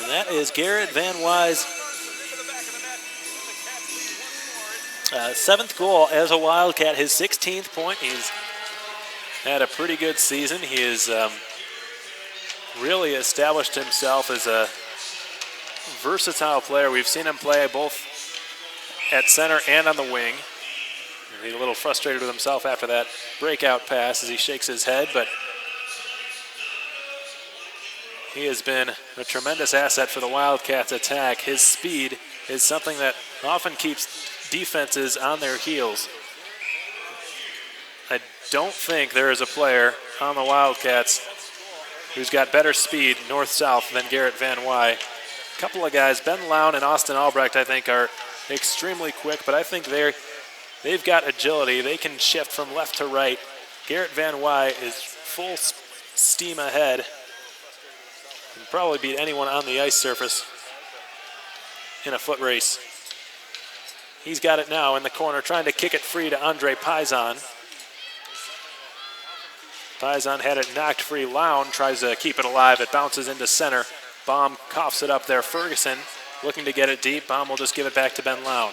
And that is Garrett Van Wy's 7th goal as a Wildcat, his 16th point. He's had a pretty good season. He has really established himself as a versatile player. We've seen him play both at center and on the wing. He's a little frustrated with himself after that breakout pass as he shakes his head, but he has been a tremendous asset for the Wildcats' attack. His speed is something that often keeps defenses on their heels. I don't think there is a player on the Wildcats who's got better speed north-south than Garrett Van Wy. A couple of guys, Ben Lown and Austin Albrecht, I think are extremely quick, but I think they've got agility. They can shift from left to right. Garrett Van Wy is full steam ahead. Can probably beat anyone on the ice surface in a foot race. He's got it now in the corner, trying to kick it free to Andre Paisan. Paisan had it knocked free. Lown tries to keep it alive. It bounces into center. Baum coughs it up there. Ferguson looking to get it deep. Baum will just give it back to Ben Lown.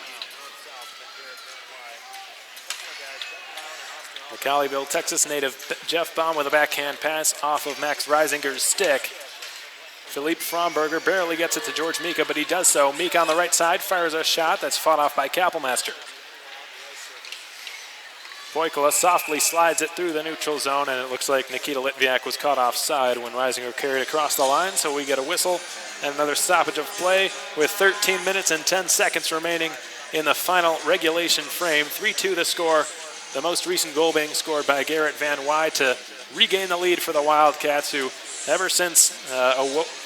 McCallyville, Texas native Jeff Baum with a backhand pass off of Max Reisinger's stick. Philippe Fromberger barely gets it to George Mika, but he does so. Mika on the right side fires a shot that's fought off by Kappelmaster. Poikala softly slides it through the neutral zone, and it looks like Nikita Litviak was caught offside when Reisinger carried across the line, so we get a whistle and another stoppage of play with 13 minutes and 10 seconds remaining in the final regulation frame. 3-2 the score, the most recent goal being scored by Garrett Van Wy to regain the lead for the Wildcats, who ever since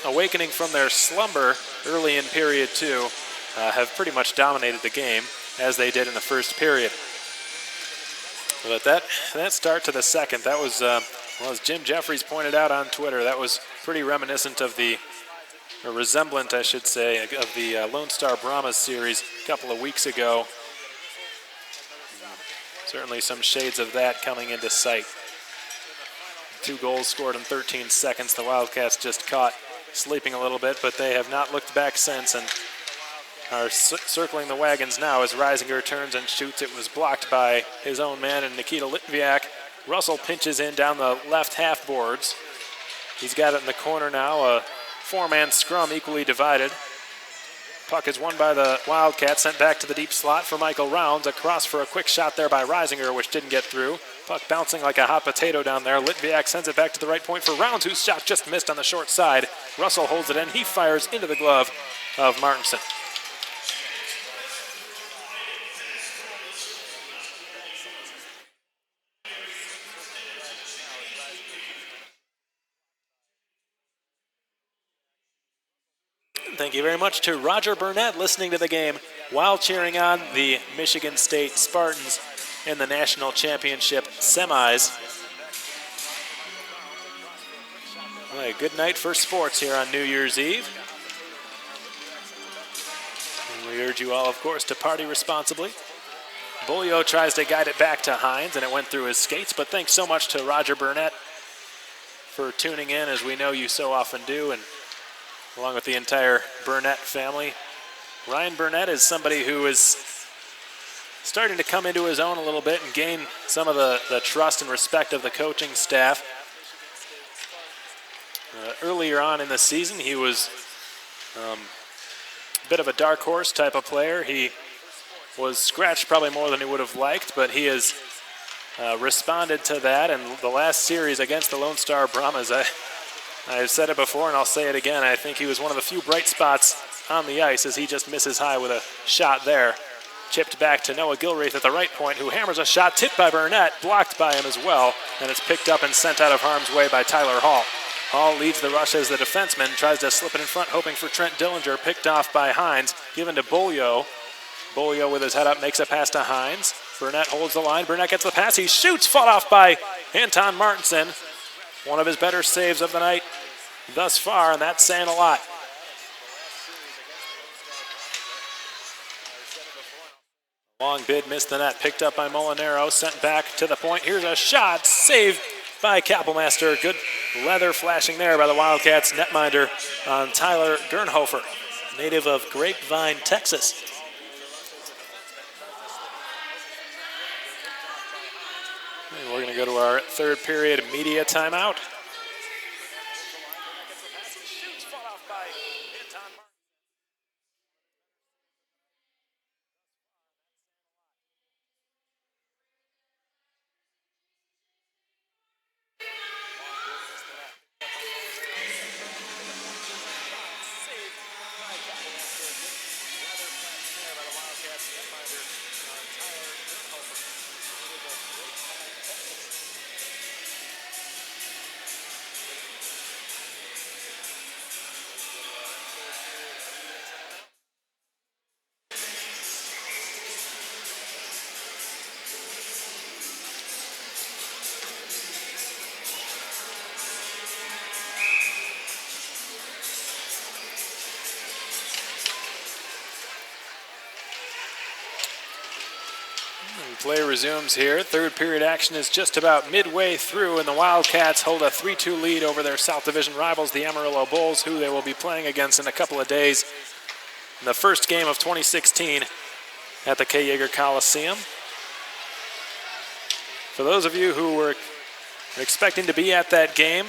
awakening from their slumber early in period 2 have pretty much dominated the game as they did in the first period. But that start to the second, that was, well, as Jim Jeffries pointed out on Twitter, that was pretty reminiscent of or resemblant, I should say, of the Lone Star Brahmas series a couple of weeks ago. Certainly some shades of that coming into sight. 2 goals scored in 13 seconds. The Wildcats just caught sleeping a little bit, but they have not looked back since and are circling the wagons now as Reisinger turns and shoots. It was blocked by his own man and Nikita Litviak. Russell pinches in down the left half boards. He's got it in the corner now, a 4-man scrum equally divided. Puck is won by the Wildcats, sent back to the deep slot for Michael Rounds. Across for a quick shot there by Reisinger, which didn't get through. Puck bouncing like a hot potato down there. Litviak sends it back to the right point for Rounds, whose shot just missed on the short side. Russell holds it in. He fires into the glove of Martinson. Thank you very much to Roger Burnett listening to the game while cheering on the Michigan State Spartans in the national championship semis. Well, a good night for sports here on New Year's Eve. And we urge you all, of course, to party responsibly. Bolio tries to guide it back to Hines, and it went through his skates, but thanks so much to Roger Burnett for tuning in, as we know you so often do, and along with the entire Burnett family. Ryan Burnett is somebody who is starting to come into his own a little bit and gain some of the trust and respect of the coaching staff. Earlier on in the season, he was a bit of a dark horse type of player. He was scratched probably more than he would have liked, but he has responded to that. And the last series against the Lone Star Brahmas, I've said it before and I'll say it again, I think he was one of the few bright spots on the ice as he just misses high with a shot there. Chipped back to Noah Gilreath at the right point, who hammers a shot tipped by Burnett, blocked by him as well, and it's picked up and sent out of harm's way by Tyler Hall. Hall leads the rush as the defenseman, tries to slip it in front, hoping for Trent Dillinger, picked off by Hines, given to Bolio. Bolio with his head up makes a pass to Hines. Burnett holds the line, Burnett gets the pass, he shoots, fought off by Anton Martinson. One of his better saves of the night thus far, and that's saying a lot. Long bid missed the net, picked up by Molinaro, sent back to the point. Here's a shot, saved by Kappelmaster. Good leather flashing there by the Wildcats netminder on Tyler Gernhofer, native of Grapevine, Texas. And we're going to go to our third period media timeout. Play resumes here. Third period action is just about midway through, and the Wildcats hold a 3-2 lead over their South Division rivals, the Amarillo Bulls, who they will be playing against in a couple of days in the first game of 2016 at the K. Yeager Coliseum. For those of you who were expecting to be at that game,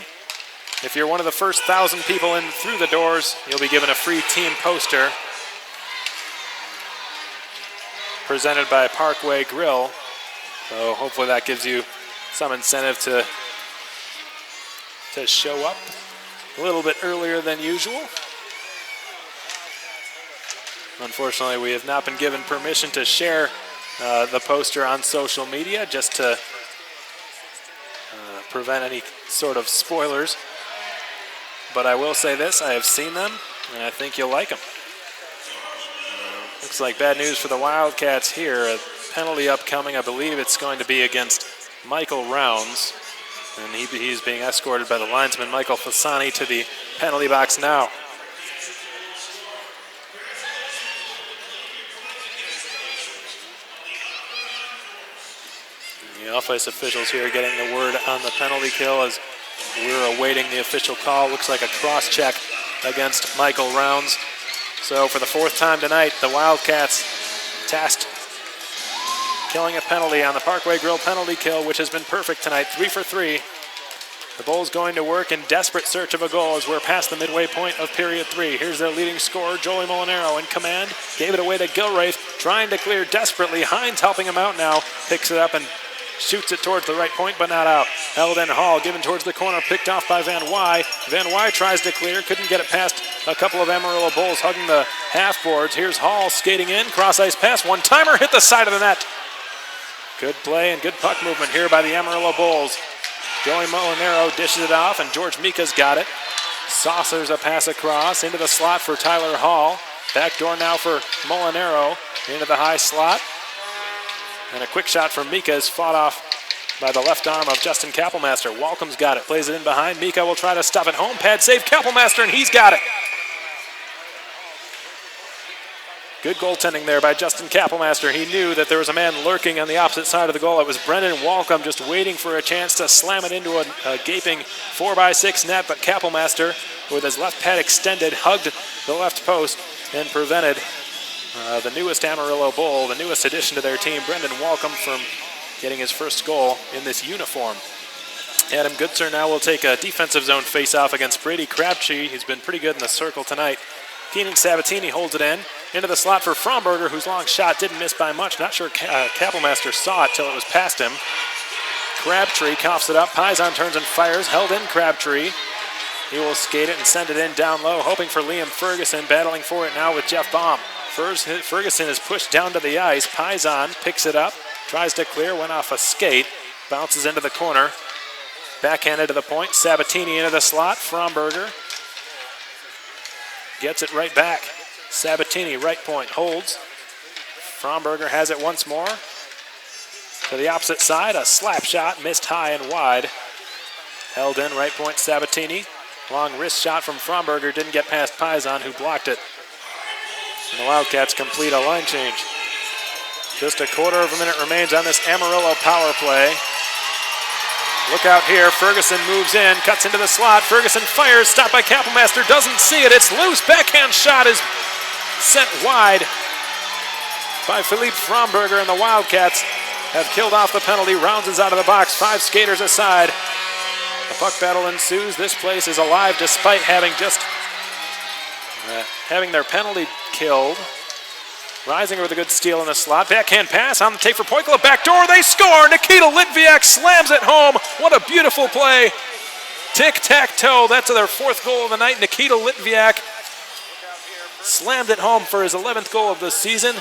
if you're one of the first 1,000 people in through the doors, you'll be given a free team poster presented by Parkway Grill. So hopefully that gives you some incentive to show up a little bit earlier than usual. Unfortunately, we have not been given permission to share the poster on social media, just to prevent any sort of spoilers. But I will say this, I have seen them, and I think you'll like them. Looks like bad news for the Wildcats here. A penalty upcoming. I believe it's going to be against Michael Rounds. And he's being escorted by the linesman, Michael Fasani, to the penalty box now. The off-ice officials here getting the word on the penalty kill as we're awaiting the official call. Looks like a cross-check against Michael Rounds. So for the fourth time tonight, the Wildcats tasked killing a penalty on the Parkway Grill penalty kill, which has been perfect tonight, 3 for 3. The Bulls going to work in desperate search of a goal as we're past the midway point of period 3. Here's their leading scorer, Joey Molinaro, in command. Gave it away to Gilraith, trying to clear desperately. Hines helping him out now, picks it up and shoots it towards the right point, but not out. Held in Hall, given towards the corner, picked off by Van Wy. Van Wy tries to clear, couldn't get it past a couple of Amarillo Bulls hugging the half boards. Here's Hall skating in, cross-ice pass, one-timer, hit the side of the net. Good play and good puck movement here by the Amarillo Bulls. Joey Molinaro dishes it off, and George Mika's got it. Saucers a pass across into the slot for Tyler Hall. Backdoor now for Molinaro into the high slot. And a quick shot from Mika is fought off by the left arm of Justin Kappelmaster. Walcomb's got it, plays it in behind. Mika will try to stop it. Home pad save, Kappelmaster, and he's got it. Good goaltending there by Justin Kappelmaster. He knew that there was a man lurking on the opposite side of the goal. It was Brendan Walcomb just waiting for a chance to slam it into a gaping 4x6 net, but Kappelmaster, with his left pad extended, hugged the left post and prevented the newest Amarillo Bull, the newest addition to their team, Brendan Walcomb, from getting his first goal in this uniform. Adam Goodser now will take a defensive zone face-off against Brady Crabtree. He's been pretty good in the circle tonight. Keenan Sabatini holds it in. Into the slot for Fromberger, whose long shot didn't miss by much. Not sure Kappelmaster saw it till it was past him. Crabtree coughs it up. Paisan turns and fires. Held in Crabtree. He will skate it and send it in down low, hoping for Liam Ferguson, battling for it now with Jeff Baum. Ferguson is pushed down to the ice. Paisan picks it up, tries to clear, went off a skate, bounces into the corner. Backhanded to the point. Sabatini into the slot. Fromberger gets it right back. Sabatini, right point, holds. Fromberger has it once more. To the opposite side, a slap shot, missed high and wide. Held in, right point, Sabatini. Long wrist shot from Fromberger, didn't get past Paisan, who blocked it. And the Wildcats complete a line change. Just a quarter of a minute remains on this Amarillo power play. Look out here. Ferguson moves in, cuts into the slot. Ferguson fires, stopped by Kappelmaster, doesn't see it. It's loose. Backhand shot is sent wide by Philippe Fromberger, and the Wildcats have killed off the penalty. Rounds is out of the box. 5 skaters aside. The puck battle ensues. This place is alive despite having just having their penalty killed. Reisinger with a good steal in the slot. Backhand pass on the take for Poikila. Backdoor, they score! Nikita Litviak slams it home. What a beautiful play. Tic-tac-toe, that's their 4th goal of the night. Nikita Litviak slammed it home for his 11th goal of the season.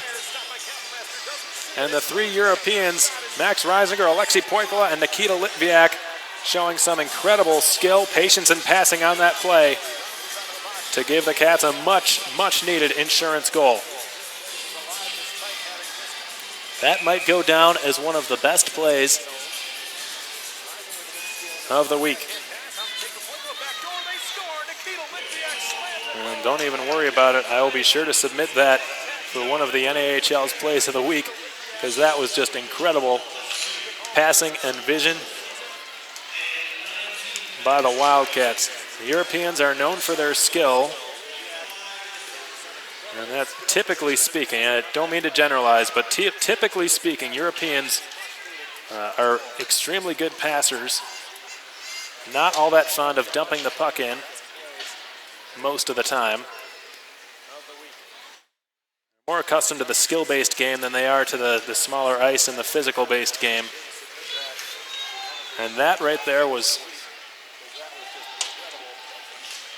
And the 3 Europeans, Max Reisinger, Alexei Poikila, and Nikita Litviak, showing some incredible skill, patience, and passing on that play to give the Cats a much, much needed insurance goal. That might go down as one of the best plays of the week. And don't even worry about it. I will be sure to submit that for one of the NAHL's plays of the week, because that was just incredible passing and vision by the Wildcats. The Europeans are known for their skill, and that's typically speaking, I don't mean to generalize, but typically speaking, Europeans are extremely good passers, not all that fond of dumping the puck in most of the time. More accustomed to the skill-based game than they are to the smaller ice and the physical-based game. And that right there was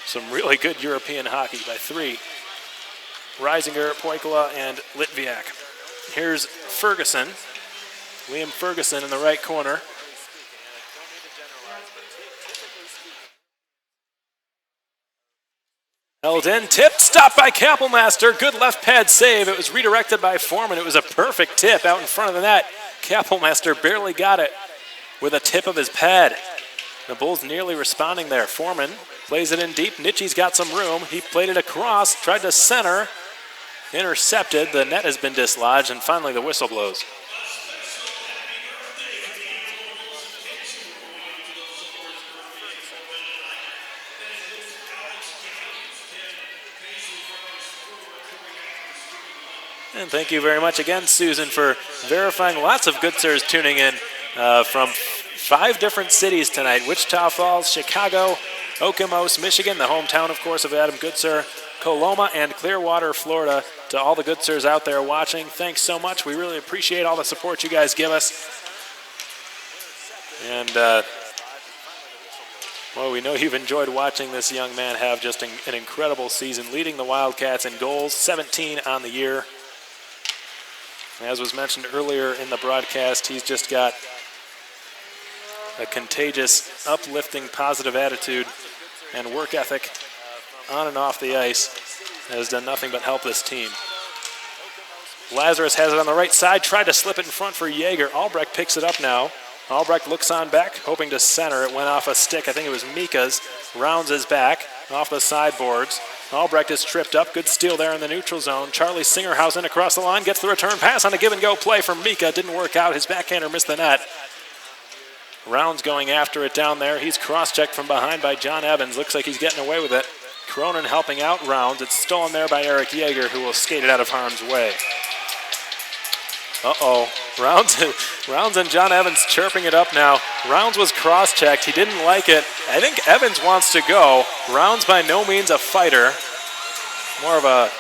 some really good European hockey by 3. Reisinger, Poikila, and Litviak. Here's Ferguson. Liam Ferguson in the right corner. Held in, tipped, stopped by Kappelmaster. Good left pad save. It was redirected by Foreman. It was a perfect tip out in front of the net. Kappelmaster barely got it with a tip of his pad. The Bulls nearly responding there. Foreman plays it in deep. Nitschi's got some room. He played it across, tried to center, intercepted. The net has been dislodged, and finally the whistle blows. And thank you very much again, Susan, for verifying. Lots of good sirs tuning in from 5 different cities tonight. Wichita Falls, Chicago, Okemos, Michigan, the hometown, of course, of Adam Goodsir, Coloma, and Clearwater, Florida. To all the Goodsers out there watching, thanks so much. We really appreciate all the support you guys give us. And, well, we know you've enjoyed watching this young man have just an incredible season, leading the Wildcats in goals, 17 on the year. As was mentioned earlier in the broadcast, he's just got a contagious, uplifting, positive attitude and work ethic on and off the ice that has done nothing but help this team. Lazarus has it on the right side, tried to slip it in front for Yeager. Albrecht picks it up now. Albrecht looks on back, hoping to center. It went off a stick. I think it was Mika's. Rounds his back off the sideboards. Albrecht is tripped up. Good steal there in the neutral zone. Charlie Singerhausen across the line, gets the return pass on a give-and-go play from Mika. Didn't work out. His backhander missed the net. Rounds going after it down there. He's cross-checked from behind by John Evans. Looks like he's getting away with it. Cronin helping out Rounds. It's stolen there by Eric Yeager, who will skate it out of harm's way. Uh-oh. Rounds and John Evans chirping it up now. Rounds was cross-checked. He didn't like it. I think Evans wants to go. Rounds by no means a fighter. More of a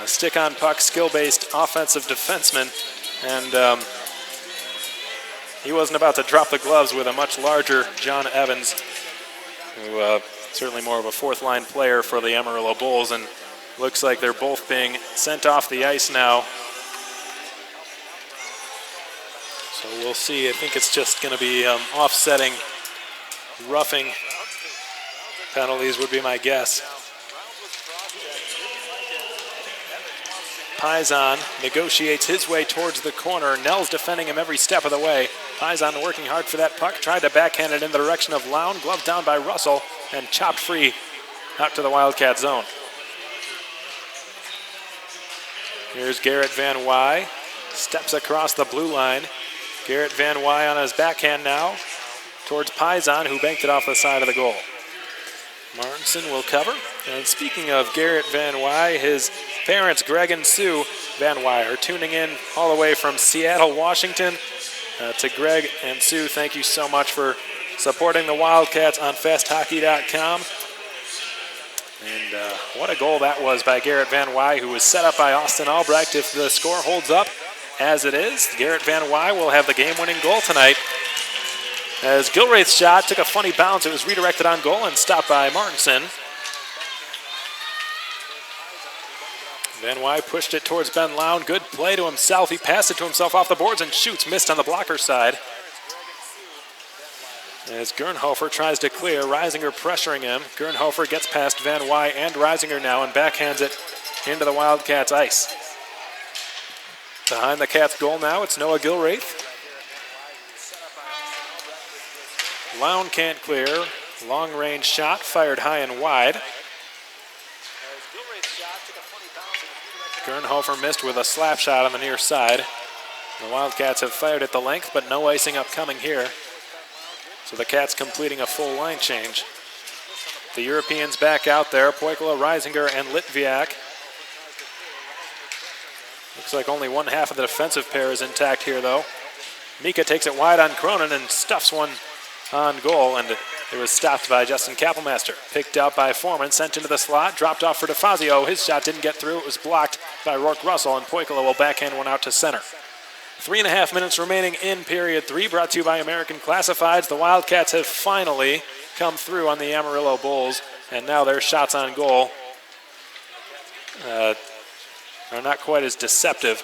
stick-on-puck, skill-based offensive defenseman. And he wasn't about to drop the gloves with a much larger John Evans, who certainly more of a fourth-line player for the Amarillo Bulls. And looks like they're both being sent off the ice now. So we'll see. I think it's just going to be offsetting, roughing penalties would be my guess. Paisan negotiates his way towards the corner. Nell's defending him every step of the way. Paisan working hard for that puck. Tried to backhand it in the direction of Lown. Gloved down by Russell and chopped free out to the Wildcat zone. Here's Garrett Van Wy. Steps across the blue line. Garrett Van Wy on his backhand now. towards Paisan, who banked it off the side of the goal. Martinson will cover. And speaking of Garrett Van Wy, his parents, Greg and Sue Van Wy, are tuning in all the way from Seattle, Washington. To Greg and Sue, thank you so much for supporting the Wildcats on festhockey.com. And what a goal that was by Garrett Van Wy, who was set up by Austin Albrecht. If the score holds up as it is, Garrett Van Wy will have the game-winning goal tonight. As Gilraith's shot took a funny bounce, it was redirected on goal and stopped by Martinson. Van Wy pushed it towards Ben Lown. Good play to himself. He passed it to himself off the boards and shoots. Missed on the blocker side. As Gernhofer tries to clear, Reisinger pressuring him. Gernhofer gets past Van Wy and Reisinger now and backhands it into the Wildcats' ice. Behind the Cats' goal now, it's Noah Gilraith. Lown can't clear. Long-range shot fired high and wide. Gernhofer missed with a slap shot on the near side. The Wildcats have fired at the length, but no icing upcoming here. So the Cats completing a full line change. The Europeans back out there. Poikula, Reisinger, and Litviak. Looks like only one half of the defensive pair is intact here, though. Mika takes it wide on Cronin and stuffs one on goal, and it was stopped by Justin Kappelmaster. Picked out by Foreman, sent into the slot, dropped off for DeFazio. His shot didn't get through. It was blocked by Rourke Russell, and Poikula will backhand one out to center. 3.5 minutes remaining in period 3, brought to you by American Classifieds. The Wildcats have finally come through on the Amarillo Bulls, and now their shots on goal are not quite as deceptive.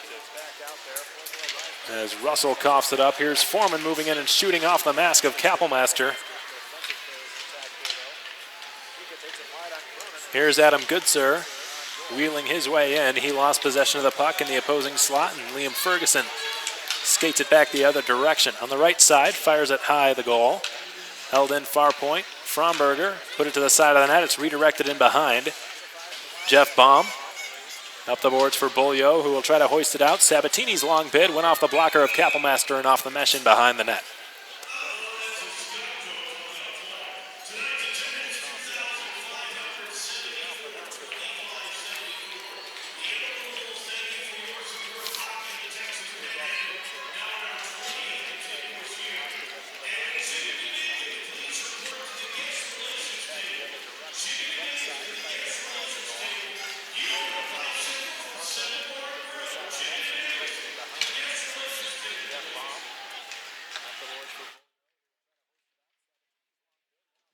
As Russell coughs it up, here's Foreman moving in and shooting off the mask of Kappelmaster. Here's Adam Goodsir wheeling his way in. He lost possession of the puck in the opposing slot, and Liam Ferguson skates it back the other direction. On the right side, fires it high, the goal. Held in far point. Fromberger put it to the side of the net. It's redirected in behind. Jeff Baum up the boards for Beaulieu, who will try to hoist it out. Sabatini's long bid went off the blocker of Kappelmaster and off the mesh in behind the net.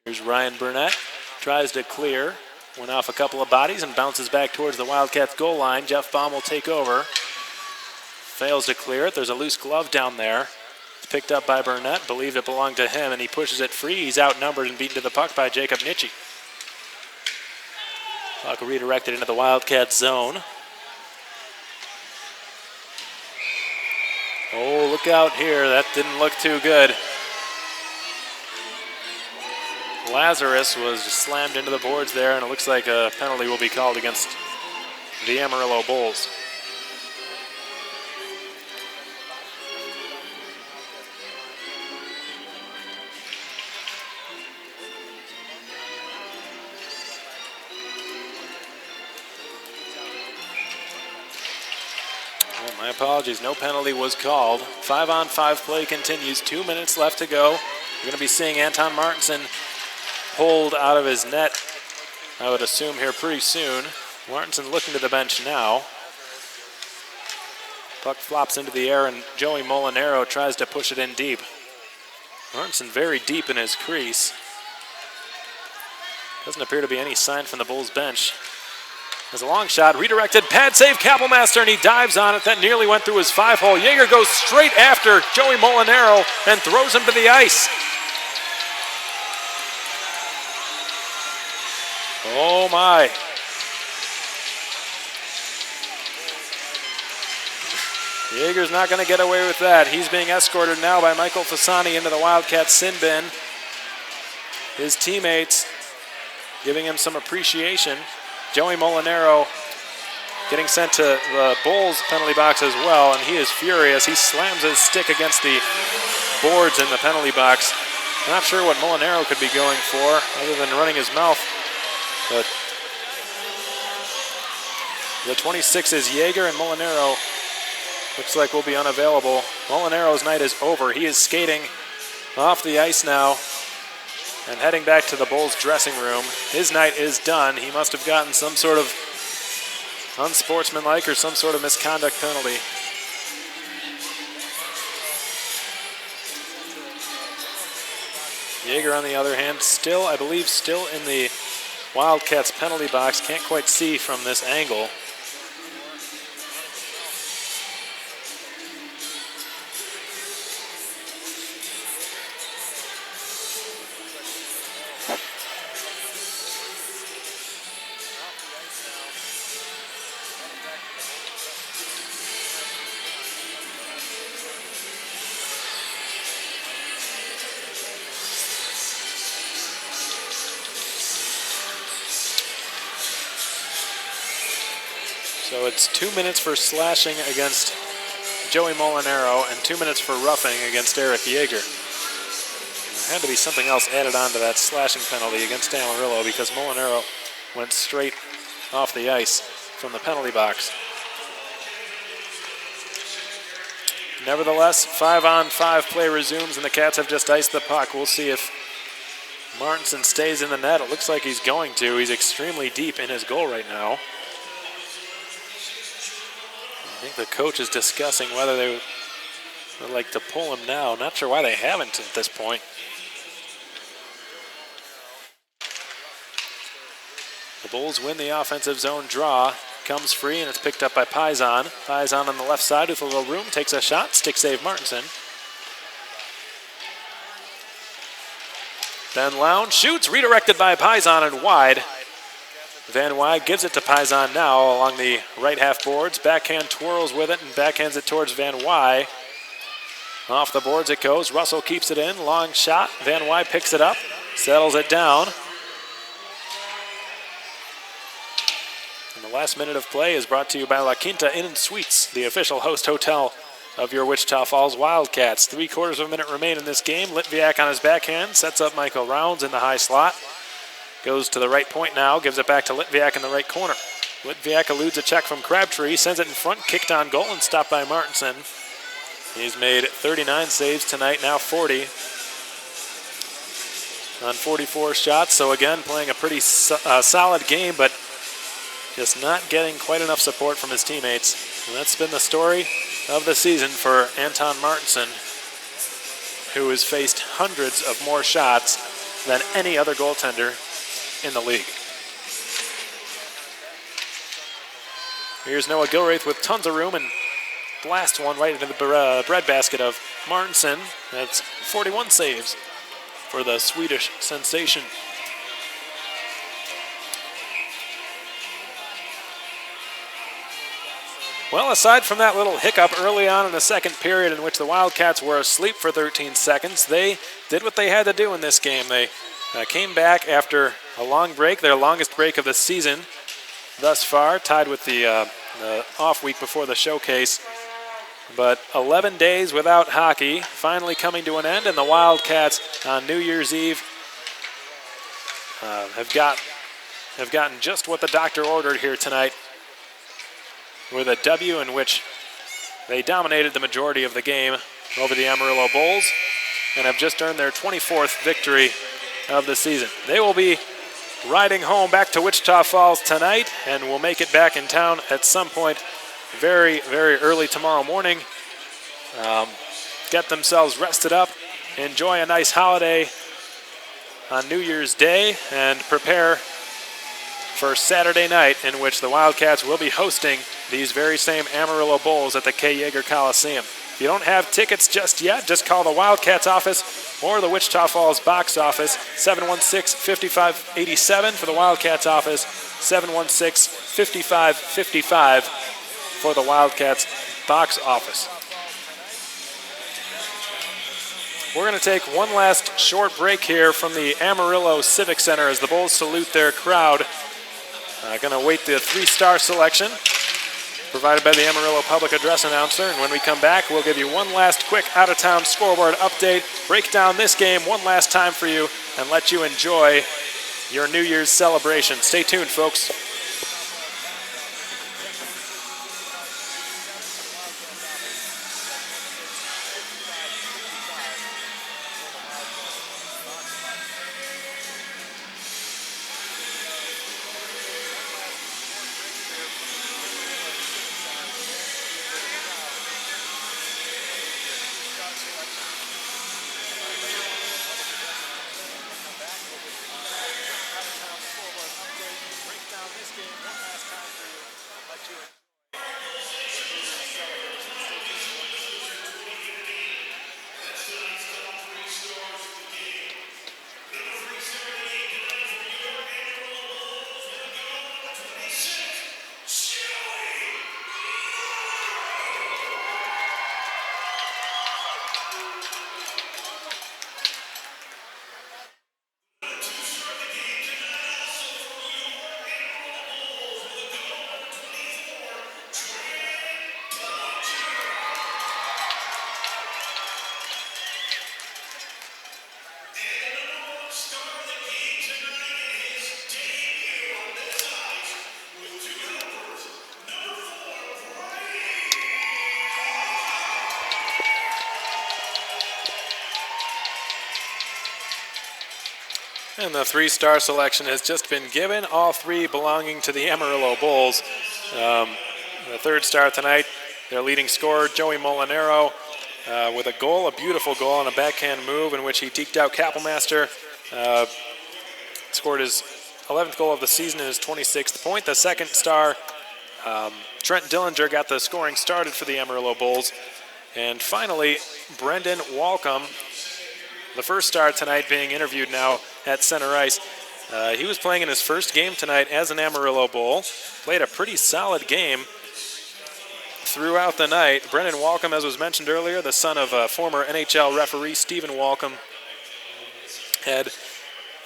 Here's Ryan Burnett, tries to clear, went off a couple of bodies and bounces back towards the Wildcats goal line. Jeff Baum will take over, fails to clear it. There's a loose glove down there. It's picked up by Burnett, believed it belonged to him, and he pushes it free. He's outnumbered and beaten to the puck by Jacob Nitschke. Puck redirected into the Wildcats zone. Oh, look out here. That didn't look too good. Lazarus was slammed into the boards there, and it looks like a penalty will be called against the Amarillo Bulls. Well, my apologies, no penalty was called. 5-on-5 play continues, 2 minutes left to go. We're going to be seeing Anton Martinson pulled out of his net, I would assume, here pretty soon. Martinson looking to the bench now. Puck flops into the air, and Joey Molinaro tries to push it in deep. Martinson very deep in his crease. Doesn't appear to be any sign from the Bulls bench. There's a long shot, redirected, pad save, Kappelmaster, and he dives on it. That nearly went through his 5-hole. Yeager goes straight after Joey Molinaro and throws him to the ice. Oh my. Yeager's not going to get away with that. He's being escorted now by Michael Fasani into the Wildcats sin bin. His teammates giving him some appreciation. Joey Molinaro getting sent to the Bulls penalty box as well, and he is furious. He slams his stick against the boards in the penalty box Not sure what Molinaro could be going for other than running his mouth. But the 26 is Yeager, and Molinaro looks like will be unavailable. Molinaro's night is over. He is skating off the ice now and heading back to the Bulls dressing room. His night is done. He must have gotten some sort of unsportsmanlike or some sort of misconduct penalty. Yeager, on the other hand, still, I believe, still in the Wildcats penalty box. Can't quite see from this angle. So it's 2 minutes for slashing against Joey Molinaro and 2 minutes for roughing against Eric Yeager. There had to be something else added on to that slashing penalty against Amarillo because Molinaro went straight off the ice from the penalty box. Nevertheless, 5-on-5 play resumes and the Cats have just iced the puck. We'll see if Martinson stays in the net. It looks like he's going to. He's extremely deep in his goal right now. I think the coach is discussing whether they would like to pull him now. Not sure why they haven't at this point. The Bulls win the offensive zone draw. Comes free and it's picked up by Paisan. Paisan on the left side with a little room. Takes a shot. Stick save Martinson. Then Lounge shoots. Redirected by Paisan and wide. Van Wy gives it to Paisan now along the right half boards. Backhand twirls with it and backhands it towards Van Wy. Off the boards it goes. Russell keeps it in. Long shot. Van Wy picks it up. Settles it down. And the last minute of play is brought to you by La Quinta Inn and Suites, the official host hotel of your Wichita Falls Wildcats. 3/4 of a minute remain in this game. Litviak on his backhand. Sets up Michael Rounds in the high slot. Goes to the right point now, gives it back to Litviak in the right corner. Litviak eludes a check from Crabtree, sends it in front, kicked on goal, and stopped by Martinson. He's made 39 saves tonight, now 40 on 44 shots. So again, playing a pretty solid game, but just not getting quite enough support from his teammates. And that's been the story of the season for Anton Martinson, who has faced hundreds of more shots than any other goaltender in the league. Here's Noah Gilraith with tons of room and blasts one right into the breadbasket of Martinson. That's 41 saves for the Swedish sensation. Well, aside from that little hiccup early on in the second period in which the Wildcats were asleep for 13 seconds, they did what they had to do in this game. They came back after a long break, their longest break of the season thus far, tied with the off week before the showcase. But 11 days without hockey finally coming to an end, and the Wildcats on New Year's Eve have gotten just what the doctor ordered here tonight with a W in which they dominated the majority of the game over the Amarillo Bulls and have just earned their 24th victory of the season. They will be riding home back to Wichita Falls tonight and will make it back in town at some point very, very early tomorrow morning. Get themselves rested up, enjoy a nice holiday on New Year's Day, and prepare for Saturday night in which the Wildcats will be hosting these very same Amarillo Bulls at the K. Yeager Coliseum. If you don't have tickets just yet, just call the Wildcats office or the Wichita Falls box office, 716-5587 for the Wildcats office, 716-5555 for the Wildcats box office. We're going to take one last short break here from the Amarillo Civic Center as the Bulls salute their crowd. Going to await the 3-star selection. provided by the Amarillo Public Address Announcer. And when we come back, we'll give you one last quick out-of-town scoreboard update, break down this game one last time for you, and let you enjoy your New Year's celebration. Stay tuned, folks. And the three-star selection has just been given, all three belonging to the Amarillo Bulls. The third star tonight, their leading scorer, Joey Molinaro, with a goal, a beautiful goal on a backhand move in which he deked out Kappelmaster. Scored his 11th goal of the season and his 26th point. The second star, Trent Dillinger, got the scoring started for the Amarillo Bulls. And finally, Brendan Walcom, the first star tonight, being interviewed now at center ice. He was playing in his first game tonight as an Amarillo Bull. Played a pretty solid game throughout the night. Brendan Walcom, as was mentioned earlier, the son of former NHL referee Stephen Walcom, had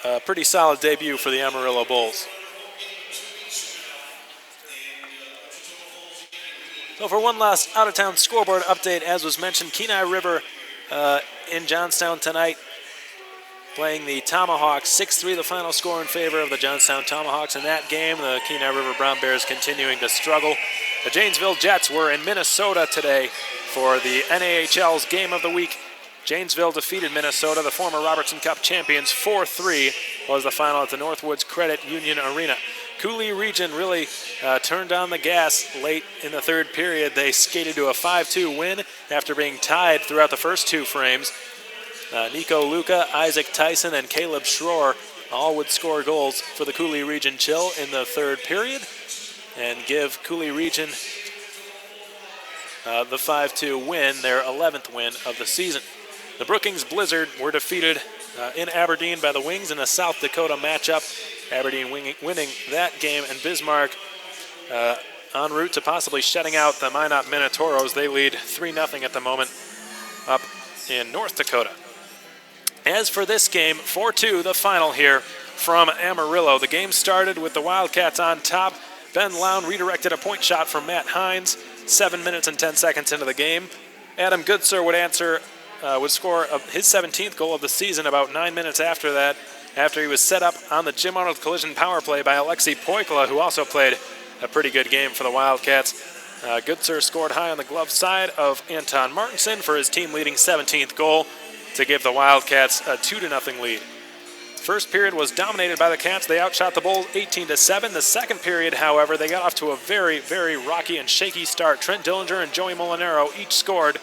a pretty solid debut for the Amarillo Bulls. So for one last out-of-town scoreboard update, as was mentioned, Kenai River in Johnstown tonight, playing the Tomahawks. 6-3 the final score in favor of the Johnstown Tomahawks in that game. The Kenai River Brown Bears continuing to struggle. The Janesville Jets were in Minnesota today for the NAHL's Game of the Week. Janesville defeated Minnesota, the former Robertson Cup champions. 4-3 was the final at the Northwoods Credit Union Arena. Cooley Region really turned on the gas late in the third period. They skated to a 5-2 win after being tied throughout the first two frames. Nico Luca, Isaac Tyson, and Caleb Schroer all would score goals for the Cooley Region Chill in the third period and give Cooley Region the 5-2 win, their 11th win of the season. The Brookings Blizzard were defeated in Aberdeen by the Wings in a South Dakota matchup. Aberdeen winning that game, and Bismarck en route to possibly shutting out the Minot Minotauros. They lead 3-0 at the moment up in North Dakota. As for this game, 4-2 the final here from Amarillo. The game started with the Wildcats on top. Ben Lown redirected a point shot from Matt Hines 7 minutes and 10 seconds into the game. Adam Goodsir would score his 17th goal of the season about 9 minutes after that, after he was set up on the Jim Arnold collision power play by Alexei Poikla, who also played a pretty good game for the Wildcats. Goodsir scored high on the glove side of Anton Martinson for his team-leading 17th goal to give the Wildcats a 2-0 lead. First period was dominated by the Cats. They outshot the Bulls 18-7. The second period, however, they got off to a very, very rocky and shaky start. Trent Dillinger and Joey Molinaro each scored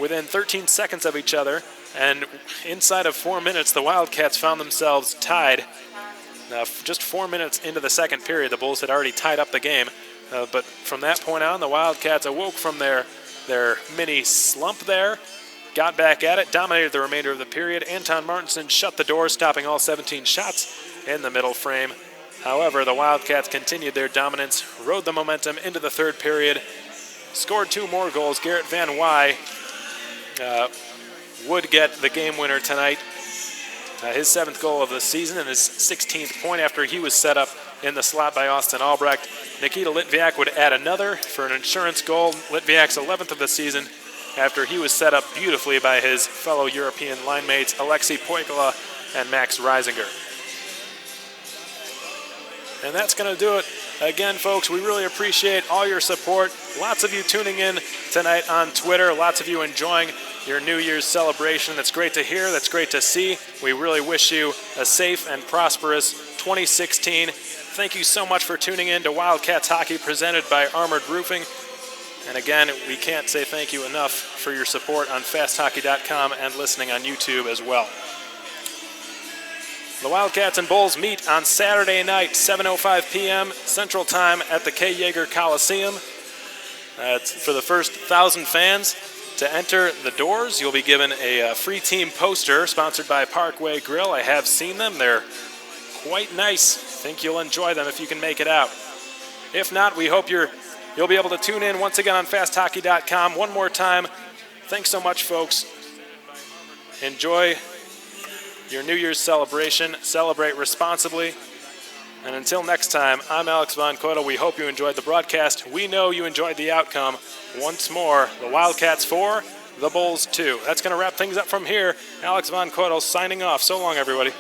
within 13 seconds of each other, and inside of 4 minutes, the Wildcats found themselves tied. Just 4 minutes into the second period, the Bulls had already tied up the game, but from that point on, the Wildcats awoke from their mini slump there, got back at it, dominated the remainder of the period. Anton Martinson shut the door, stopping all 17 shots in the middle frame. However, the Wildcats continued their dominance, rode the momentum into the third period, scored 2 more goals. Garrett Van Wy would get the game winner tonight. His 7th goal of the season and his 16th point after he was set up in the slot by Austin Albrecht. Nikita Litviak would add another for an insurance goal. Litviak's 11th of the season after he was set up beautifully by his fellow European line mates Alexei Poikala and Max Reisinger. And that's going to do it. Again, folks, we really appreciate all your support. Lots of you tuning in tonight on Twitter. Lots of you enjoying your New Year's celebration. That's great to hear. That's great to see. We really wish you a safe and prosperous 2016. Thank you so much for tuning in to Wildcats Hockey presented by Armored Roofing. And again, we can't say thank you enough for your support on fasthockey.com and listening on YouTube as well. The Wildcats and Bulls meet on Saturday night, 7:05 p.m. Central Time at the K. Yeager Coliseum. It's for the first 1,000 fans. To enter the doors, you'll be given a free team poster sponsored by Parkway Grill. I have seen them. They're quite nice. Think you'll enjoy them if you can make it out. If not, we hope you'll be able to tune in once again on fasthockey.com. One more time, thanks so much, folks. Enjoy your New Year's celebration. Celebrate responsibly. And until next time, I'm Alex Von Cotto. We hope you enjoyed the broadcast. We know you enjoyed the outcome. Once more, the Wildcats 4, the Bulls 2. That's going to wrap things up from here. Alex Von Cotto signing off. So long, everybody.